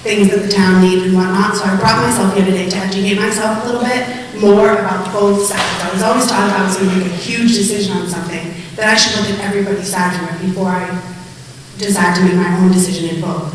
things that the town needs and whatnot. So I brought myself here today to educate myself a little bit more about both sides. I was always taught if I was going to make a huge decision on something, that I should look at everybody's side from it before I decide to make my own decision and vote.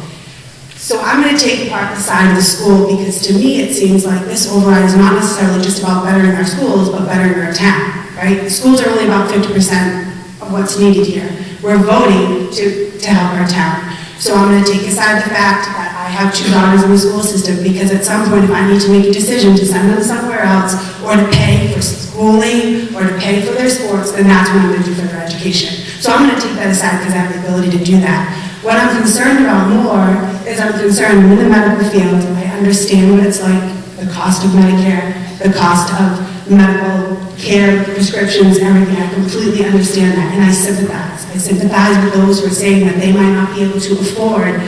So I'm going to take apart the side of the school because to me it seems like this override is not necessarily just about bettering our schools, but bettering our town, right? Schools are only about 50% of what's needed here. We're voting to help our town. So I'm going to take aside the fact that I have 2 daughters in the school system because at some point if I need to make a decision to send them somewhere else or to pay for schooling or to pay for their sports, then that's what I'm going to do for their education. So I'm going to take that aside because I have the ability to do that. What I'm concerned about more is I'm concerned in the medical field. I understand what it's like, the cost of Medicare, the cost of medical care, prescriptions, everything. I completely understand that and I sympathize. I sympathize with those who are saying that they might not be able to afford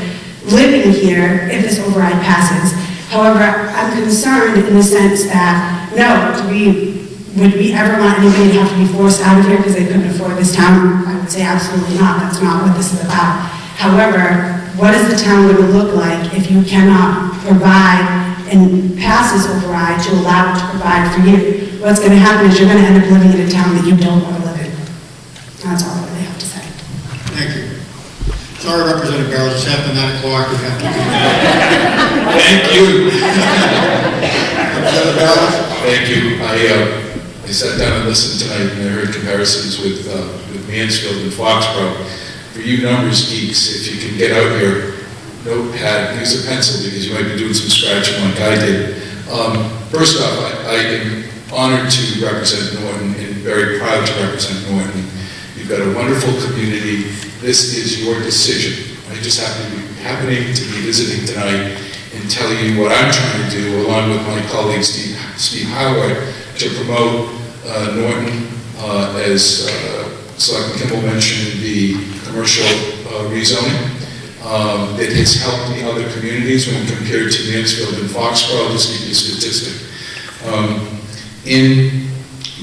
living here if this override passes. However, I'm concerned in the sense that, no, would we ever want anybody to have to be forced out of here because they couldn't afford this town? I would say absolutely not. That's not what this is about. However, what is the town going to look like if you cannot provide and pass this override to allow it to provide for you? What's going to happen is you're going to end up living in a town that you don't want to live in. That's all I really have to say. Thank you. Sorry, Representative Barrows, it's after 9 o'clock. We have to Thank you. Representative Barrows? Thank you. I sat down and listened tonight and I heard comparisons with Mansfield and Foxborough. For you numbers geeks, if you can get out your notepad, use a pencil because you might be doing some scratching like I did. First off, I am honored to represent Norton and very proud to represent Norton. You've got a wonderful community. This is your decision. I just happening to be visiting tonight and tell you what I'm trying to do, along with my colleague Steve Howard, to promote Norton, as Selectman Kimball mentioned, the commercial rezoning. It has helped the other communities when compared to Mansfield and Foxborough. Just give you a statistic. In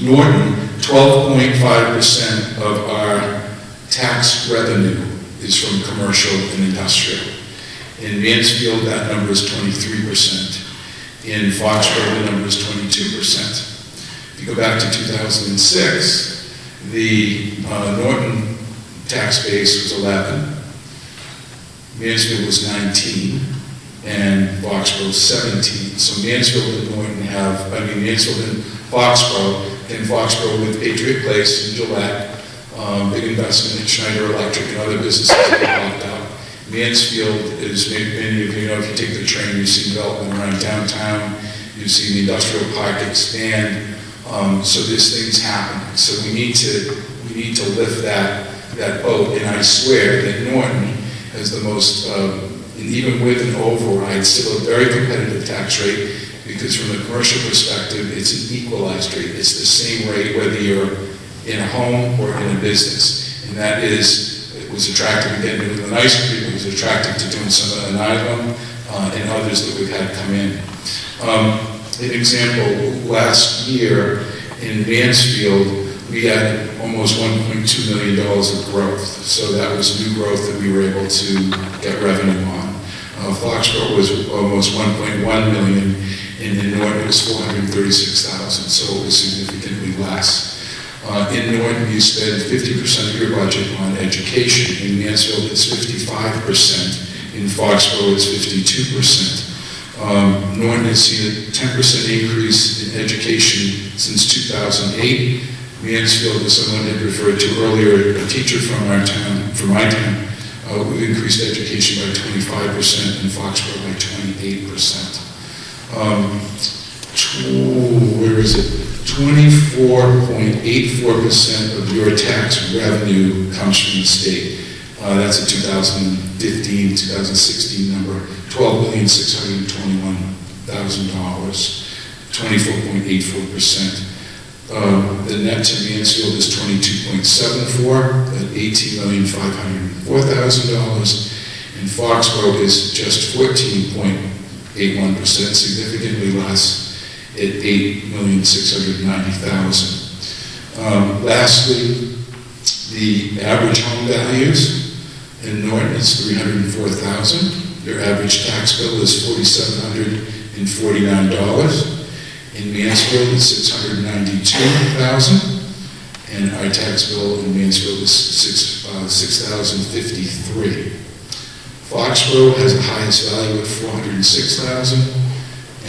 Norton, 12.5% of our tax revenue is from commercial and industrial. In Mansfield, that number is 23%. In Foxborough, the number is 22%. If you go back to 2006, the Norton tax base was 11, Mansfield was 19, and Foxborough 17. So Mansfield and Norton Mansfield and Foxborough, and Foxborough with Patriot Place and Gillette, big investment in Schneider Electric and other businesses that popped out. Mansfield is, many of you know, if you take the train, you see development around downtown, you see the industrial park expand, so there's things happening. So we need to lift that boat, and I swear that Norton has the most, and even with an override, still a very competitive tax rate, because from a commercial perspective, it's an equalized rate. It's the same rate whether you're in a home or in a business. And that is, it was attractive to getting into the nice creek, it was attractive to doing some of the NILM and others that we've had come in. An example, last year in Mansfield, we had almost $1.2 million of growth. So that was new growth that we were able to get revenue on. Foxborough was almost 1.1 million, and in Norton it was 436,000, so it was significantly less. In Norton, you spend 50% of your budget on education. In Mansfield, it's 55%. In Foxborough, it's 52%. Norton has seen a 10% increase in education since 2008. Mansfield, as someone had referred to earlier, a teacher from my town, we've increased education by 25% and Foxborough by 28%. Where is it? 24.84% of your tax revenue comes from the state. That's a 2015, 2016 number, $12,621,000, 24.84%. The net to Mansfield is 22.74, at $18,504,000, and Foxborough is just 14.81%, significantly less, at $8,690,000. Lastly, the average home values in Norton is $304,000. Your average tax bill is $4,749. In Mansfield, it's $692,000, and our tax bill in Mansfield is $6,053. Foxborough has the highest value at $406,000,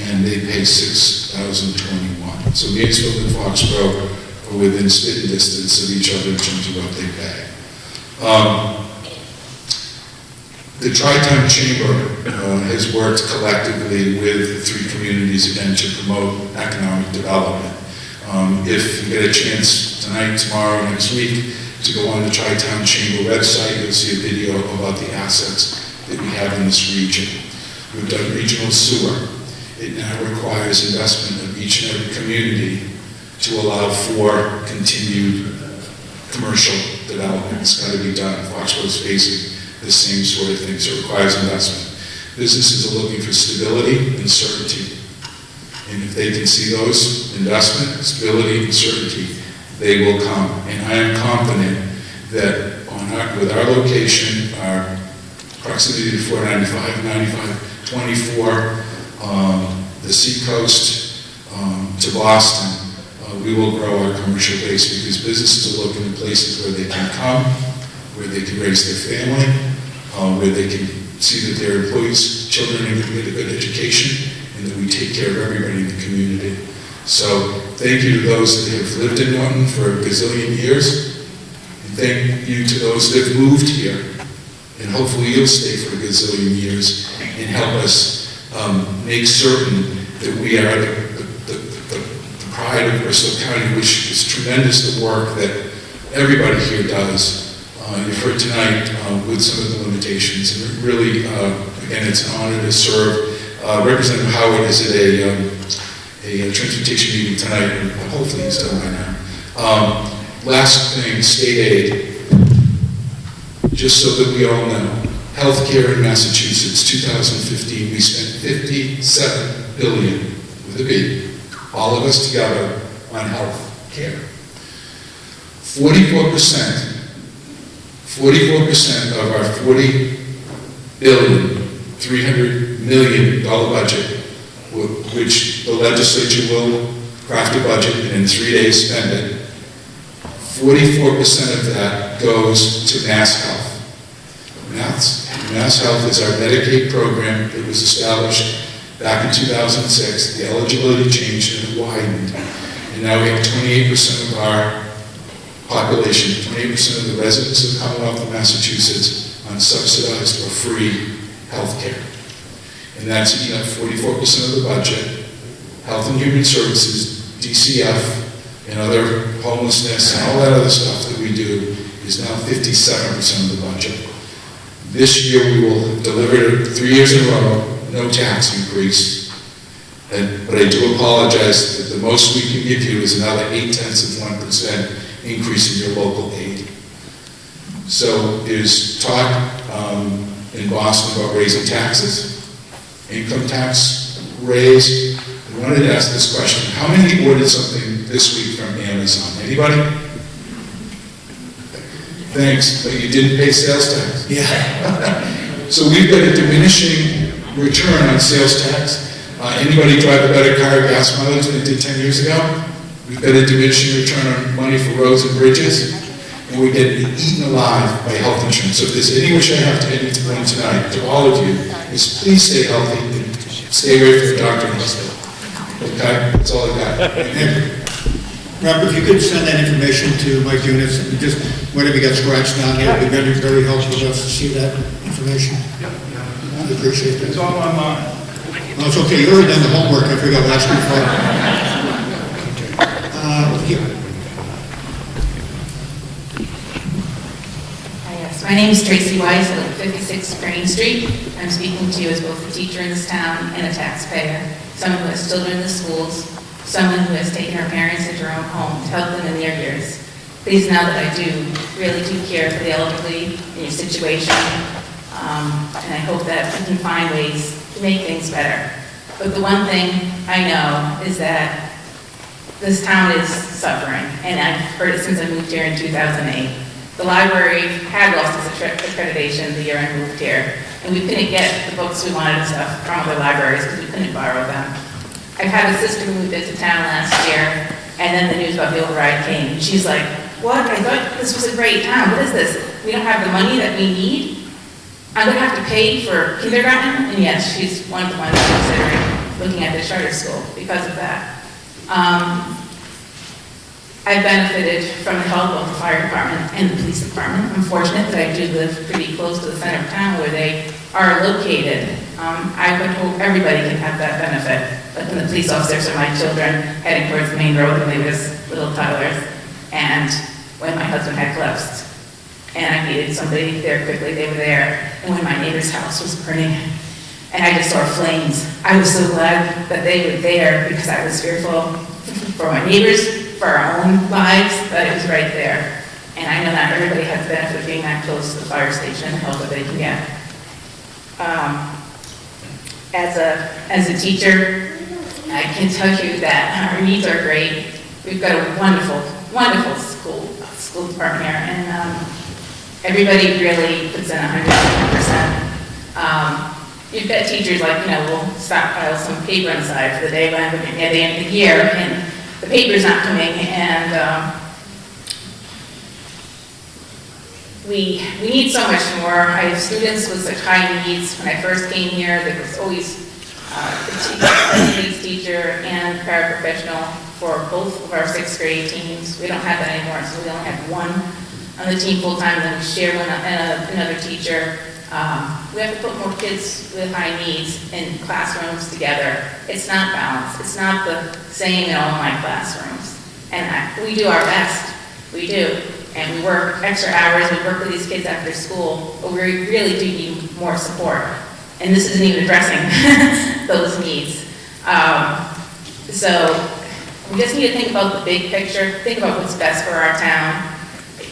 and they pay $6,021. So Mansfield and Foxborough are within spitting distance of each other in terms of what they pay. The Tri-Town Chamber has worked collectively with 3 communities again to promote economic development. If you get a chance tonight, tomorrow, next week to go on the Tri-Town Chamber website, you'll see a video about the assets that we have in this region. We've done regional sewer. It now requires investment of each and every community to allow for continued commercial development. It's got to be done. Foxborough's facing the same sort of things. It requires investment. Businesses are looking for stability and certainty. And if they can see those, investment, stability, and certainty, they will come. And I am confident that with our location, our proximity to 495, 95, 24, the seacoast to Boston, we will grow our commercial base because businesses are looking at places where they can come, where they can raise their family, where they can see that their employees, children are going to get a good education, and that we take care of everybody in the community. So thank you to those that have lived in Norton for a gazillion years, and thank you to those that have moved here, and hopefully you'll stay for a gazillion years and help us make certain that we are the pride of Bristol County, which is tremendous the work that everybody here does. You've heard tonight with some of the limitations, and really, again, it's an honor to serve. Representative Howard is at a transportation meeting tonight, and hopefully he's done by now. Last thing, state aid. Just so that we all know, healthcare in Massachusetts, 2015, we spent $57 billion, with a B, all of us together, on health care. 44% of our $40 billion, $300 million budget, which the legislature will craft a budget, and in 3 days spend it. 44% of that goes to Mass Health. Mass Health is our Medicaid program that was established back in 2006. The eligibility changed and it widened. And now we have 28% of our population, 28% of the residents of the Commonwealth of Massachusetts on subsidized or free health care. And that's eating up 44% of the budget. Health and Human Services, DCF, and other homelessness and all that other stuff that we do is now 57% of the budget. This year we will deliver 3 years in a row, no tax increase. But I do apologize that the most we can give you is another 0.8% increase in your local aid. So there's talk in Boston about raising taxes, income tax raise. I wanted to ask this question. How many ordered something this week from Amazon? Anybody? Thanks, but you didn't pay sales tax. Yeah. So we've got a diminishing return on sales tax. Anybody drive a better car gas mileage than it did 10 years ago? We've got a diminishing return on money for roads and bridges. And we're getting eaten alive by health insurance. So if there's any wish I have to end tonight, to all of you, is please stay healthy and stay away from the doctor and hospital. Okay? That's all I got. Rob, if you could send that information to Mike Eunice, and just whenever you got scratched down here, it'd be very helpful to us to see that information. I appreciate that. It's all online. No, it's okay, you already done the homework, I figured I'd ask you for. Here. Yes, my name is Tracy Weiss. I live at 56 Crane Street. I'm speaking to you as both a teacher in this town and a taxpayer, someone who has children in the schools, someone who has taken her parents into her own home to help them in their years. Please know that I really do care for the elderly in your situation, and I hope that we can find ways to make things better. But the one thing I know is that this town is suffering, and I've heard it since I moved here in 2008. The library had lost its accreditation the year I moved here, and we couldn't get the books we wanted and stuff from other libraries because we couldn't borrow them. I've had a sister who moved into town last year, and then the news about the override came. And she's like, what? I thought this was a great town. What is this? We don't have the money that we need? I'm going to have to pay for kindergarten? And yes, she's one of the ones considering looking at the charter school because of that. I've benefited from the help of the fire department and the police department. I'm fortunate that I do live pretty close to the center of town where they are located. I would hope everybody can have that benefit. But then the police officers are my children heading towards the main road when they were little toddlers, and when my husband had collapsed, and I needed somebody there quickly, they were there, and when my neighbor's house was burning, and I just saw flames. I was so glad that they were there because I was fearful for my neighbors, for our own lives, that it was right there. And I know not everybody has the benefit of being that close to the fire station and the help that they can get. As a teacher, I can tell you that our needs are great. We've got a wonderful, wonderful school department here, and everybody really puts in 100%. You've got teachers like, we'll stockpile some paper inside for the day when at the end of the year, and the paper's not coming, and we need so much more. I have students with such high needs. When I first came here, there was always a needs teacher and paraprofessional for both of our 6th grade teams. We don't have that anymore, so we only have one on the team full-time, then we share one another teacher. We have to put more kids with high needs in classrooms together. It's not balanced. It's not the same in all my classrooms. And we do our best. We do. And we work extra hours. We work with these kids after school. But we really do need more support. And this isn't even addressing those needs. So we just need to think about the big picture. Think about what's best for our town.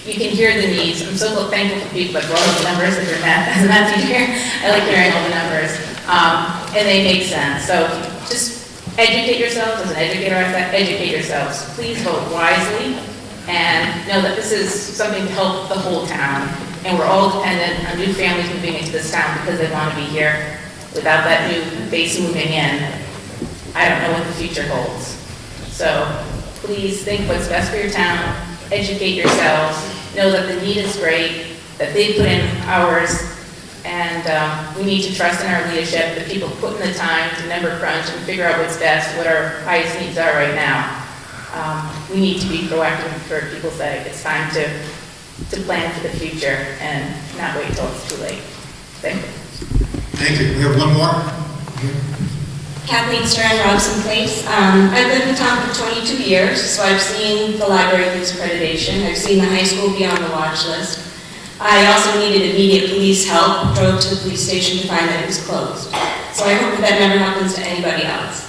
You can hear the needs. I'm so thankful for people that brought up the numbers as a math teacher. I like hearing all the numbers. And they make sense. So just educate yourselves. As an educator, I said, educate yourselves. Please vote wisely and know that this is something to help the whole town. And we're all dependent on new families moving into this town because they want to be here. Without that new face moving in, I don't know what the future holds. So please think what's best for your town, educate yourselves, know that the need is great, that they put in hours, and we need to trust in our leadership, the people put in the time to number crunch and figure out what's best, what our highest needs are right now. We need to be proactive for people's sake. It's time to plan for the future and not wait till it's too late. Thank you. Thank you. We have one more. Kathleen Stern, Robson Place. I've lived in town for 22 years, so I've seen the library lose accreditation. I've seen the high school be on the watch list. I also needed immediate police help, drove to the police station to find that it was closed. So I hope that never happens to anybody else.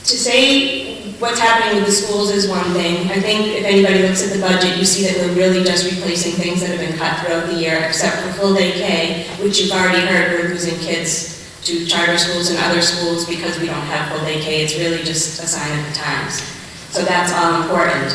To say what's happening with the schools is one thing. I think if anybody looks at the budget, you see that we're really just replacing things that have been cut throughout the year, except for full day K, which you've already heard we're losing kids to charter schools and other schools because we don't have full day K. It's really just a sign of the times. So that's all important.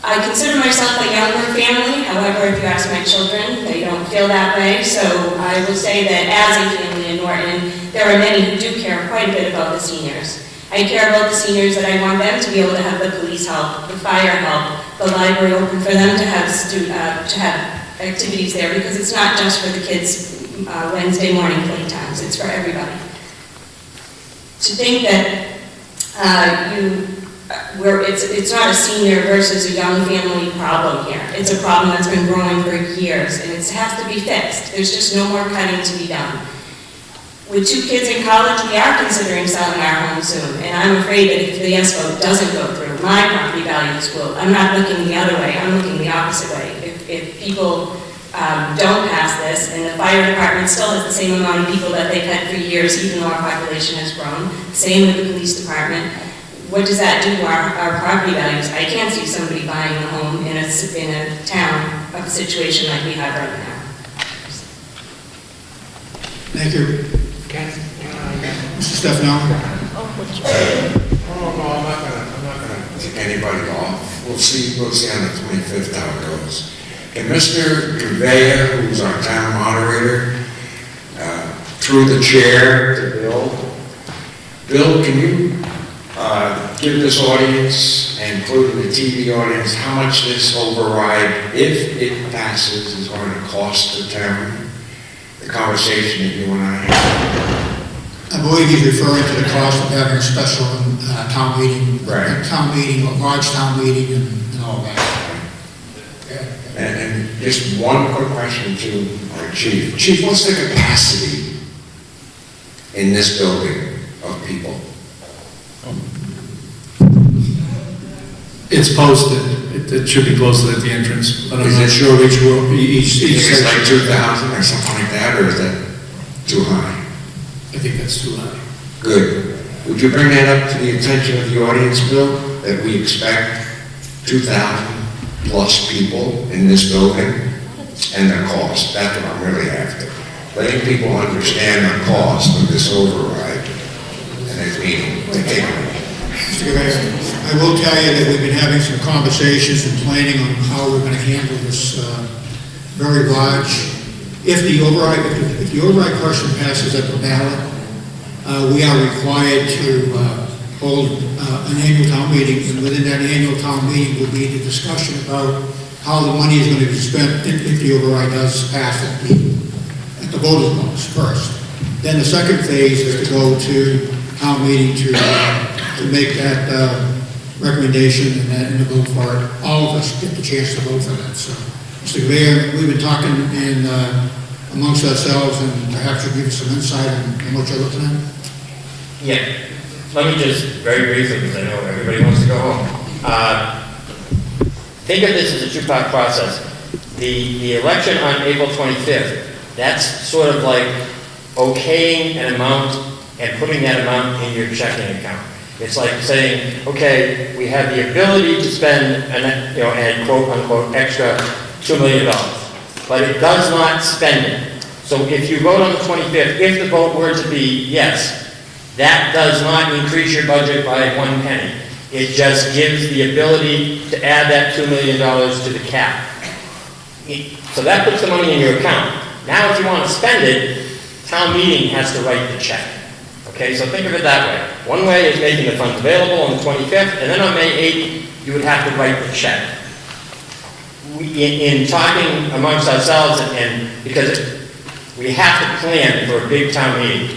I consider myself a younger family. However, if you ask my children, they don't feel that way. So I will say that as a family in Norton, there are many who do care quite a bit about the seniors. I care about the seniors that I want them to be able to have the police help, the fire help, the library open for them to have activities there, because it's not just for the kids' Wednesday morning playtimes, it's for everybody. To think that it's not a senior versus a young family problem here. It's a problem that's been growing for years, and it has to be fixed. There's just no more cutting to be done. With 2 kids in college, we are considering selling our home soon, and I'm afraid that if the yes vote doesn't go through, my property values will. I'm not looking the other way, I'm looking the opposite way. If people don't pass this, and the fire department still has the same amount of people that they've had for years, even though our population has grown, same with the police department, what does that do to our property values? I can't see somebody buying a home in a town of a situation like we have right now. Thank you. Mr. Stefano? Oh, no, I'm not gonna take anybody off. We'll see on the 25th how it goes. And Mr. Gouveia, who's our town moderator, through the chair to Bill. Bill, can you give this audience, including the TV audience, how much this override, if it passes, is going to cost the town? The conversation that you and I had. I believe he's referring to the cost of having a special town meeting, a large town meeting, and all that. And just one quick question to our chief. Chief, what's the capacity in this building of people? It's posted. It should be posted at the entrance. But I'm Is not it- sure each room, each Is it like section. 2,000 or something like that, or is that too high? I think that's too high. Good. Would you bring that up to the attention of the audience, Bill, that we expect 2,000 plus people in this building and the cost? That's what I'm really after. Letting people understand the cost of this override and this meeting. Mr. Gouveia, I will tell you that we've been having some conversations and planning on how we're going to handle this very large. If the override question passes at the ballot, we are required to hold an annual town meeting, and within that annual town meeting will be the discussion about how the money is going to be spent if the override does pass at the voters' votes first. Then the second phase is to go to town meeting to make that recommendation and to vote for it. All of us get the chance to vote for that. So, Mr. Gouveia, we've been talking amongst ourselves, and perhaps you'll give us some insight on what you're looking at. Yeah, let me just very briefly, because I know everybody wants to go home. Think of this as a two-part process. The election on April 25th, that's sort of like okaying an amount and putting that amount in your checking account. It's like saying, okay, we have the ability to spend an quote unquote extra $2 million, but it does not spend it. So if you vote on the 25th, if the vote were to be yes, that does not increase your budget by 1 penny. It just gives the ability to add that $2 million to the cap. So that puts the money in your account. Now if you want to spend it, town meeting has to write the check. Okay, so think of it that way. One way is making the funds available on the 25th, and then on May 8th, you would have to write the check. In talking amongst ourselves, and because we have to plan for a big town meeting,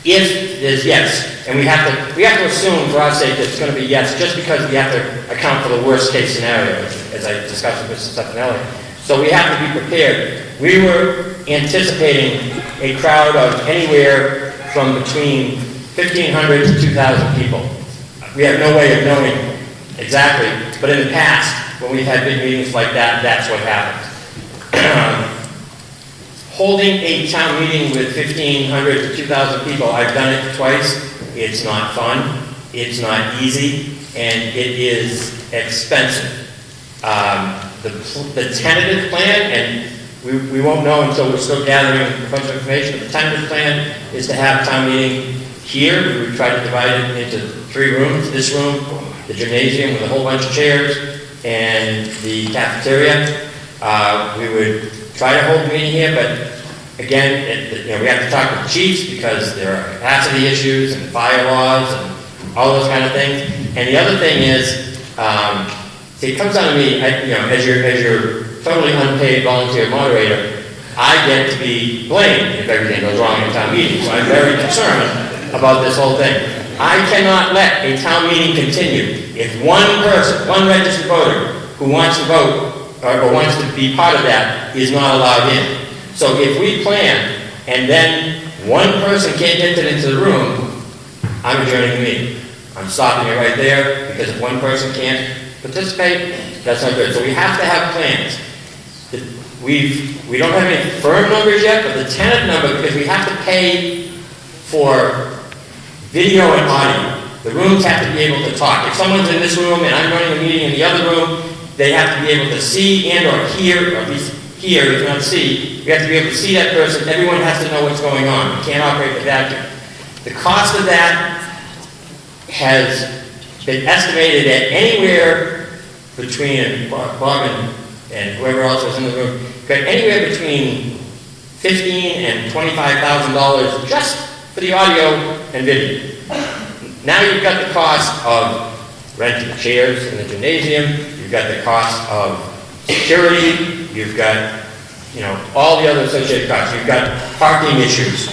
if there's yes, and we have to assume for our sake that it's going to be yes, just because we have to account for the worst case scenario, as I discussed with Mr. Stefanelli. So we have to be prepared. We were anticipating a crowd of anywhere from between 1,500 to 2,000 people. We have no way of knowing exactly, but in the past, when we've had big meetings like that, that's what happens. Holding a town meeting with 1,500 to 2,000 people, I've done it twice. It's not fun, it's not easy, and it is expensive. The tentative plan, and we won't know until we're still gathering a bunch of information, but the tentative plan is to have town meeting here. We would try to divide it into 3 rooms, this room, the gymnasium with a whole bunch of chairs, and the cafeteria. We would try to hold the meeting here, but again, we have to talk with the chiefs because there are capacity issues and fire laws and all those kind of things. And the other thing is, see, it comes down to me, as your totally unpaid volunteer moderator, I get to be blamed if everything goes wrong in a town meeting. So I'm very concerned about this whole thing. I cannot let a town meeting continue if one person, one registered voter who wants to vote or wants to be part of that is not allowed in. So if we plan and then one person can't get into the room, I'm adjourning the meeting. I'm stopping it right there because if one person can't participate, that's not good. So we have to have plans. We don't have any firm numbers yet, but the tentative number, because we have to pay for video and audio. The rooms have to be able to talk. If someone's in this room and I'm running a meeting in the other room, they have to be able to see and or hear, or at least hear, if not see. We have to be able to see that person. Everyone has to know what's going on. We can't operate the vacuum. The cost of that has been estimated at anywhere between, Bob and whoever else was in the room, got anywhere between $15,000 and $25,000 just for the audio and video. Now you've got the cost of renting the chairs in the gymnasium, you've got the cost of security, you've got, all the other associated costs. You've got parking issues.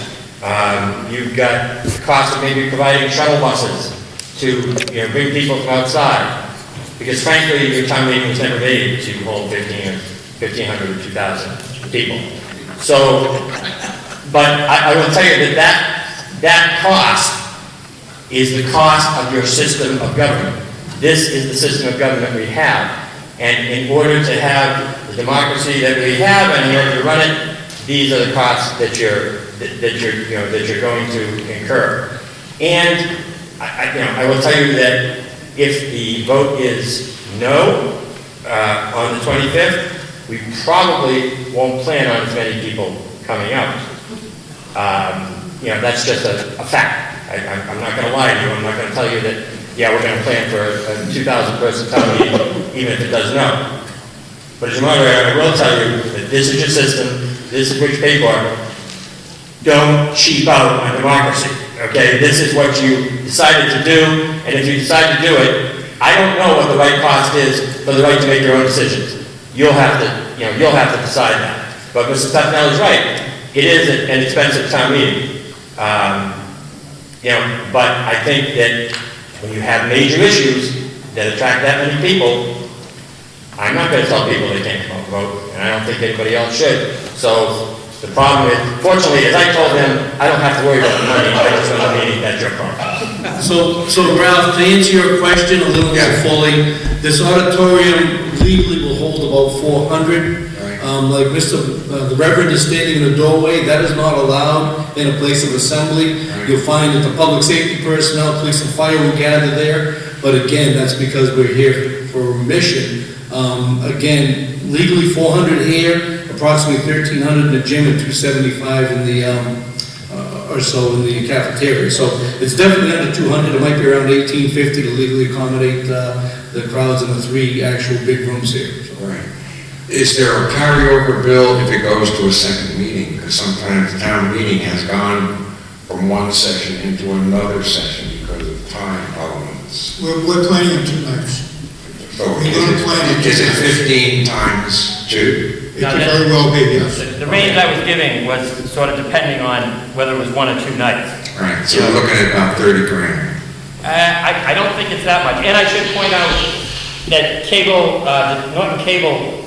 You've got the cost of maybe providing shuttle buses to, bring people from outside. Because frankly, your town meeting was never made to hold 1,500 or 2,000 people. So, but I will tell you that cost is the cost of your system of government. This is the system of government we have. And in order to have the democracy that we have and in order to run it, these are the costs that you're going to incur. And I will tell you that if the vote is no on the 25th, we probably won't plan on as many people coming out. That's just a fact. I'm not going to lie to you. I'm not going to tell you that, we're going to plan for a 2,000 person town meeting, even if it does no. But as a moderator, I will tell you that this is your system, this is what you pay for. Don't cheap out on democracy, okay? This is what you decided to do, and if you decide to do it, I don't know what the right cost is for the right to make your own decisions. You'll have to decide that. But Mr. Stefanelli is right. It is an expensive town meeting. But I think that when you have major issues that attract that many people, I'm not going to tell people they can't come out and vote, and I don't think anybody else should. So the problem is, fortunately, as I told them, I don't have to worry about the money. I just want the meeting. That's your problem. So Ralph, to answer your question a little more fully, this auditorium legally will hold about 400. Like the Reverend is standing in the doorway, that is not allowed in a place of assembly. You'll find that the public safety personnel, police and fire will gather there, but again, that's because we're here for a mission. Again, legally 400 here, approximately 1,300 in the gym and 275 in the or so in the cafeteria. So it's definitely under 200. It might be around 1,850 to legally accommodate the crowds in the 3 actual big rooms here. So. Right. Is there a carryover bill if it goes to a second meeting? Because sometimes the town meeting has gone from one session into another session because of time elements. We're planning on 2 nights. So We're going to plan on 2 is it nights. 15 times 2? It could very well be, yes. The range I was giving was sort of depending on whether it was 1 or 2 nights. Right, so we're looking at about 30 grand. I don't think it's that much. And I should point out that cable, the Norton Cable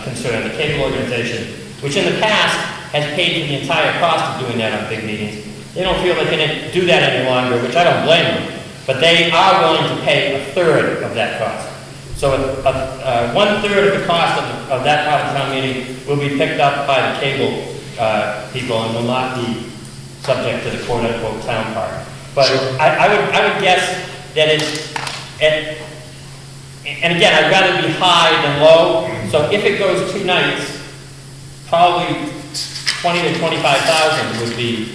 concern, the cable organization, which in the past has paid for the entire cost of doing that on big meetings, they don't feel they can do that any longer, which I don't blame them. But they are willing to pay 1/3 of that cost. So 1/3 of the cost of that part of the town meeting will be picked up by the cable people and will not be subject to the quote-unquote town part. But I would guess that it's, and again, I'd rather be high than low. So if it goes 2 nights, probably 20 to 25,000 would be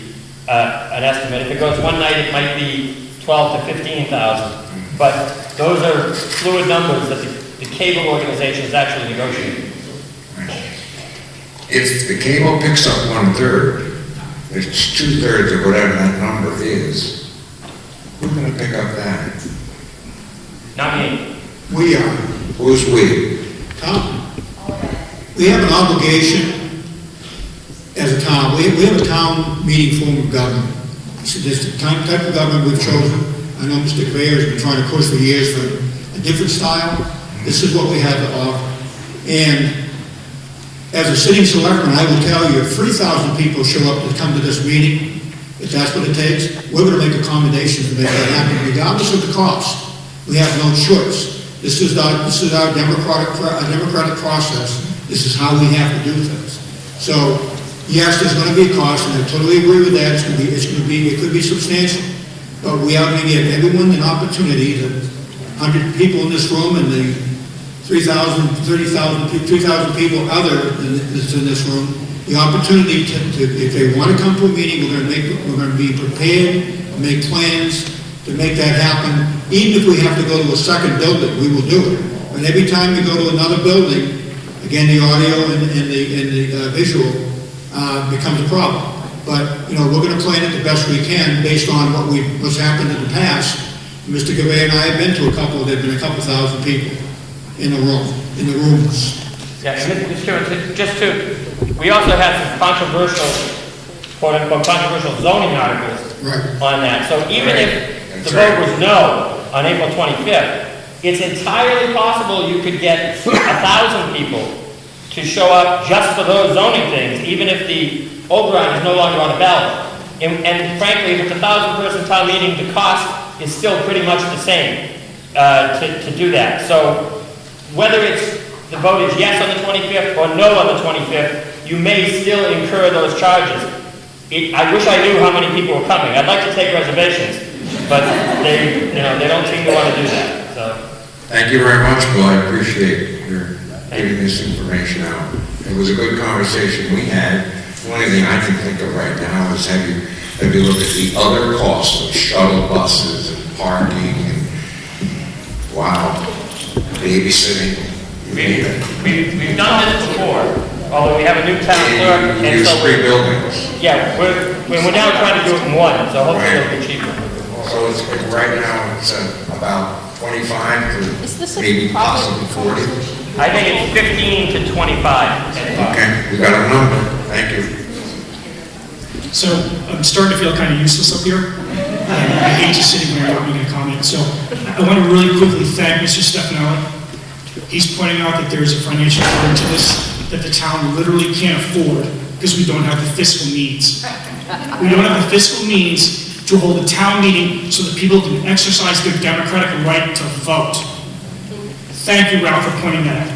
an estimate. If it goes 1 night, it might be 12 to 15,000. But those are fluid numbers that the cable organization is actually negotiating. If the cable picks up 1/3, it's 2/3 of whatever that number is. Who's going to pick up that? Not me. We are. Who's we? Town. We have an obligation as a town. We have a town meeting form of government. It's the type of government we've chosen. I know Mr. Greer has been trying to push for years for a different style. This is what we have to offer. And as a sitting selectman, I will tell you, if 3,000 people show up to come to this meeting, if that's what it takes, we're going to make accommodations to make that happen, regardless of the cost. We have no choice. This is our democratic process. This is how we have to do things. So, yes, there's going to be a cost, and I totally agree with that. It could be substantial. But we are going to give everyone an opportunity, the 100 people in this room and the 3,000, 30,000, 2,000 people other than that's in this room, the opportunity to, if they want to come to a meeting, we're going to be prepared, make plans to make that happen. Even if we have to go to a second building, we will do it. And every time we go to another building, again, the audio and the visual becomes a problem. But, we're going to plan it the best we can based on what's happened in the past. Mr. Gavay and I have been to a couple, there have been a couple thousand people in the rooms. Yeah, and Mr. Chairman, we also had some controversial, quote-unquote, controversial zoning articles on that. So even if the vote was no on April 25th, it's entirely possible you could get 1,000 people to show up just for those zoning things, even if the Oberon is no longer on the ballot. And frankly, if it's a 1,000-person town meeting, the cost is still pretty much the same to do that. So whether the vote is yes on the 25th or no on the 25th, you may still incur those charges. I wish I knew how many people were coming. I'd like to take reservations, but they don't seem to want to do that. So. Thank you very much, Bill. I appreciate your getting this information out. It was a good conversation we had. The only thing I can think of right now is have you look at the other costs of shuttle buses and parking and, babysitting. We've done this before, although we have a new town clerk. You use 3 buildings. Yeah, we're now trying to do it in one, so hopefully it'll be cheaper. So right now it's about 25 to maybe possibly 40. I think it's 15 to 25. Okay, we got a number. Thank you. So I'm starting to feel kind of useless up here. I hate just sitting here and not making a comment. So I want to really quickly thank Mr. Stefanelli. He's pointing out that there is a financial burden to this that the town literally can't afford because we don't have the fiscal means. We don't have the fiscal means to hold a town meeting so that people can exercise their democratic right to vote. Thank you, Ralph, for pointing that out.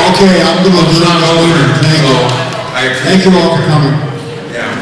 Okay, I'm going to do that over. Thank you all for coming. Yeah.